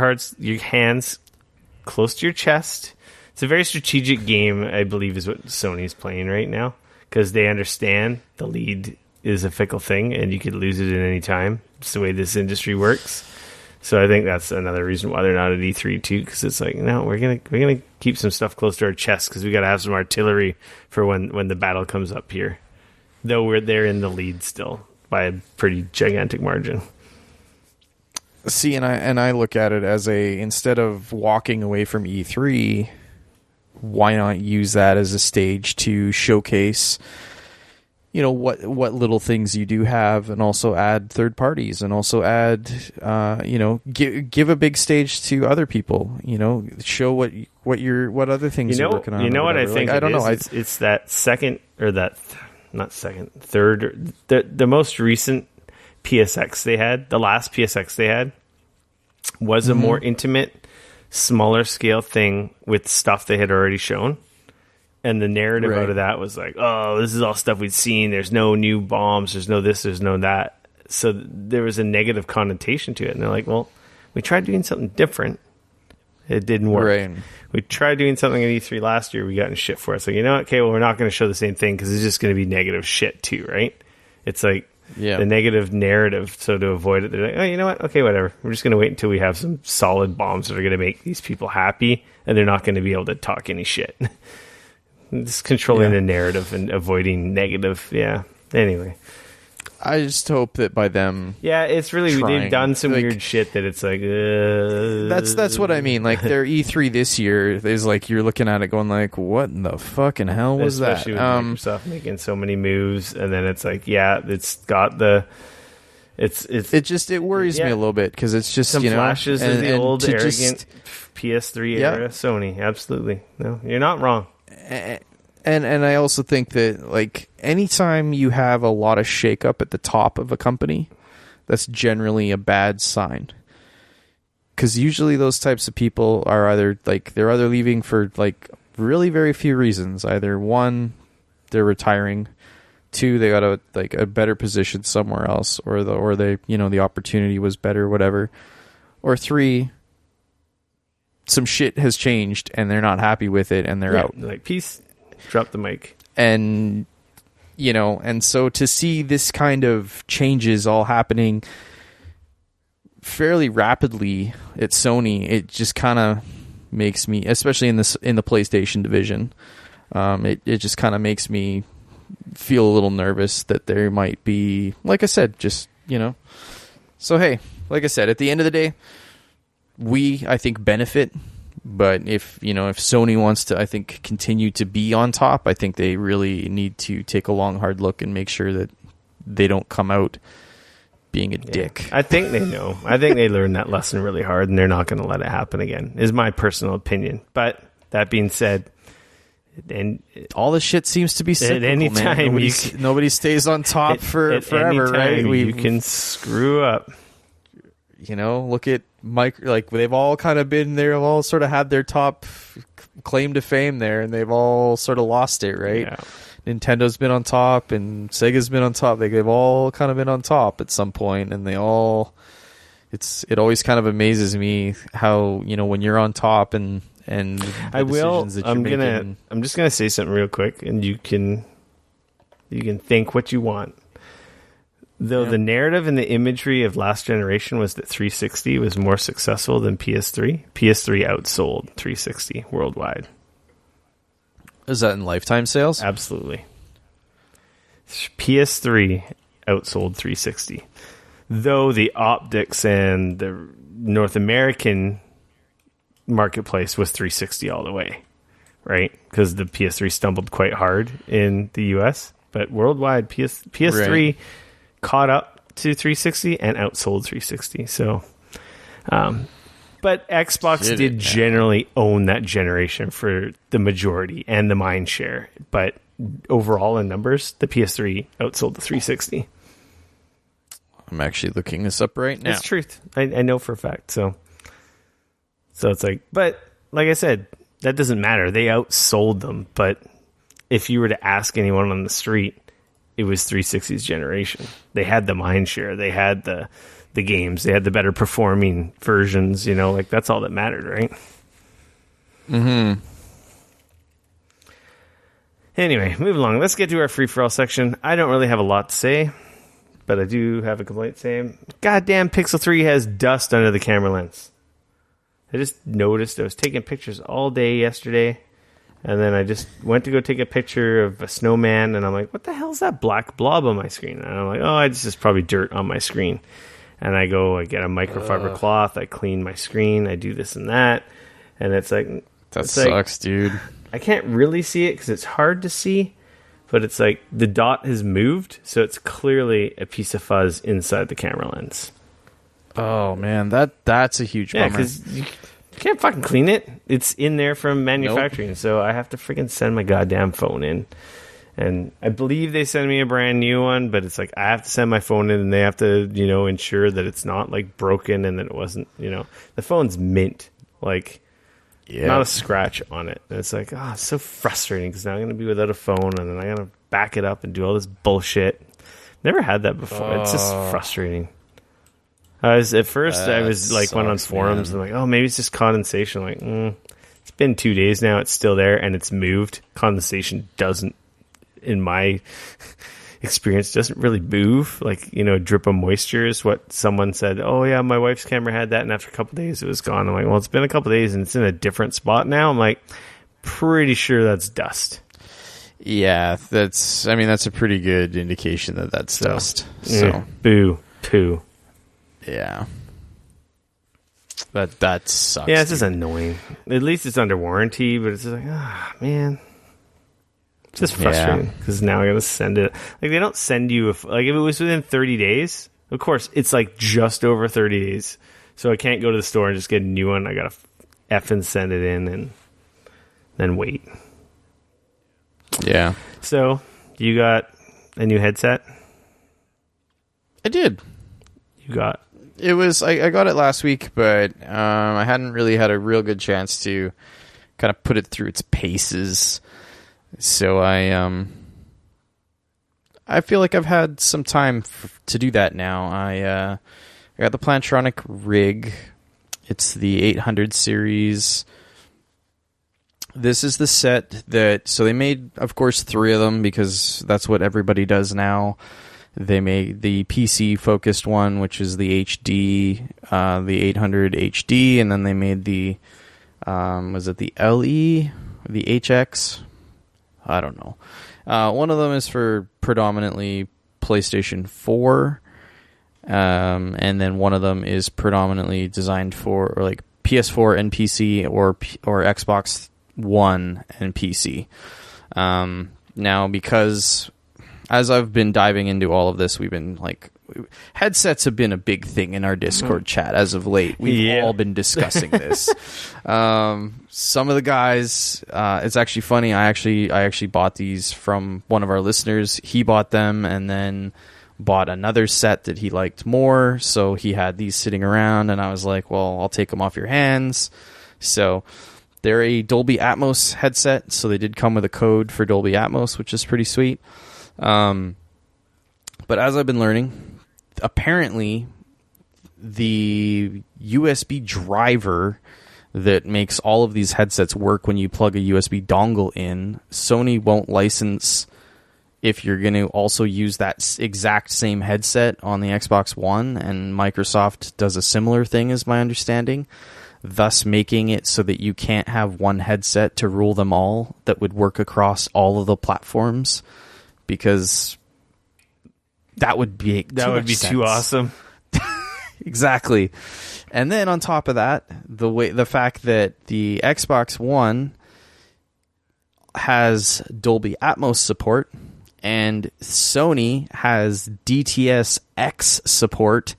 hands close to your chest. It's a very strategic game, I believe, is what Sony's playing right now because they understand the lead is a fickle thing and you could lose it at any time. It's the way this industry works. So I think that's another reason why they're not at E3 too, because it's like, no, we're gonna keep some stuff close to our chest because we got to have some artillery for when the battle comes up here. Though they're in the lead still by a pretty gigantic margin. See, and I look at it as instead of walking away from E3, why not use that as a stage to showcase, what little things you do have, and also add third parties, and also add, give a big stage to other people. Show what other things you're working on. You know what I think? Like, I don't know. It's that second or that third. The most recent PSX they had, the last PSX they had, was a more intimate, smaller scale thing with stuff they had already shown. And the narrative out of that was like, oh, this is all stuff we'd seen. There's no new bombs. There's no this. There's no that. So there was a negative connotation to it. And they're like, well, we tried doing something different. It didn't work. Right. We tried doing something at E3 last year. We got in shit for it. So, you know what? Okay, well, we're not going to show the same thing because it's just going to be negative shit too, right? It's like, the negative narrative. So to avoid it, they're like, oh, you know what? Okay, whatever. We're just going to wait until we have some solid bombs that are going to make these people happy, and they're not going to be able to talk any shit. Just controlling the narrative and avoiding negative. Yeah. Anyway. I just hope that by them... Yeah, it's really... trying, they've done some weird shit that it's like... That's what I mean. Like, their E3 this year is like, you're looking at it going like, what in the fucking hell was especially that? With Microsoft making so many moves, and then it's like, yeah, it's got the... It worries me a little bit, because it's just, some flashes of the old arrogant just, PS3 era Sony. Absolutely. No, you're not wrong. And I also think that, like, anytime you have a lot of shakeup at the top of a company, that's generally a bad sign. Because usually those types of people are either leaving for like really very few reasons. Either one, they're retiring. Two, they got a better position somewhere else, or they the opportunity was better, whatever. Or three, some shit has changed and they're not happy with it and they're out. Like, peace. Drop the mic. And so to see this kind of changes all happening fairly rapidly at Sony, it just kind of makes me, especially in the PlayStation division, it just kind of makes me feel a little nervous that there might be, like I said, just so hey, like I said, at the end of the day, I think benefit. But if Sony wants to, I think, continue to be on top, I think they really need to take a long, hard look and make sure that they don't come out being a dick. I think they know. I think they learned that lesson really hard, and they're not going to let it happen again, is my personal opinion. But that being said, and all this shit seems to be cyclical, at any time, nobody stays on top forever, right? You can screw up. Look at Mike. Like, they've all kind of been there. They've all sort of had their top claim to fame there, and they've all sort of lost it, right? Yeah. Nintendo's been on top, and Sega's been on top. They've all kind of been on top at some point, and they all. It always kind of amazes me how when you're on top and I will. I'm just gonna say something real quick, and you can think what you want. Though the narrative and the imagery of last generation was that 360 was more successful than PS3. PS3 outsold 360 worldwide. Is that in lifetime sales? Absolutely. PS3 outsold 360. Though the optics and the North American marketplace was 360 all the way, right? Because the PS3 stumbled quite hard in the US, but worldwide PS3 caught up to 360 and outsold 360. So, but Xbox did generally own that generation for the majority and the mind share. But overall in numbers, the PS3 outsold the 360. I'm actually looking this up right now. It's truth. I know for a fact. So it's like, but like I said, that doesn't matter. They outsold them. But if you were to ask anyone on the street, it was 360's generation. They had the mind share. They had the games. They had the better performing versions. Like, that's all that mattered, right? Mm-hmm. Anyway, move along. Let's get to our free-for-all section. I don't really have a lot to say, but I do have a complaint saying, goddamn Pixel 3 has dust under the camera lens. I just noticed I was taking pictures all day yesterday, and then I just went to go take a picture of a snowman, and I'm like, what the hell is that black blob on my screen? And I'm like, oh, it's just probably dirt on my screen. And I get a microfiber cloth, I clean my screen, I do this and that, and it's like... That sucks, dude. I can't really see it because it's hard to see, but it's like the dot has moved, so it's clearly a piece of fuzz inside the camera lens. Oh, man, that's a huge bummer. Yeah, because you can't fucking clean it. It's in there from manufacturing, so I have to freaking send my goddamn phone in. And I believe they send me a brand new one, but it's like I have to send my phone in, and they have to, ensure that it's not like broken and that it wasn't, the phone's mint, like not a scratch on it. And it's like, it's so frustrating because now I'm going to be without a phone, and then I got to back it up and do all this bullshit. Never had that before. It's just frustrating. I was like, went on forums and like, oh, maybe it's just condensation. Like, it's been 2 days now. It's still there and it's moved. Condensation doesn't, in my experience doesn't really move. Like, a drip of moisture is what someone said. Oh yeah, my wife's camera had that, and after a couple of days it was gone. I'm like, well, it's been a couple of days and it's in a different spot now. I'm like, pretty sure that's dust. Yeah, that's a pretty good indication that that's dust. So boo, poo. Yeah. That sucks. Yeah, it's just annoying. At least it's under warranty, but it's just like, man. It's just frustrating because now I got to send it. Like, they don't send you, if it was within 30 days, of course, it's like just over 30 days. So I can't go to the store and just get a new one. I got to effing send it in and then wait. Yeah. So, you got a new headset? I did. You got? It was, I got it last week, but I hadn't really had a real good chance to kind of put it through its paces. So I feel like I've had some time to do that now. I got the Plantronics RIG. It's the 800 series. This is the set so they made, of course, 3 of them because that's what everybody does now. They made the PC-focused one, which is the HD, the 800 HD, and then they made the, was it the LE, the HX? I don't know. One of them is for predominantly PlayStation 4, and then one of them is predominantly designed for like PS4 and PC or Xbox One and PC. Now, because as I've been diving into all of this, we've been headsets have been a big thing in our Discord chat as of late. We've all been discussing this. Some of the guys, it's actually funny. I actually bought these from one of our listeners. He bought them and then bought another set that he liked more. So he had these sitting around, and I was like, well, I'll take them off your hands. So they're a Dolby Atmos headset. So they did come with a code for Dolby Atmos, which is pretty sweet. But as I've been learning, apparently the USB driver that makes all of these headsets work when you plug a USB dongle in, Sony won't license if you're going to also use that exact same headset on the Xbox One, and Microsoft does a similar thing, is my understanding, thus making it so that you can't have one headset to rule them all that would work across all of the platforms, because that would be too awesome. Exactly. And then on top of that, the fact that the Xbox One has Dolby Atmos support and Sony has DTS-X support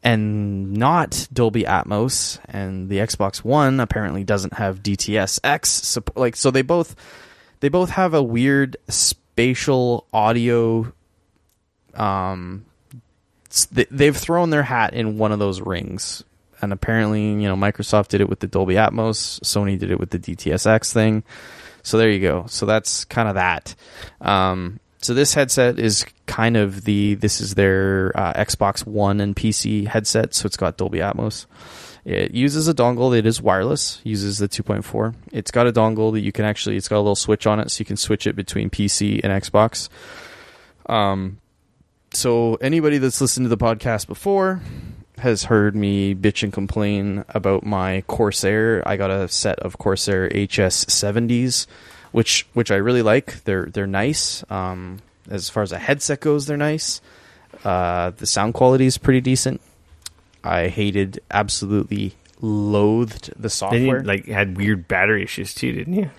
and not Dolby Atmos, and the Xbox One apparently doesn't have DTS-X support. So they both have a weird spatial audio. They've thrown their hat in one of those rings, and apparently, Microsoft did it with the Dolby Atmos, Sony did it with the DTS-X thing. So there you go. So that's kind of that. So this headset is kind of this is their Xbox One and PC headset. So it's got Dolby Atmos. It uses a dongle that is wireless, uses the 2.4. It's got a dongle that you can it's got a little switch on it, so you can switch it between PC and Xbox. So anybody that's listened to the podcast before has heard me bitch and complain about my Corsair. I got a set of Corsair HS70s, which I really like. They're nice. As far as a headset goes, they're nice. The sound quality is pretty decent. I absolutely loathed the software. And you, had weird battery issues too, didn't you?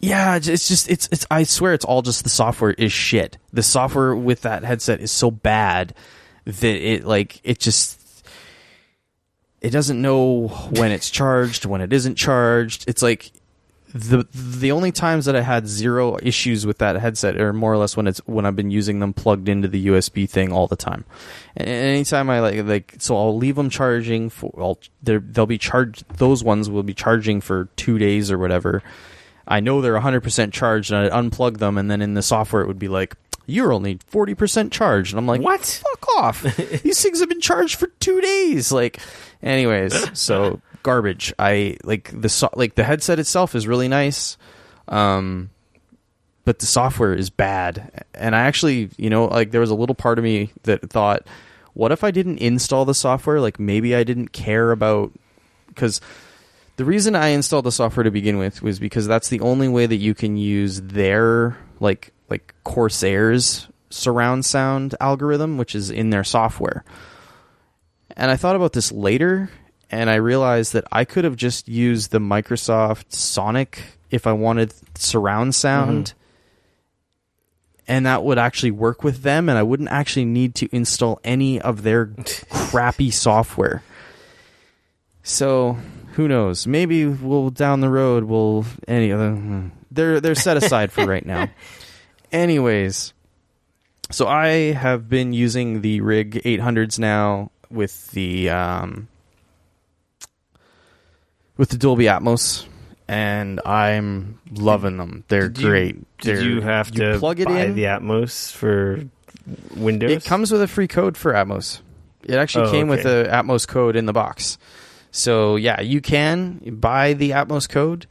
Yeah, it's I swear it's all just the software is shit. The software with that headset is so bad that it doesn't know when it's charged, when it isn't charged. It's like the only times that I had zero issues with that headset are more or less when I've been using them plugged into the USB thing all the time. And anytime I so I'll leave them charging they'll be charged. Those ones will be charging for 2 days or whatever. I know they're 100% charged, and I'd unplug them, and then in the software it would be like, you're only 40% charged. And I'm like, what? Fuck off. These things have been charged for 2 days. Anyways, so garbage. The headset itself is really nice. But but the software is bad. And I actually, like there was a little part of me that thought, what if I didn't install the software? Like maybe I didn't care about, because the reason I installed the software to begin with was because that's the only way that you can use their like Corsair's surround sound algorithm, which is in their software. And I thought about this later, and I realized that I could have just used the Microsoft Sonic if I wanted surround sound, and that would actually work with them, and I wouldn't actually need to install any of their crappy software. So who knows? Maybe we'll down the road they're set aside for right now. Anyways, so I have been using the RIG 800s now with the Dolby Atmos, and I'm loving them. They're great. Did you have to plug it buy in? the Atmos for Windows? It comes with a free code for Atmos. It actually came with the Atmos code in the box. So yeah, you can buy the Atmos code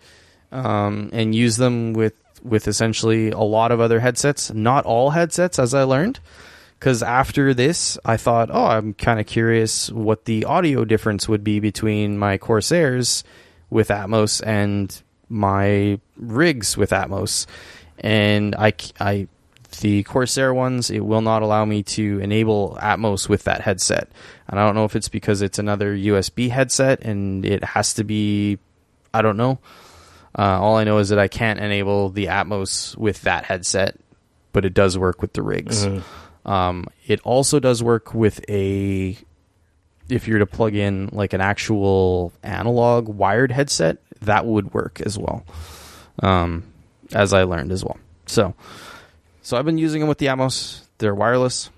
and use them with essentially a lot of other headsets. Not all headsets, as I learned. Because after this, I thought, I'm kind of curious what the audio difference would be between my Corsairs with Atmos and my rigs with Atmos. And the Corsair ones, it will not allow me to enable Atmos with that headset. And I don't know if it's because it's another USB headset and it has to be, I don't know. All I know is that I can't enable the Atmos with that headset, but it does work with the rigs. It also does work with if you're to plug in like an actual analog wired headset, that would work as well, as I learned as well. So I've been using them with the Atmos. They're wireless.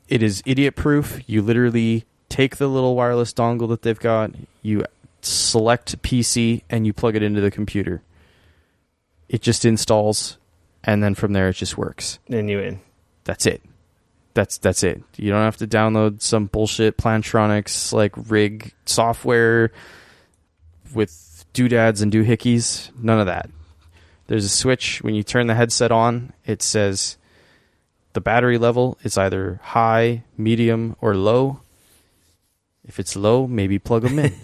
It is idiot proof. You literally take the little wireless dongle that they've got, you select PC, and you plug it into the computer. It just installs, and then from there it just works. And you in. That's it. That's it. You don't have to download some bullshit Plantronics like RIG software with doodads and doohickeys. None of that. There's a switch. When you turn the headset on, it says the battery level is either high, medium, or low. If it's low, maybe plug them in.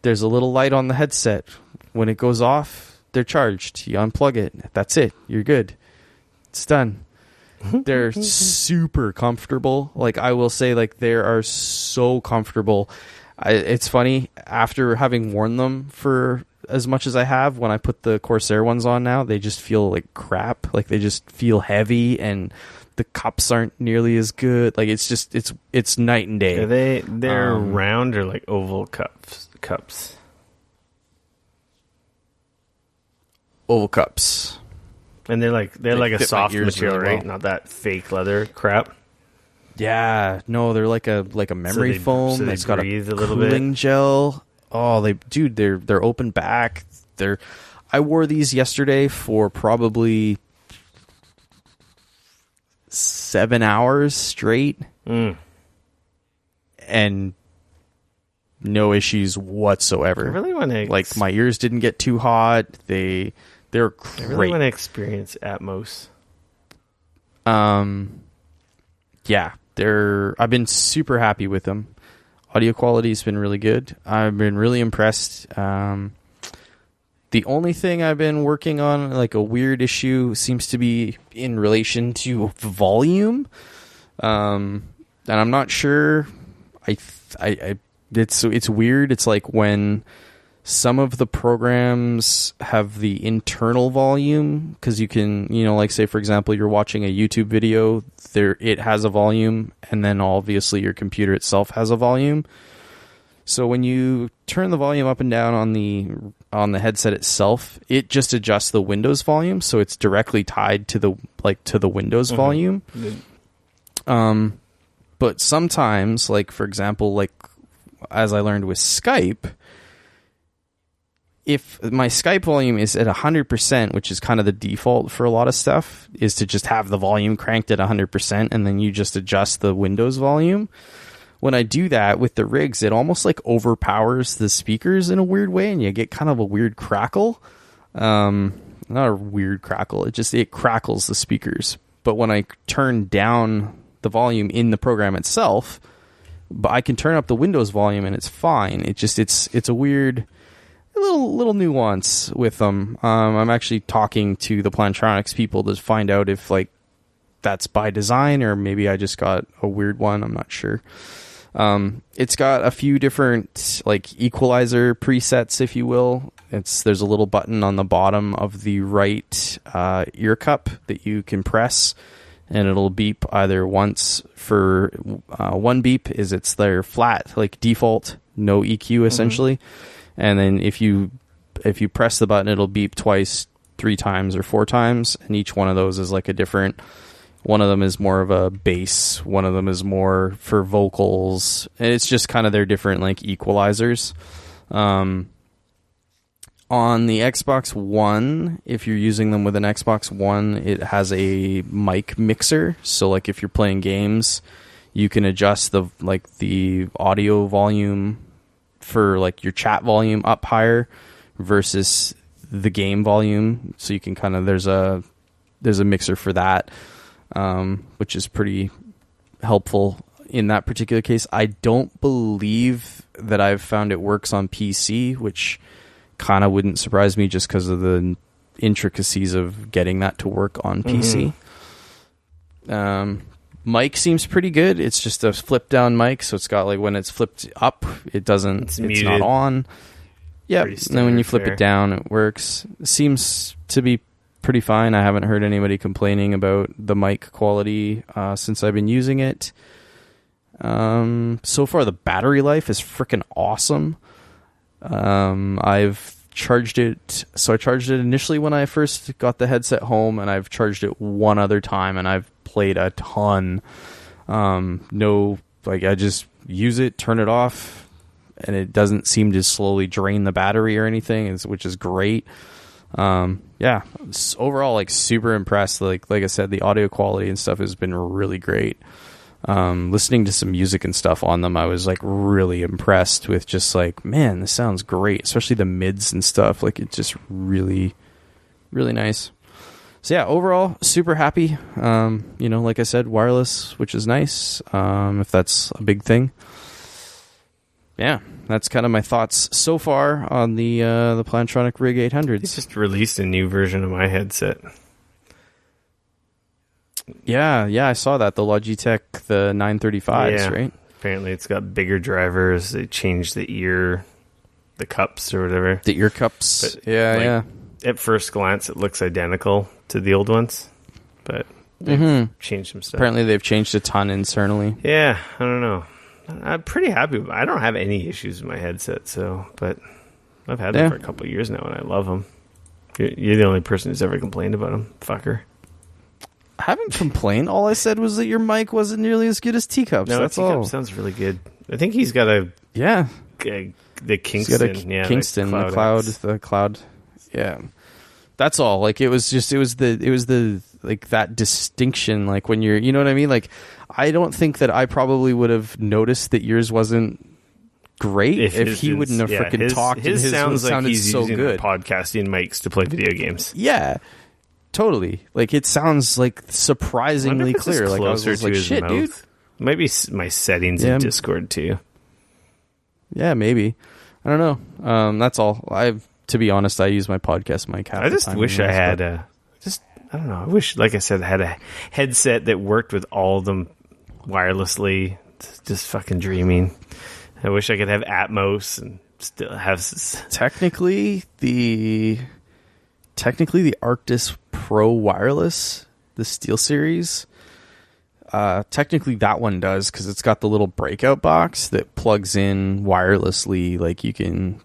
There's a little light on the headset. When it goes off, they're charged. You unplug it. That's it. You're good. It's done. They're super comfortable. Like, I will say, like, they are so comfortable. It's funny, after having worn them for as much as I have, when I put the Corsair ones on now, they just feel like crap. Like, they just feel heavy, and the cups aren't nearly as good. Like, it's just, it's night and day. Are they're round or like oval cups? Oval cups. And they're like a soft material, really well. right? Not that fake leather crap. Yeah, no, they're like a memory foam. So It's got a little cooling bit. gel. Oh, they're open back. I wore these yesterday for probably 7 hours straight, and no issues whatsoever. I really want to like my ears didn't get too hot. They're great. I really want to experience Atmos. Yeah, I've been super happy with them. Audio quality has been really good. I've been really impressed. The only thing I've been working on, like a weird issue, seems to be in relation to volume. And I'm not sure. It's weird. It's like when some of the programs have the internal volume, because you can, like say for example, you're watching a YouTube video, it has a volume, and then obviously your computer itself has a volume. So when you turn the volume up and down on the headset itself, it just adjusts the Windows volume, so it's directly tied to the Windows volume. But sometimes, like for example, like as I learned with Skype, if my Skype volume is at 100%, which is kind of the default for a lot of stuff, is to just have the volume cranked at 100%, and then you just adjust the Windows volume. When I do that with the rigs, it almost like overpowers the speakers in a weird way, and you get kind of a weird crackle. And not a weird crackle. It crackles the speakers. But when I turn down the volume in the program itself, but I can turn up the Windows volume and it's fine. It's a weird little nuance with them. I'm actually talking to the Plantronics people to find out if like that's by design or maybe I just got a weird one. I'm not sure. It's got a few different like equalizer presets, if you will. There's a little button on the bottom of the right ear cup that you can press, and it'll beep either once. For one beep is it's their flat, like default, no EQ essentially, and then if you press the button, it'll beep twice, 3 times, or 4 times, and each one of those is like a different. One of them is more of a bass, one of them is more for vocals, and it's just kind of their different like equalizers. On the Xbox One, if you're using them with an Xbox One, it has a mic mixer. So like if you're playing games, you can adjust the audio volume for like your chat volume up higher versus the game volume. So you can kind of there's a mixer for that, which is pretty helpful in that particular case. I don't believe that I've found it works on PC, which kind of wouldn't surprise me just because of the intricacies of getting that to work on PC. Mic seems pretty good. It's just a flip down mic, so it's got like when it's flipped up, it's not on. Yep. And then when you flip it down, it works. It seems to be pretty fine. I haven't heard anybody complaining about the mic quality since I've been using it. So far, the battery life is freaking awesome. I've charged it. So I charged it initially when I first got the headset home, and I've charged it one other time, and I've played a ton. I just use it, turn it off, and it doesn't seem to slowly drain the battery or anything, which is great. Overall, like super impressed. Like I said, the audio quality and stuff has been really great. Listening to some music and stuff on them, I was like really impressed with just like, man, this sounds great, especially the mids and stuff. Like it's just really, really nice. So yeah, overall, super happy. Like I said, wireless, which is nice. If that's a big thing. Yeah, that's kind of my thoughts so far on the Plantronic RIG 800s. They just released a new version of my headset. Yeah, I saw that. The Logitech, the 935s, right? Apparently it's got bigger drivers. They changed the cups or whatever. The ear cups. But, yeah. At first glance, it looks identical to the old ones, but they've changed some stuff. Apparently they've changed a ton internally. Yeah, I don't know. I'm pretty happy with them. I don't have any issues with my headset, but I've had them for a couple of years now, and I love them. You're the only person who's ever complained about them, fucker. I haven't complained. All I said was that your mic wasn't nearly as good as Teacups. No, that's Teacup all. Sounds really good. I think he's got the Kingston. He's got a Kingston, the cloud. Yeah, that's all. Like it was the like that distinction. Like when you're, you know what I mean? Like I don't think that I probably would have noticed that yours wasn't great if he wouldn't have freaking talked. His sounds like he's so using good. Podcasting mics to play video games. Yeah. Totally. Like it sounds like surprisingly clear. Like I was like, shit, dude. Maybe my settings in Discord too. Yeah, maybe. I don't know. That's all. To be honest, I use my podcast mic half the time. I just wish I had I don't know. I wish, like I said, I had a headset that worked with all of them wirelessly. It's just fucking dreaming. I wish I could have Atmos and still have. Technically, the Arctis Pro Wireless, the SteelSeries, technically that one does, because it's got the little breakout box that plugs in wirelessly. Like you can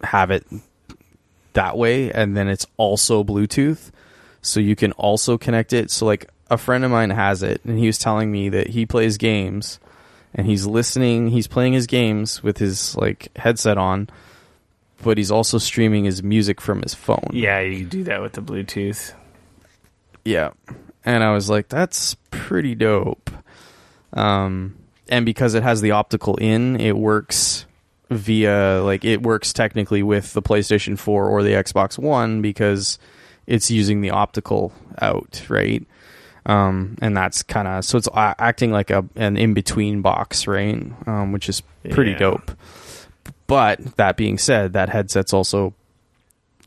have it that way, and then it's also Bluetooth, so you can also connect it. So like a friend of mine has it, and he was telling me that he plays games and he's playing his games with his like headset on, but he's also streaming his music from his phone. Yeah, you can do that with the Bluetooth. Yeah. And I was like, that's pretty dope. And because it has the optical in, it works technically with the PlayStation 4 or the Xbox One, because it's using the optical out, right? And that's kind of, so it's acting like an in-between box, right? Which is pretty dope. But that being said, that headset's also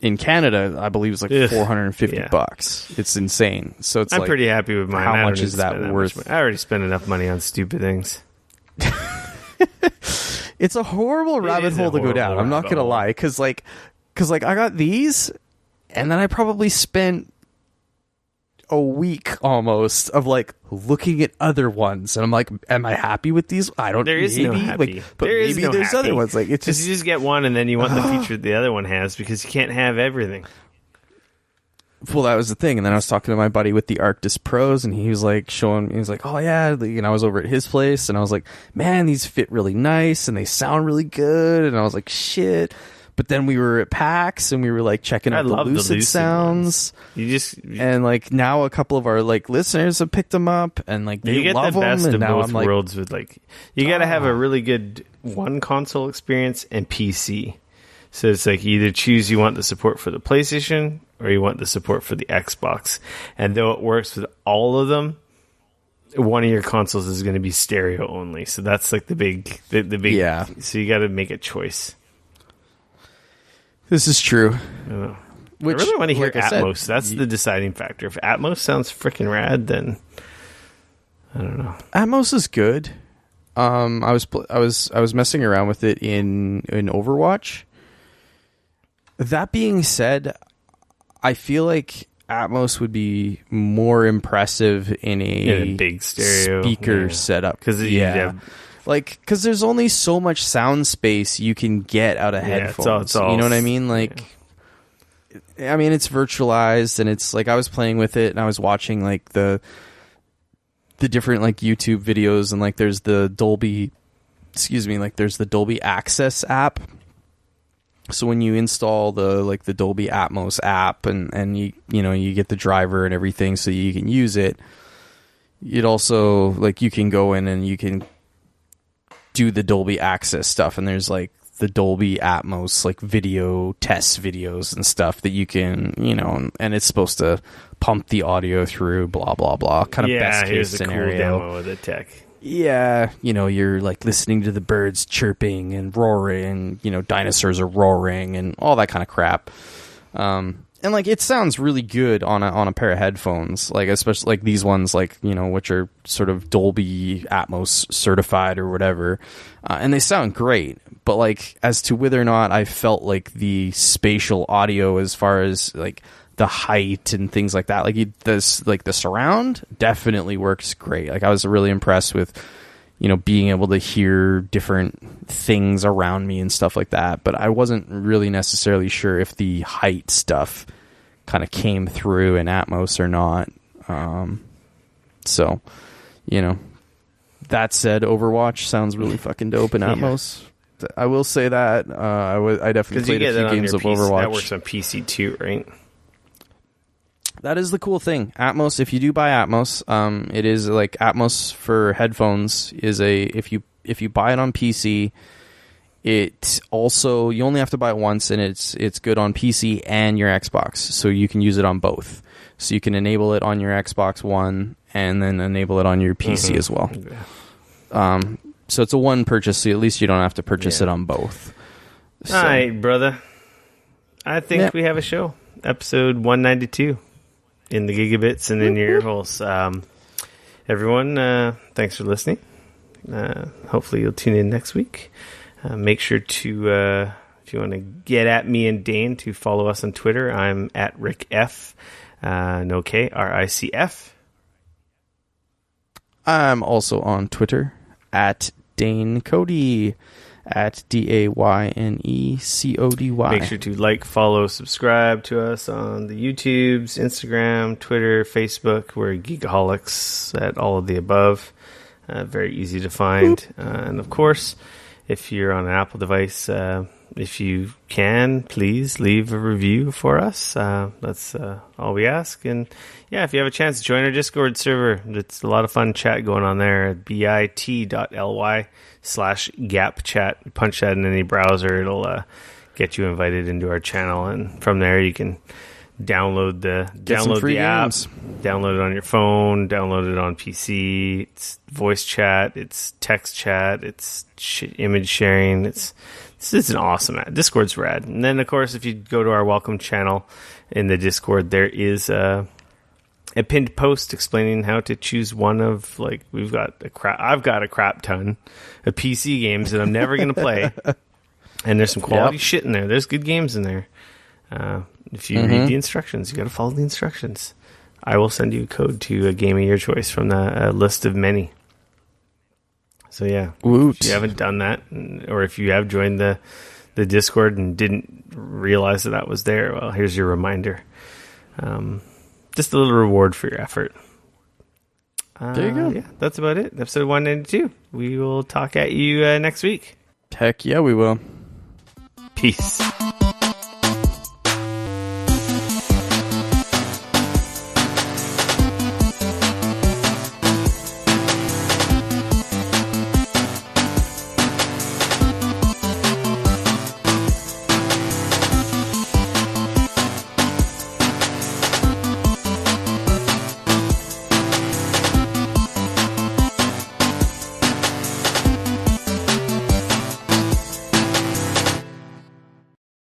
in Canada, I believe it's like $450. It's insane. So it's I'm pretty happy with mine. How much is that worth? I already spent enough money on stupid things. It's a horrible rabbit hole to go down. I'm not going to lie. Cause I got these and then I probably spent a week almost of like looking at other ones, and I'm like, am I happy with these? I don't. There is no happy. But maybe there's other ones. Like it's just you just get one, and then you want the feature the other one has because you can't have everything. Well, that was the thing, and then I was talking to my buddy with the Arctis Pros, and he was like showing. He was like, "Oh yeah," and I was over at his place, and I was like, "Man, these fit really nice, and they sound really good," and I was like, "Shit." But then we were at PAX and we were like checking out the Lucid sounds. And like now a couple of our like listeners have picked them up and like they love them. You get the best of both like, worlds with like you got to have a really good one console experience and PC. So it's like you either choose you want the support for the PlayStation or you want the support for the Xbox. And though it works with all of them, one of your consoles is going to be stereo only. So that's like the big So you got to make a choice. This is true. I really want to hear Atmos. That's the deciding factor. If Atmos sounds freaking rad, then I don't know. Atmos is good. I was messing around with it in Overwatch. That being said, I feel like Atmos would be more impressive in a big stereo speaker setup because like, because there's only so much sound space you can get out of headphones. It's all, you know what I mean? Like, I mean, it's virtualized, and it's like I was playing with it, and I was watching like the different like YouTube videos, and like there's the Dolby, there's the Dolby Access app. So when you install the Dolby Atmos app, and you get the driver and everything, so you can use it. It also like you can go in and you can do the Dolby Access stuff, and there's like the Dolby Atmos like video test videos and stuff that you can, and it's supposed to pump the audio through, blah blah blah, kind of best case scenario. Cool demo of the tech. Yeah, you're like listening to the birds chirping and roaring, dinosaurs are roaring and all that kind of crap. And like it sounds really good on a pair of headphones, like especially like these ones, like which are sort of Dolby Atmos certified or whatever, and they sound great. But like as to whether or not I felt like the spatial audio, as far as like the height and things like that, like the surround definitely works great. Like I was really impressed with being able to hear different things around me and stuff like that. But I wasn't really necessarily sure if the height stuff kind of came through in Atmos or not. So, that said, Overwatch sounds really fucking dope in Atmos. I will say that. I definitely played a few games of Overwatch. That works on PC too, right? That is the cool thing. Atmos, if you do buy Atmos, it is like Atmos for headphones is if you buy it on PC, it also, you only have to buy it once, and it's good on PC and your Xbox, so you can use it on both. So you can enable it on your Xbox One and then enable it on your PC as well. So it's a one purchase, so at least you don't have to purchase it on both. So, all right, brother. I think we have a show. Episode 192 in the gigabits and in your ear holes. Everyone, thanks for listening. Hopefully you'll tune in next week. Make sure to, if you want to get at me and Dane, to follow us on Twitter. I'm at Rick F. No K, RICF. I'm also on Twitter at Dane Cody, at DAYNECODY. Make sure to like, follow, subscribe to us on the YouTubes, Instagram, Twitter, Facebook. We're Geekoholics at all of the above. Very easy to find. And of course, if you're on an Apple device, if you can, please leave a review for us. That's all we ask. And yeah, if you have a chance, join our Discord server. It's a lot of fun chat going on there at bit.ly/gapchat. Punch that in any browser. It'll get you invited into our channel. And from there, you can download the app, games. download it on your phone, download it on PC. It's voice chat, it's text chat, it's image sharing. It's an awesome app. Discord's rad. And then, of course, if you go to our welcome channel in the Discord, there is a pinned post explaining how to choose one of, like, I've got a crap ton of PC games that I'm never going to play. And there's some quality shit in there. There's good games in there. If you read the instructions, you got to follow the instructions. I will send you a code to a game of your choice from the list of many. So yeah, Woot. If you haven't done that, or if you have joined the Discord and didn't realize that was there, well, here's your reminder. Just a little reward for your effort. There you go. Yeah, that's about it. Episode 192. We will talk at you next week. Heck yeah, we will. Peace.